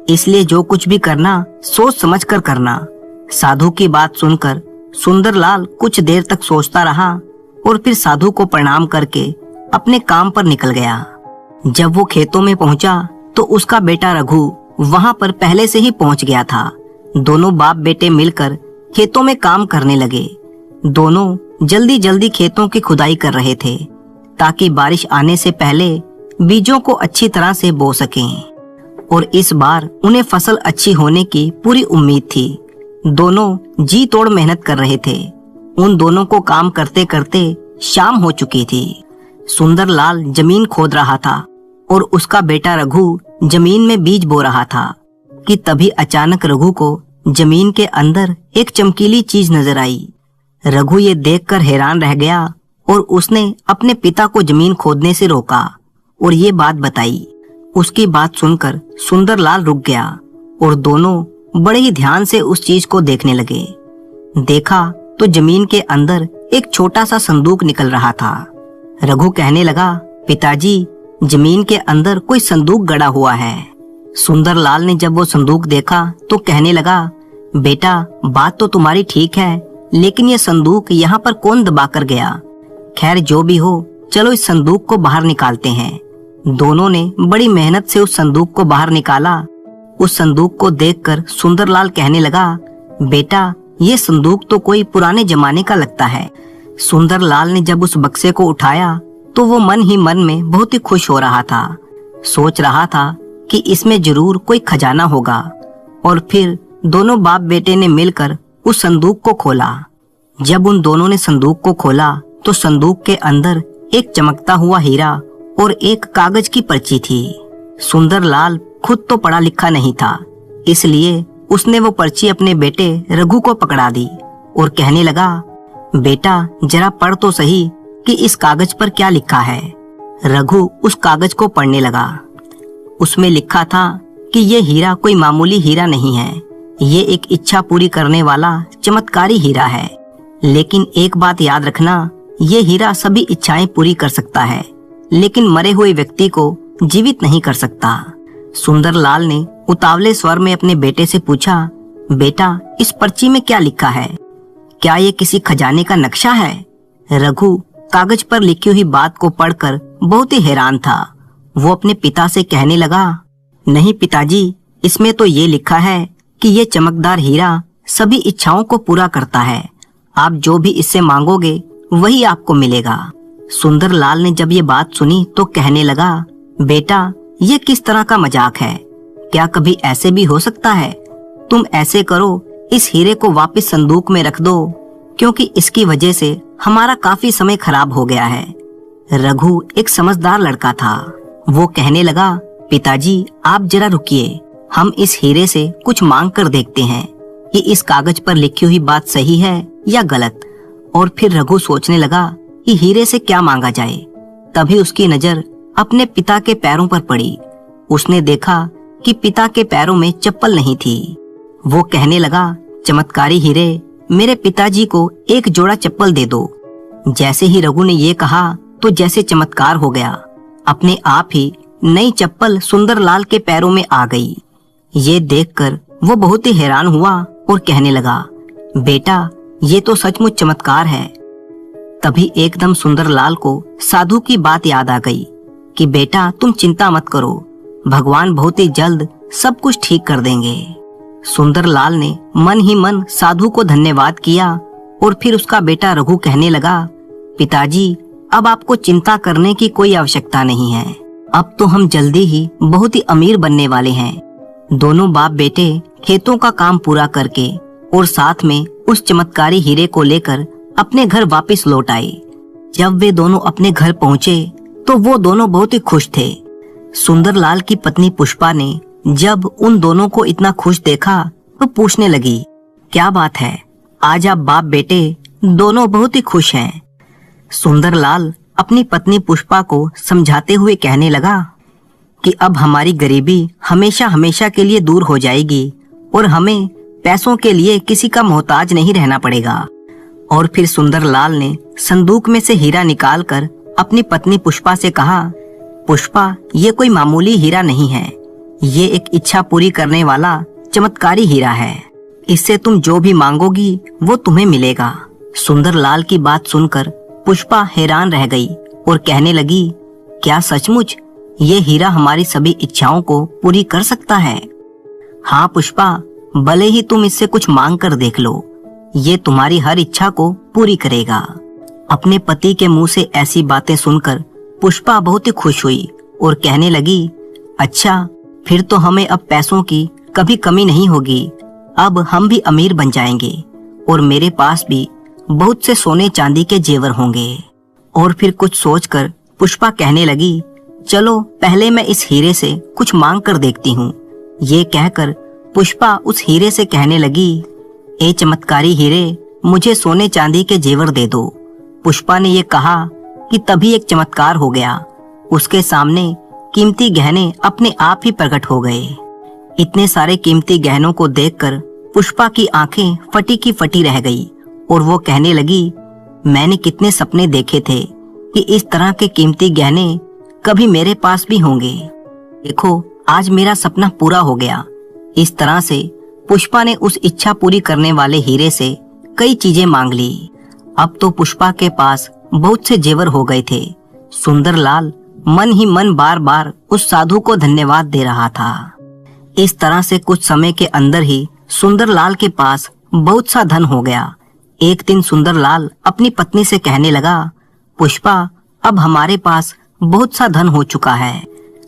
इसलिए जो कुछ भी करना सोच समझ कर करना। साधु की बात सुनकर सुंदरलाल कुछ देर तक सोचता रहा और फिर साधु को प्रणाम करके अपने काम पर निकल गया। जब वो खेतों में पहुंचा तो उसका बेटा रघु वहां पर पहले से ही पहुंच गया था। दोनों बाप बेटे मिलकर खेतों में काम करने लगे। दोनों जल्दी जल्दी खेतों की खुदाई कर रहे थे, ताकि बारिश आने से पहले बीजों को अच्छी तरह से बो सकें। और इस बार उन्हें फसल अच्छी होने की पूरी उम्मीद थी। दोनों जी तोड़ मेहनत कर रहे थे। उन दोनों को काम करते करते शाम हो चुकी थी। सुंदरलाल जमीन खोद रहा था और उसका बेटा रघु जमीन में बीज बो रहा था कि तभी अचानक रघु को जमीन के अंदर एक चमकीली चीज नजर आई। रघु ये देखकर हैरान रह गया और उसने अपने पिता को जमीन खोदने से रोका और ये बात बताई। उसकी बात सुनकर सुंदरलाल रुक गया और दोनों बड़े ही ध्यान से उस चीज को देखने लगे। देखा तो जमीन के अंदर एक छोटा सा संदूक निकल रहा था। रघु कहने लगा, पिताजी, जमीन के अंदर कोई संदूक गड़ा हुआ है। सुंदरलाल ने जब वो संदूक देखा तो कहने लगा, बेटा, बात तो तुम्हारी ठीक है, लेकिन ये संदूक यहाँ पर कौन दबा कर गया? खैर जो भी हो, चलो इस संदूक को बाहर निकालते हैं। दोनों ने बड़ी मेहनत से उस संदूक को बाहर निकाला। उस संदूक को देखकर सुंदरलाल कहने लगा, बेटा, ये संदूक तो कोई पुराने जमाने का लगता है। सुंदरलाल ने जब उस बक्से को उठाया तो वो मन ही मन में बहुत ही खुश हो रहा था। सोच रहा था कि इसमें जरूर कोई खजाना होगा। और फिर दोनों बाप बेटे ने मिलकर उस संदूक को खोला। जब उन दोनों ने संदूक को खोला तो संदूक के अंदर एक चमकता हुआ हीरा और एक कागज की पर्ची थी। सुंदरलाल खुद तो पढ़ा लिखा नहीं था, इसलिए उसने वो पर्ची अपने बेटे रघु को पकड़ा दी और कहने लगा, बेटा, जरा पढ़ तो सही कि इस कागज पर क्या लिखा है। रघु उस कागज को पढ़ने लगा। उसमें लिखा था कि ये हीरा कोई मामूली हीरा नहीं है, ये एक इच्छा पूरी करने वाला चमत्कारी हीरा है। लेकिन एक बात याद रखना, ये हीरा सभी इच्छाएं पूरी कर सकता है, लेकिन मरे हुए व्यक्ति को जीवित नहीं कर सकता। सुंदरलाल ने उतावले स्वर में अपने बेटे से पूछा, बेटा, इस पर्ची में क्या लिखा है? क्या ये किसी खजाने का नक्शा है? रघु कागज पर लिखी हुई बात को पढ़कर बहुत ही हैरान था। वो अपने पिता से कहने लगा, नहीं पिताजी, इसमें तो ये लिखा है कि ये चमकदार हीरा सभी इच्छाओं को पूरा करता है। आप जो भी इससे मांगोगे वही आपको मिलेगा। सुंदरलाल ने जब ये बात सुनी तो कहने लगा, बेटा, ये किस तरह का मजाक है? क्या कभी ऐसे भी हो सकता है? तुम ऐसे करो, इस हीरे को वापस संदूक में रख दो, क्योंकि इसकी वजह से हमारा काफी समय खराब हो गया है। रघु एक समझदार लड़का था। वो कहने लगा, पिताजी, आप जरा रुकिए, हम इस हीरे से कुछ मांग कर देखते हैं कि इस कागज पर लिखी हुई बात सही है या गलत। और फिर रघु सोचने लगा कि हीरे से क्या मांगा जाए। तभी उसकी नजर अपने पिता के पैरों पर पड़ी। उसने देखा कि पिता के पैरों में चप्पल नहीं थी। वो कहने लगा, चमत्कारी हीरे, मेरे पिताजी को एक जोड़ा चप्पल दे दो। जैसे ही रघु ने ये कहा तो जैसे चमत्कार हो गया, अपने आप ही नई चप्पल सुंदरलाल के पैरों में आ गई। ये देखकर वो बहुत ही हैरान हुआ और कहने लगा, बेटा, ये तो सचमुच चमत्कार है। तभी एकदम सुंदरलाल को साधु की बात याद आ गई कि बेटा, तुम चिंता मत करो, भगवान बहुत ही जल्द सब कुछ ठीक कर देंगे। सुंदरलाल ने मन ही मन साधु को धन्यवाद किया और फिर उसका बेटा रघु कहने लगा, पिताजी, अब आपको चिंता करने की कोई आवश्यकता नहीं है। अब तो हम जल्दी ही बहुत ही अमीर बनने वाले हैं। दोनों बाप बेटे खेतों का काम पूरा करके और साथ में उस चमत्कारी हीरे को लेकर अपने घर वापस लौट आए। जब वे दोनों अपने घर पहुँचे तो वो दोनों बहुत ही खुश थे। सुंदरलाल की पत्नी पुष्पा ने जब उन दोनों को इतना खुश देखा तो पूछने लगी, क्या बात है, आज आप बाप बेटे दोनों बहुत ही खुश हैं। सुंदरलाल अपनी पत्नी पुष्पा को समझाते हुए कहने लगा कि अब हमारी गरीबी हमेशा हमेशा के लिए दूर हो जाएगी और हमें पैसों के लिए किसी का मोहताज नहीं रहना पड़ेगा। और फिर सुंदरलाल ने संदूक में से हीरा निकालकर अपनी पत्नी पुष्पा से कहा, पुष्पा, ये कोई मामूली हीरा नहीं है, ये एक इच्छा पूरी करने वाला चमत्कारी हीरा है। इससे तुम जो भी मांगोगी वो तुम्हें मिलेगा। सुंदरलाल की बात सुनकर पुष्पा हैरान रह गई और कहने लगी, क्या सचमुच ये हीरा हमारी सभी इच्छाओं को पूरी कर सकता है? हाँ पुष्पा, भले ही तुम इससे कुछ मांग कर देख लो, ये तुम्हारी हर इच्छा को पूरी करेगा। अपने पति के मुंह से ऐसी बातें सुनकर पुष्पा बहुत ही खुश हुई और कहने लगी, अच्छा, फिर तो हमें अब पैसों की कभी कमी नहीं होगी। अब हम भी अमीर बन जाएंगे और मेरे पास भी बहुत से सोने चांदी के जेवर होंगे। और फिर कुछ सोचकर पुष्पा कहने लगी, चलो पहले मैं इस हीरे से कुछ मांग कर देखती हूँ। ये कहकर पुष्पा उस हीरे से कहने लगी, ए चमत्कारी हीरे, मुझे सोने चांदी के जेवर दे दो। पुष्पा ने ये कहा कि तभी एक चमत्कार हो गया। उसके सामने कीमती गहने अपने आप ही प्रकट हो गए। इतने सारे कीमती गहनों को देखकर पुष्पा की आंखें फटी की फटी रह गई और वो कहने लगी, मैंने कितने सपने देखे थे कि इस तरह के कीमती गहने कभी मेरे पास भी होंगे। देखो, आज मेरा सपना पूरा हो गया। इस तरह से पुष्पा ने उस इच्छा पूरी करने वाले हीरे से कई चीजें मांग ली। अब तो पुष्पा के पास बहुत से जेवर हो गए थे। सुंदरलाल मन ही मन बार बार उस साधु को धन्यवाद दे रहा था। इस तरह से कुछ समय के अंदर ही सुंदरलाल के पास बहुत सा धन हो गया। एक दिन सुंदरलाल अपनी पत्नी से कहने लगा, पुष्पा, अब हमारे पास बहुत सा धन हो चुका है।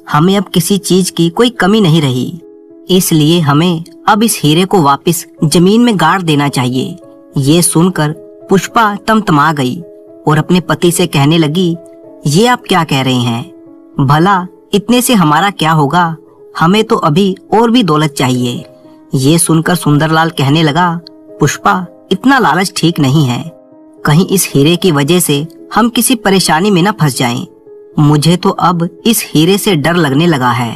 हमें अब किसी चीज की कोई कमी नहीं रही। इसलिए हमें अब इस हीरे को वापस जमीन में गाड़ देना चाहिए। ये सुनकर पुष्पा तमतमा गई और अपने पति से कहने लगी, ये आप क्या कह रहे हैं? भला इतने से हमारा क्या होगा? हमें तो अभी और भी दौलत चाहिए। ये सुनकर सुंदरलाल कहने लगा, पुष्पा, इतना लालच ठीक नहीं है। कहीं इस हीरे की वजह से हम किसी परेशानी में न फंस जाएं। मुझे तो अब इस हीरे से डर लगने लगा है।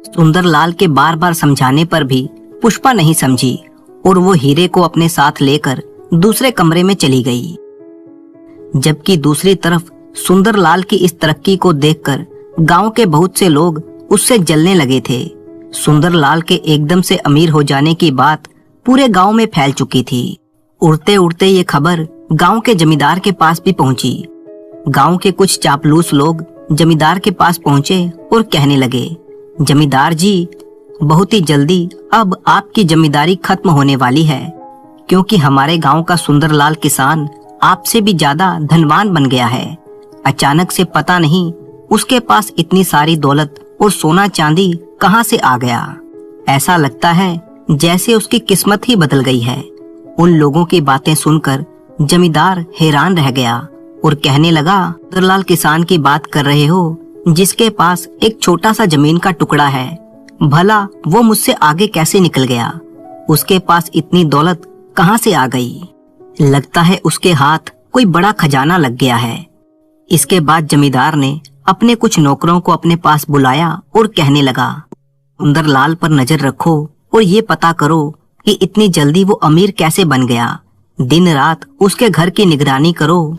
सुंदरलाल के बार बार समझाने पर भी पुष्पा नहीं समझी और वो हीरे को अपने साथ लेकर दूसरे कमरे में चली गई। जबकि दूसरी तरफ सुंदरलाल की इस तरक्की को देखकर गांव के बहुत से लोग उससे जलने लगे थे। सुंदरलाल के एकदम से अमीर हो जाने की बात पूरे गांव में फैल चुकी थी। उड़ते उड़ते ये खबर गांव के जमींदार के पास भी पहुंची। गांव के कुछ चापलूस लोग जमींदार के पास पहुंचे और कहने लगे, जमींदार जी, बहुत ही जल्दी अब आपकी जमींदारी खत्म होने वाली है, क्योंकि हमारे गांव का सुंदरलाल किसान आपसे भी ज्यादा धनवान बन गया है। अचानक से पता नहीं उसके पास इतनी सारी दौलत और सोना चांदी कहां से आ गया। ऐसा लगता है जैसे उसकी किस्मत ही बदल गई है। उन लोगों की बातें सुनकर जमींदार हैरान रह गया और कहने लगा, सुंदरलाल किसान की बात कर रहे हो, जिसके पास एक छोटा सा जमीन का टुकड़ा है। भला वो मुझसे आगे कैसे निकल गया? उसके पास इतनी दौलत कहां से आ गई? लगता है उसके हाथ कोई बड़ा खजाना लग गया है। इसके बाद जमींदार ने अपने कुछ नौकरों को अपने पास बुलाया और कहने लगा, सुंदरलाल पर नजर रखो और ये पता करो कि इतनी जल्दी वो अमीर कैसे बन गया। दिन रात उसके घर की निगरानी करो।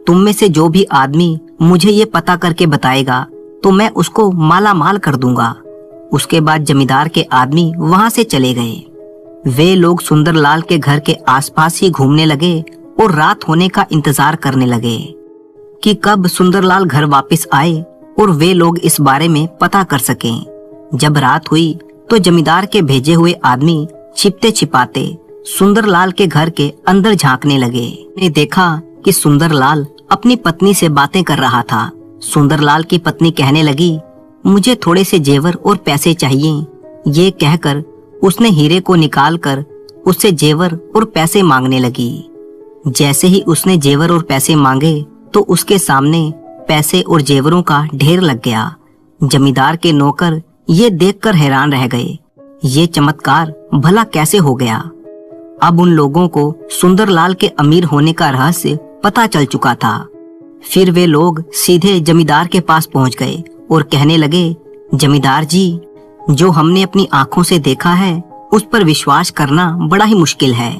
तुम में से जो भी आदमी मुझे ये पता करके बताएगा तो मैं उसको माला माल कर दूंगा। उसके बाद जमींदार के आदमी वहां से चले गए। वे लोग सुंदरलाल के घर के आसपास ही घूमने लगे और रात होने का इंतजार करने लगे कि कब सुंदरलाल घर वापस आए और वे लोग इस बारे में पता कर सकें। जब रात हुई तो जमींदार के भेजे हुए आदमी छिपते छिपाते सुंदरलाल के घर के अंदर झांकने लगे। ने देखा कि सुंदरलाल अपनी पत्नी से बातें कर रहा था। सुंदरलाल की पत्नी कहने लगी, मुझे थोड़े से जेवर और पैसे चाहिए। ये कहकर उसने हीरे को निकालकर उससे जेवर और पैसे मांगने लगी। जैसे ही उसने जेवर और पैसे मांगे तो उसके सामने पैसे और जेवरों का ढेर लग गया। जमींदार के नौकर ये देखकर हैरान रह गए। ये चमत्कार भला कैसे हो गया? अब उन लोगों को सुंदरलाल के अमीर होने का रहस्य पता चल चुका था। फिर वे लोग सीधे जमींदार के पास पहुंच गए और कहने लगे, जमींदार जी, जो हमने अपनी आंखों से देखा है उस पर विश्वास करना बड़ा ही मुश्किल है।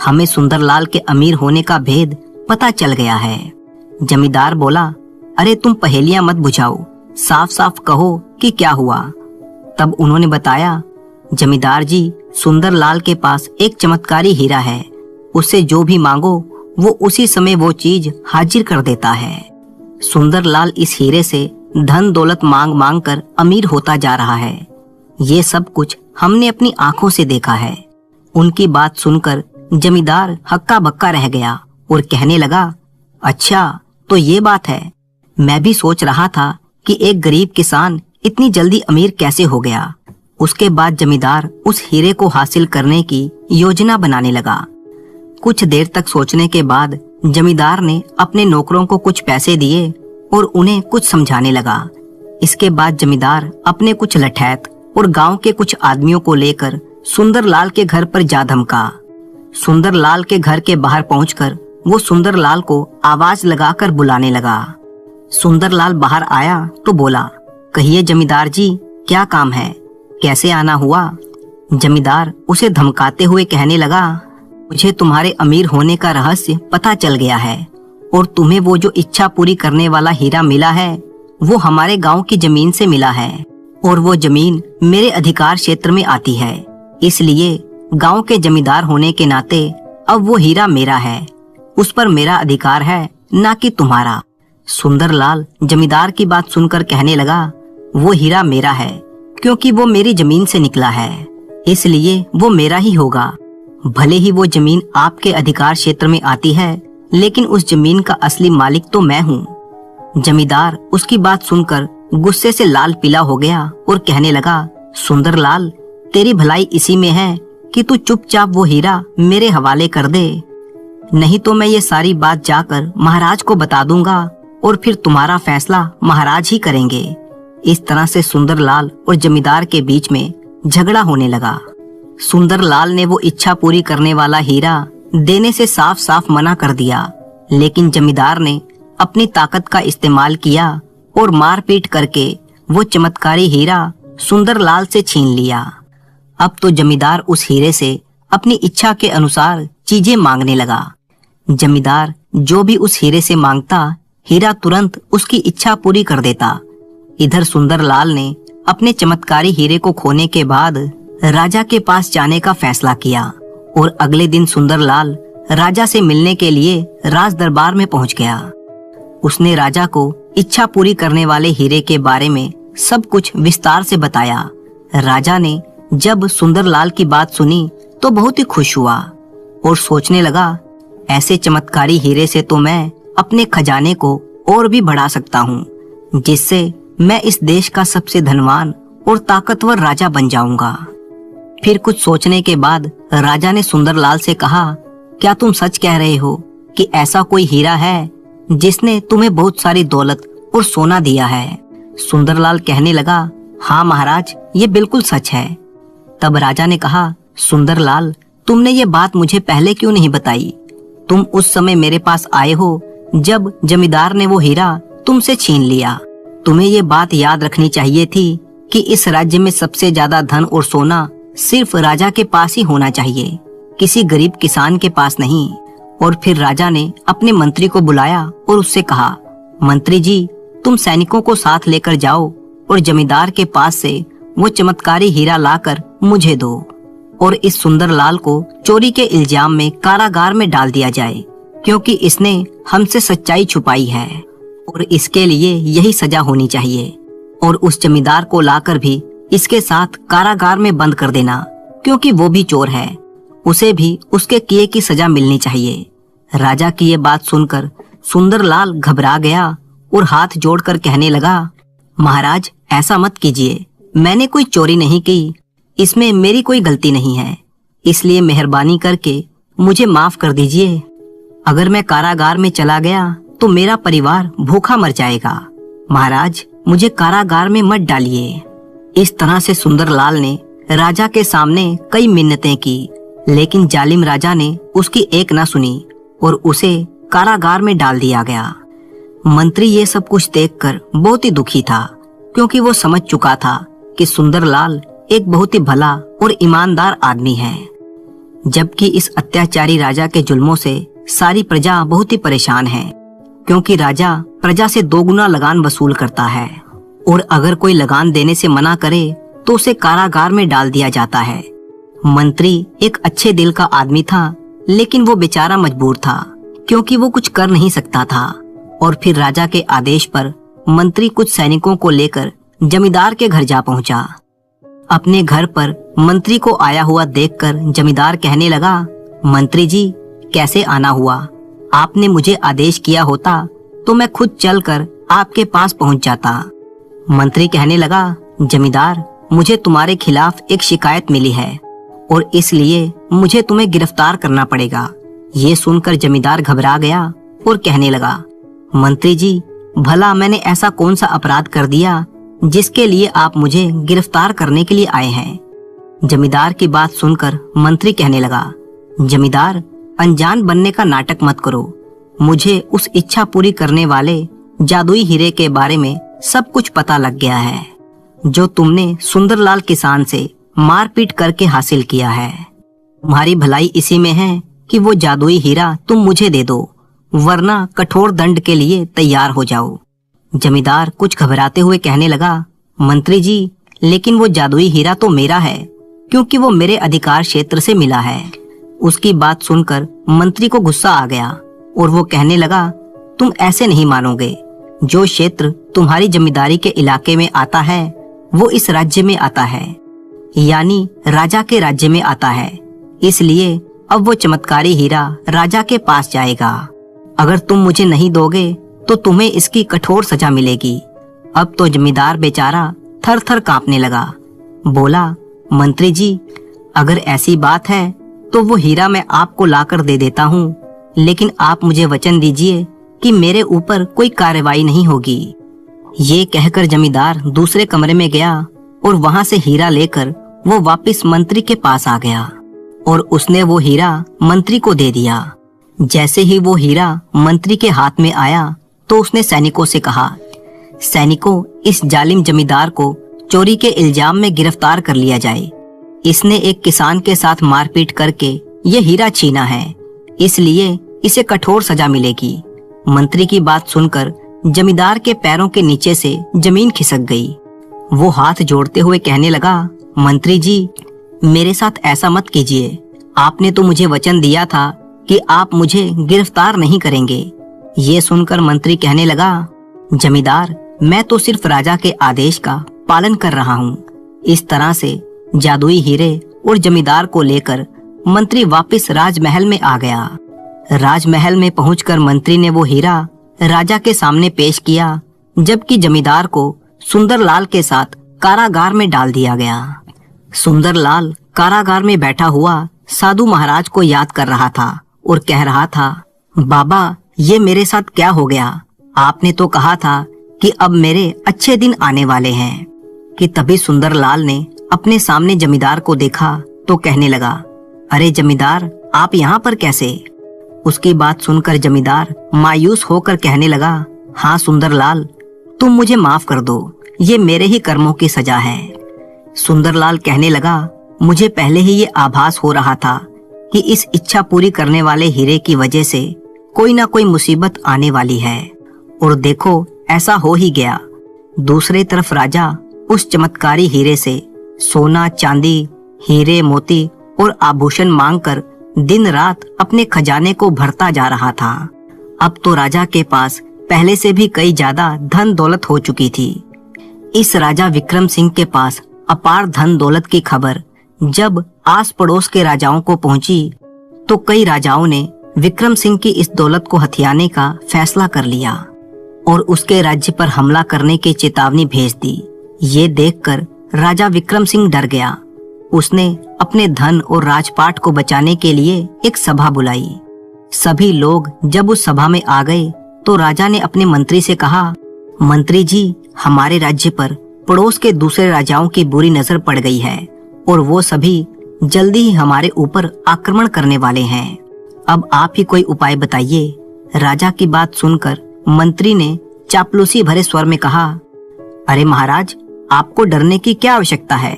हमें सुंदरलाल के अमीर होने का भेद पता चल गया है। जमींदार बोला, अरे तुम पहेलियां मत बुझाओ, साफ साफ कहो कि क्या हुआ। तब उन्होंने बताया, जमींदार जी, सुंदरलाल के पास एक चमत्कारी हीरा है। उससे जो भी मांगो वो उसी समय वो चीज हाजिर कर देता है। सुंदरलाल इस हीरे से धन दौलत मांग मांग कर अमीर होता जा रहा है। ये सब कुछ हमने अपनी आंखों से देखा है। उनकी बात सुनकर जमींदार हक्का बक्का रह गया और कहने लगा, अच्छा तो ये बात है। मैं भी सोच रहा था कि एक गरीब किसान इतनी जल्दी अमीर कैसे हो गया। उसके बाद जमींदार उस हीरे को हासिल करने की योजना बनाने लगा। कुछ देर तक सोचने के बाद जमींदार ने अपने नौकरों को कुछ पैसे दिए और उन्हें कुछ समझाने लगा। इसके बाद जमींदार अपने कुछ लठैत और गांव के कुछ आदमियों को लेकर सुंदरलाल के घर पर जा धमका। सुंदरलाल के घर के बाहर पहुंचकर वो सुंदरलाल को आवाज लगाकर बुलाने लगा। सुंदरलाल बाहर आया तो बोला, कहिए जमींदार जी, क्या काम है, कैसे आना हुआ? जमींदार उसे धमकाते हुए कहने लगा, मुझे तुम्हारे अमीर होने का रहस्य पता चल गया है और तुम्हें वो जो इच्छा पूरी करने वाला हीरा मिला है वो हमारे गांव की जमीन से मिला है और वो जमीन मेरे अधिकार क्षेत्र में आती है। इसलिए गांव के जमींदार होने के नाते अब वो हीरा मेरा है, उस पर मेरा अधिकार है, ना कि तुम्हारा। सुंदरलाल जमींदार की बात सुनकर कहने लगा, वो हीरा मेरा है क्योंकि वो मेरी जमीन से निकला है, इसलिए वो मेरा ही होगा। भले ही वो जमीन आपके अधिकार क्षेत्र में आती है, लेकिन उस जमीन का असली मालिक तो मैं हूँ। जमींदार उसकी बात सुनकर गुस्से से लाल पीला हो गया और कहने लगा, सुंदरलाल, तेरी भलाई इसी में है कि तू चुपचाप वो हीरा मेरे हवाले कर दे, नहीं तो मैं ये सारी बात जाकर महाराज को बता दूंगा और फिर तुम्हारा फैसला महाराज ही करेंगे। इस तरह से सुंदरलाल और जमींदार के बीच में झगड़ा होने लगा। सुंदरलाल ने वो इच्छा पूरी करने वाला हीरा देने से साफ साफ मना कर दिया, लेकिन जमींदार ने अपनी ताकत का इस्तेमाल किया और मारपीट करके वो चमत्कारी हीरा सुंदरलाल से छीन लिया। अब तो जमींदार उस हीरे से अपनी इच्छा के अनुसार चीजें मांगने लगा। जमींदार जो भी उस हीरे से मांगता, हीरा तुरंत उसकी इच्छा पूरी कर देता। इधर सुंदरलाल ने अपने चमत्कारी हीरे को खोने के बाद राजा के पास जाने का फैसला किया और अगले दिन सुंदरलाल राजा से मिलने के लिए राज दरबार में पहुंच गया। उसने राजा को इच्छा पूरी करने वाले हीरे के बारे में सब कुछ विस्तार से बताया। राजा ने जब सुंदरलाल की बात सुनी तो बहुत ही खुश हुआ और सोचने लगा, ऐसे चमत्कारी हीरे से तो मैं अपने खजाने को और भी बढ़ा सकता हूँ, जिससे मैं इस देश का सबसे धनवान और ताकतवर राजा बन जाऊंगा। फिर कुछ सोचने के बाद राजा ने सुंदरलाल से कहा, क्या तुम सच कह रहे हो कि ऐसा कोई हीरा है जिसने तुम्हें बहुत सारी दौलत और सोना दिया है? सुंदरलाल कहने लगा, हाँ महाराज, ये बिल्कुल सच है। तब राजा ने कहा, सुंदरलाल, तुमने ये बात मुझे पहले क्यों नहीं बताई? तुम उस समय मेरे पास आए हो जब जमींदार ने वो हीरा तुमसे छीन लिया। तुम्हें ये बात याद रखनी चाहिए थी कि इस राज्य में सबसे ज्यादा धन और सोना सिर्फ राजा के पास ही होना चाहिए, किसी गरीब किसान के पास नहीं। और फिर राजा ने अपने मंत्री को बुलाया और उससे कहा, मंत्री जी, तुम सैनिकों को साथ लेकर जाओ और जमींदार के पास से वो चमत्कारी हीरा लाकर मुझे दो और इस सुंदरलाल को चोरी के इल्जाम में कारागार में डाल दिया जाए, क्योंकि इसने हमसे सच्चाई छुपाई है और इसके लिए यही सजा होनी चाहिए। और उस जमींदार को लाकर भी इसके साथ कारागार में बंद कर देना, क्योंकि वो भी चोर है, उसे भी उसके किए की सजा मिलनी चाहिए। राजा की ये बात सुनकर सुंदरलाल घबरा गया और हाथ जोड़कर कहने लगा, महाराज, ऐसा मत कीजिए, मैंने कोई चोरी नहीं की, इसमें मेरी कोई गलती नहीं है, इसलिए मेहरबानी करके मुझे माफ कर दीजिए। अगर मैं कारागार में चला गया तो मेरा परिवार भूखा मर जाएगा। महाराज, मुझे कारागार में मत डालिए। इस तरह से सुंदरलाल ने राजा के सामने कई मिन्नतें की, लेकिन जालिम राजा ने उसकी एक न सुनी और उसे कारागार में डाल दिया गया। मंत्री ये सब कुछ देखकर बहुत ही दुखी था, क्योंकि वो समझ चुका था कि सुंदरलाल एक बहुत ही भला और ईमानदार आदमी है। जबकि इस अत्याचारी राजा के जुल्मों से सारी प्रजा बहुत ही परेशान है, क्योंकि राजा प्रजा से 2 गुना लगान वसूल करता है और अगर कोई लगान देने से मना करे तो उसे कारागार में डाल दिया जाता है। मंत्री एक अच्छे दिल का आदमी था, लेकिन वो बेचारा मजबूर था, क्योंकि वो कुछ कर नहीं सकता था। और फिर राजा के आदेश पर मंत्री कुछ सैनिकों को लेकर जमींदार के घर जा पहुंचा। अपने घर पर मंत्री को आया हुआ देखकर जमींदार कहने लगा, मंत्री जी, कैसे आना हुआ? आपने मुझे आदेश किया होता तो मैं खुद चलकर आपके पास पहुंच जाता। मंत्री कहने लगा, जमींदार, मुझे तुम्हारे खिलाफ एक शिकायत मिली है और इसलिए मुझे तुम्हें गिरफ्तार करना पड़ेगा। ये सुनकर जमींदार घबरा गया और कहने लगा, मंत्री जी, भला मैंने ऐसा कौन सा अपराध कर दिया जिसके लिए आप मुझे गिरफ्तार करने के लिए आए हैं। जमींदार की बात सुनकर मंत्री कहने लगा, जमींदार, अनजान बनने का नाटक मत करो। मुझे उस इच्छा पूरी करने वाले जादुई हीरे के बारे में सब कुछ पता लग गया है, जो तुमने सुंदरलाल किसान से मारपीट करके हासिल किया है। तुम्हारी भलाई इसी में है कि वो जादुई हीरा तुम मुझे दे दो, वरना कठोर दंड के लिए तैयार हो जाओ। जमींदार कुछ घबराते हुए कहने लगा, मंत्री जी, लेकिन वो जादुई हीरा तो मेरा है, क्योंकि वो मेरे अधिकार क्षेत्र से मिला है। उसकी बात सुनकर मंत्री को गुस्सा आ गया और वो कहने लगा, तुम ऐसे नहीं मानोगे। जो क्षेत्र तुम्हारी जमींदारी के इलाके में आता है वो इस राज्य में आता है, यानी राजा के राज्य में आता है। इसलिए अब वो चमत्कारी हीरा राजा के पास जाएगा। अगर तुम मुझे नहीं दोगे तो तुम्हें इसकी कठोर सजा मिलेगी। अब तो जमींदार बेचारा थर थर कांपने लगा। बोला, मंत्री जी, अगर ऐसी बात है तो वो हीरा मैं आपको लाकर दे देता हूँ, लेकिन आप मुझे वचन दीजिए कि मेरे ऊपर कोई कार्रवाई नहीं होगी। ये कहकर जमींदार दूसरे कमरे में गया और वहां से हीरा लेकर वो वापस मंत्री के पास आ गया और उसने वो हीरा मंत्री को दे दिया। जैसे ही वो हीरा मंत्री के हाथ में आया तो उसने सैनिकों से कहा, सैनिकों, इस जालिम जमींदार को चोरी के इल्जाम में गिरफ्तार कर लिया जाए। इसने एक किसान के साथ मारपीट करके ये हीरा छीना है, इसलिए इसे कठोर सजा मिलेगी। मंत्री की बात सुनकर जमींदार के पैरों के नीचे से जमीन खिसक गई। वो हाथ जोड़ते हुए कहने लगा, मंत्री जी, मेरे साथ ऐसा मत कीजिए। आपने तो मुझे वचन दिया था कि आप मुझे गिरफ्तार नहीं करेंगे। ये सुनकर मंत्री कहने लगा, जमींदार, मैं तो सिर्फ राजा के आदेश का पालन कर रहा हूँ। इस तरह से जादुई हीरे और जमींदार को लेकर मंत्री वापस राजमहल में आ गया। राजमहल में पहुंचकर मंत्री ने वो हीरा राजा के सामने पेश किया, जबकि जमींदार को सुंदरलाल के साथ कारागार में डाल दिया गया। सुंदरलाल कारागार में बैठा हुआ साधु महाराज को याद कर रहा था और कह रहा था, बाबा, ये मेरे साथ क्या हो गया? आपने तो कहा था कि अब मेरे अच्छे दिन आने वाले हैं। कि तभी सुंदरलाल ने अपने सामने जमींदार को देखा तो कहने लगा, अरे जमींदार, आप यहाँ पर कैसे? उसकी बात सुनकर जमींदार मायूस होकर कहने लगा, हाँ सुंदरलाल, तुम मुझे माफ कर दो, ये मेरे ही कर्मों की सजा है। सुंदरलाल कहने लगा, मुझे पहले ही ये आभास हो रहा था कि इस इच्छा पूरी करने वाले हीरे की वजह से कोई ना कोई मुसीबत आने वाली है, और देखो ऐसा हो ही गया। दूसरी तरफ राजा उस चमत्कारी हीरे से सोना, चांदी, हीरे, मोती और आभूषण मांगकर दिन रात अपने खजाने को भरता जा रहा था। अब तो राजा के पास पहले से भी कई ज्यादा धन दौलत हो चुकी थी। इस राजा विक्रम सिंह के पास अपार धन दौलत की खबर जब आस पड़ोस के राजाओं को पहुंची तो कई राजाओं ने विक्रम सिंह की इस दौलत को हथियाने का फैसला कर लिया और उसके राज्य पर हमला करने की चेतावनी भेज दी। ये देखकर राजा विक्रम सिंह डर गया। उसने अपने धन और राजपाट को बचाने के लिए एक सभा बुलाई। सभी लोग जब उस सभा में आ गए तो राजा ने अपने मंत्री से कहा, मंत्री जी, हमारे राज्य पर पड़ोस के दूसरे राजाओं की बुरी नजर पड़ गई है और वो सभी जल्दी ही हमारे ऊपर आक्रमण करने वाले हैं। अब आप ही कोई उपाय बताइए। राजा की बात सुनकर मंत्री ने चापलूसी भरे स्वर में कहा, अरे महाराज, आपको डरने की क्या आवश्यकता है?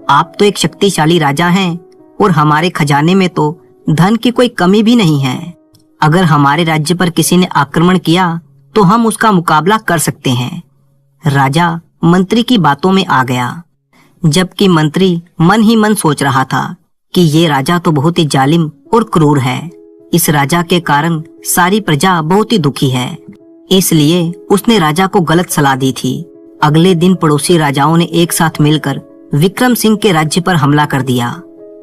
आप तो एक शक्तिशाली राजा हैं और हमारे खजाने में तो धन की कोई कमी भी नहीं है। अगर हमारे राज्य पर किसी ने आक्रमण किया तो हम उसका मुकाबला कर सकते हैं। राजा मंत्री की बातों में आ गया, जबकि मंत्री मन ही मन सोच रहा था कि ये राजा तो बहुत ही जालिम और क्रूर है। इस राजा के कारण सारी प्रजा बहुत ही दुखी है, इसलिए उसने राजा को गलत सलाह दी थी। अगले दिन पड़ोसी राजाओं ने एक साथ मिलकर विक्रम सिंह के राज्य पर हमला कर दिया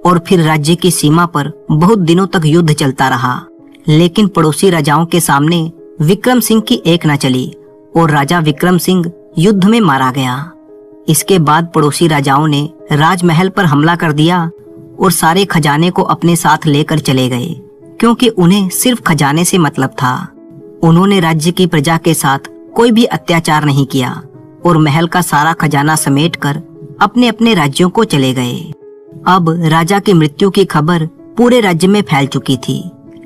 और फिर राज्य की सीमा पर बहुत दिनों तक युद्ध चलता रहा। लेकिन पड़ोसी राजाओं के सामने विक्रम सिंह की एक न चली और राजा विक्रम सिंह युद्ध में मारा गया। इसके बाद पड़ोसी राजाओं ने राजमहल पर हमला कर दिया और सारे खजाने को अपने साथ लेकर चले गए, क्योंकि उन्हें सिर्फ खजाने से मतलब था। उन्होंने राज्य की प्रजा के साथ कोई भी अत्याचार नहीं किया और महल का सारा खजाना समेटकर अपने अपने राज्यों को चले गए। अब राजा की मृत्यु की खबर पूरे राज्य में फैल चुकी थी।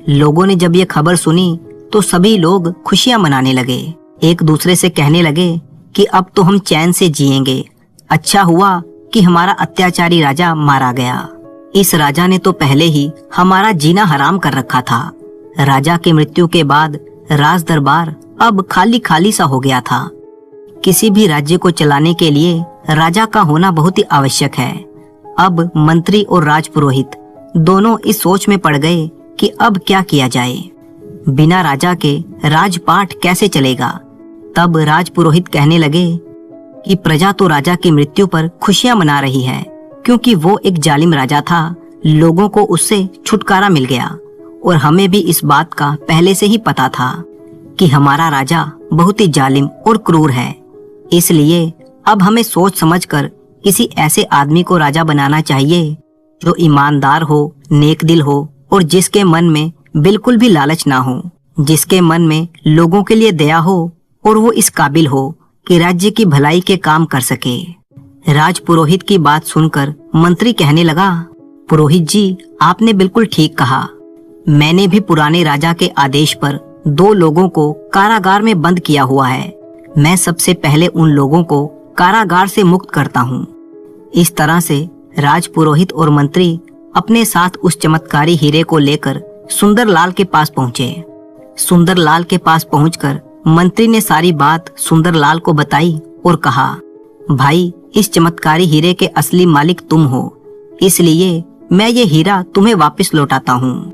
लोगों ने जब ये खबर सुनी तो सभी लोग खुशियां मनाने लगे। एक दूसरे से कहने लगे कि अब तो हम चैन से जिएंगे। अच्छा हुआ कि हमारा अत्याचारी राजा मारा गया। इस राजा ने तो पहले ही हमारा जीना हराम कर रखा था। राजा की मृत्यु के बाद राज दरबार अब खाली खाली सा हो गया था। किसी भी राज्य को चलाने के लिए राजा का होना बहुत ही आवश्यक है। अब मंत्री और राजपुरोहित दोनों इस सोच में पड़ गए कि अब क्या किया जाए। बिना राजा के राजपाट कैसे चलेगा। तब राजपुरोहित कहने लगे कि प्रजा तो राजा की मृत्यु पर खुशियां मना रही है, क्योंकि वो एक जालिम राजा था। लोगों को उससे छुटकारा मिल गया और हमें भी इस बात का पहले से ही पता था कि हमारा राजा बहुत ही जालिम और क्रूर है। इसलिए अब हमें सोच समझकर किसी ऐसे आदमी को राजा बनाना चाहिए जो ईमानदार हो, नेक दिल हो और जिसके मन में बिल्कुल भी लालच ना हो, जिसके मन में लोगों के लिए दया हो और वो इस काबिल हो कि राज्य की भलाई के काम कर सके। राजपुरोहित की बात सुनकर मंत्री कहने लगा, पुरोहित जी, आपने बिल्कुल ठीक कहा। मैंने भी पुराने राजा के आदेश पर 2 लोगों को कारागार में बंद किया हुआ है। मैं सबसे पहले उन लोगों को कारागार से मुक्त करता हूँ। इस तरह से राजपुरोहित और मंत्री अपने साथ उस चमत्कारी हीरे को लेकर सुंदरलाल के पास पहुँचे। सुंदरलाल के पास पहुंचकर मंत्री ने सारी बात सुंदरलाल को बताई और कहा, भाई, इस चमत्कारी हीरे के असली मालिक तुम हो, इसलिए मैं ये हीरा तुम्हें वापस लौटाता हूँ।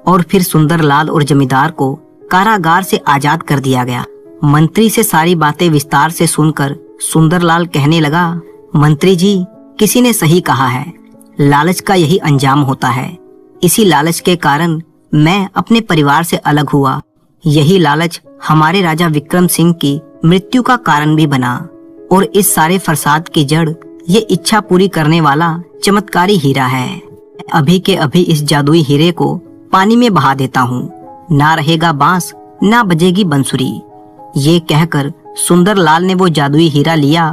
और फिर सुंदरलाल और जमींदार को कारागार से आजाद कर दिया गया। मंत्री से सारी बातें विस्तार से सुनकर सुंदरलाल कहने लगा, मंत्री जी, किसी ने सही कहा है, लालच का यही अंजाम होता है। इसी लालच के कारण मैं अपने परिवार से अलग हुआ। यही लालच हमारे राजा विक्रम सिंह की मृत्यु का कारण भी बना और इस सारे फसाद की जड़ ये इच्छा पूरी करने वाला चमत्कारी हीरा है। अभी के अभी इस जादुई हीरे को पानी में बहा देता हूँ, ना रहेगा बांस, ना बजेगी बंसुरी। ये कहकर सुंदरलाल ने वो जादुई हीरा लिया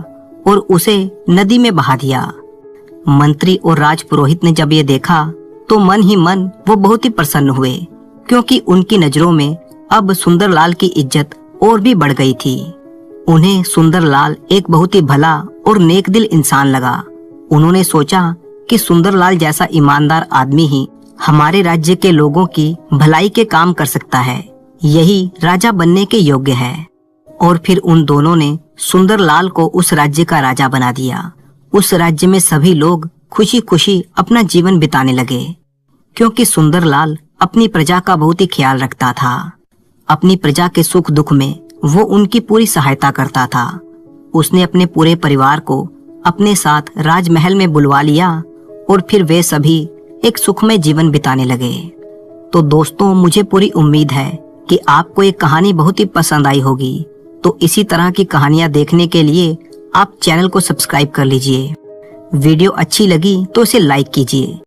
और उसे नदी में बहा दिया। मंत्री और राजपुरोहित ने जब ये देखा तो मन ही मन वो बहुत ही प्रसन्न हुए, क्योंकि उनकी नजरों में अब सुंदरलाल की इज्जत और भी बढ़ गई थी। उन्हें सुंदरलाल एक बहुत ही भला और नेक दिल इंसान लगा। उन्होंने सोचा कि सुंदरलाल जैसा ईमानदार आदमी ही हमारे राज्य के लोगों की भलाई के काम कर सकता है, यही राजा बनने के योग्य है। और फिर उन दोनों ने सुंदरलाल को उस राज्य का राजा बना दिया। उस राज्य में सभी लोग खुशी खुशी अपना जीवन बिताने लगे, क्योंकि सुंदरलाल अपनी प्रजा का बहुत ही ख्याल रखता था। अपनी प्रजा के सुख दुख में वो उनकी पूरी सहायता करता था। उसने अपने पूरे परिवार को अपने साथ राजमहल में बुलवा लिया और फिर वे सभी एक सुखमय जीवन बिताने लगे। तो दोस्तों, मुझे पूरी उम्मीद है कि आपको ये कहानी बहुत ही पसंद आई होगी। तो इसी तरह की कहानियां देखने के लिए आप चैनल को सब्सक्राइब कर लीजिए। वीडियो अच्छी लगी तो इसे लाइक कीजिए।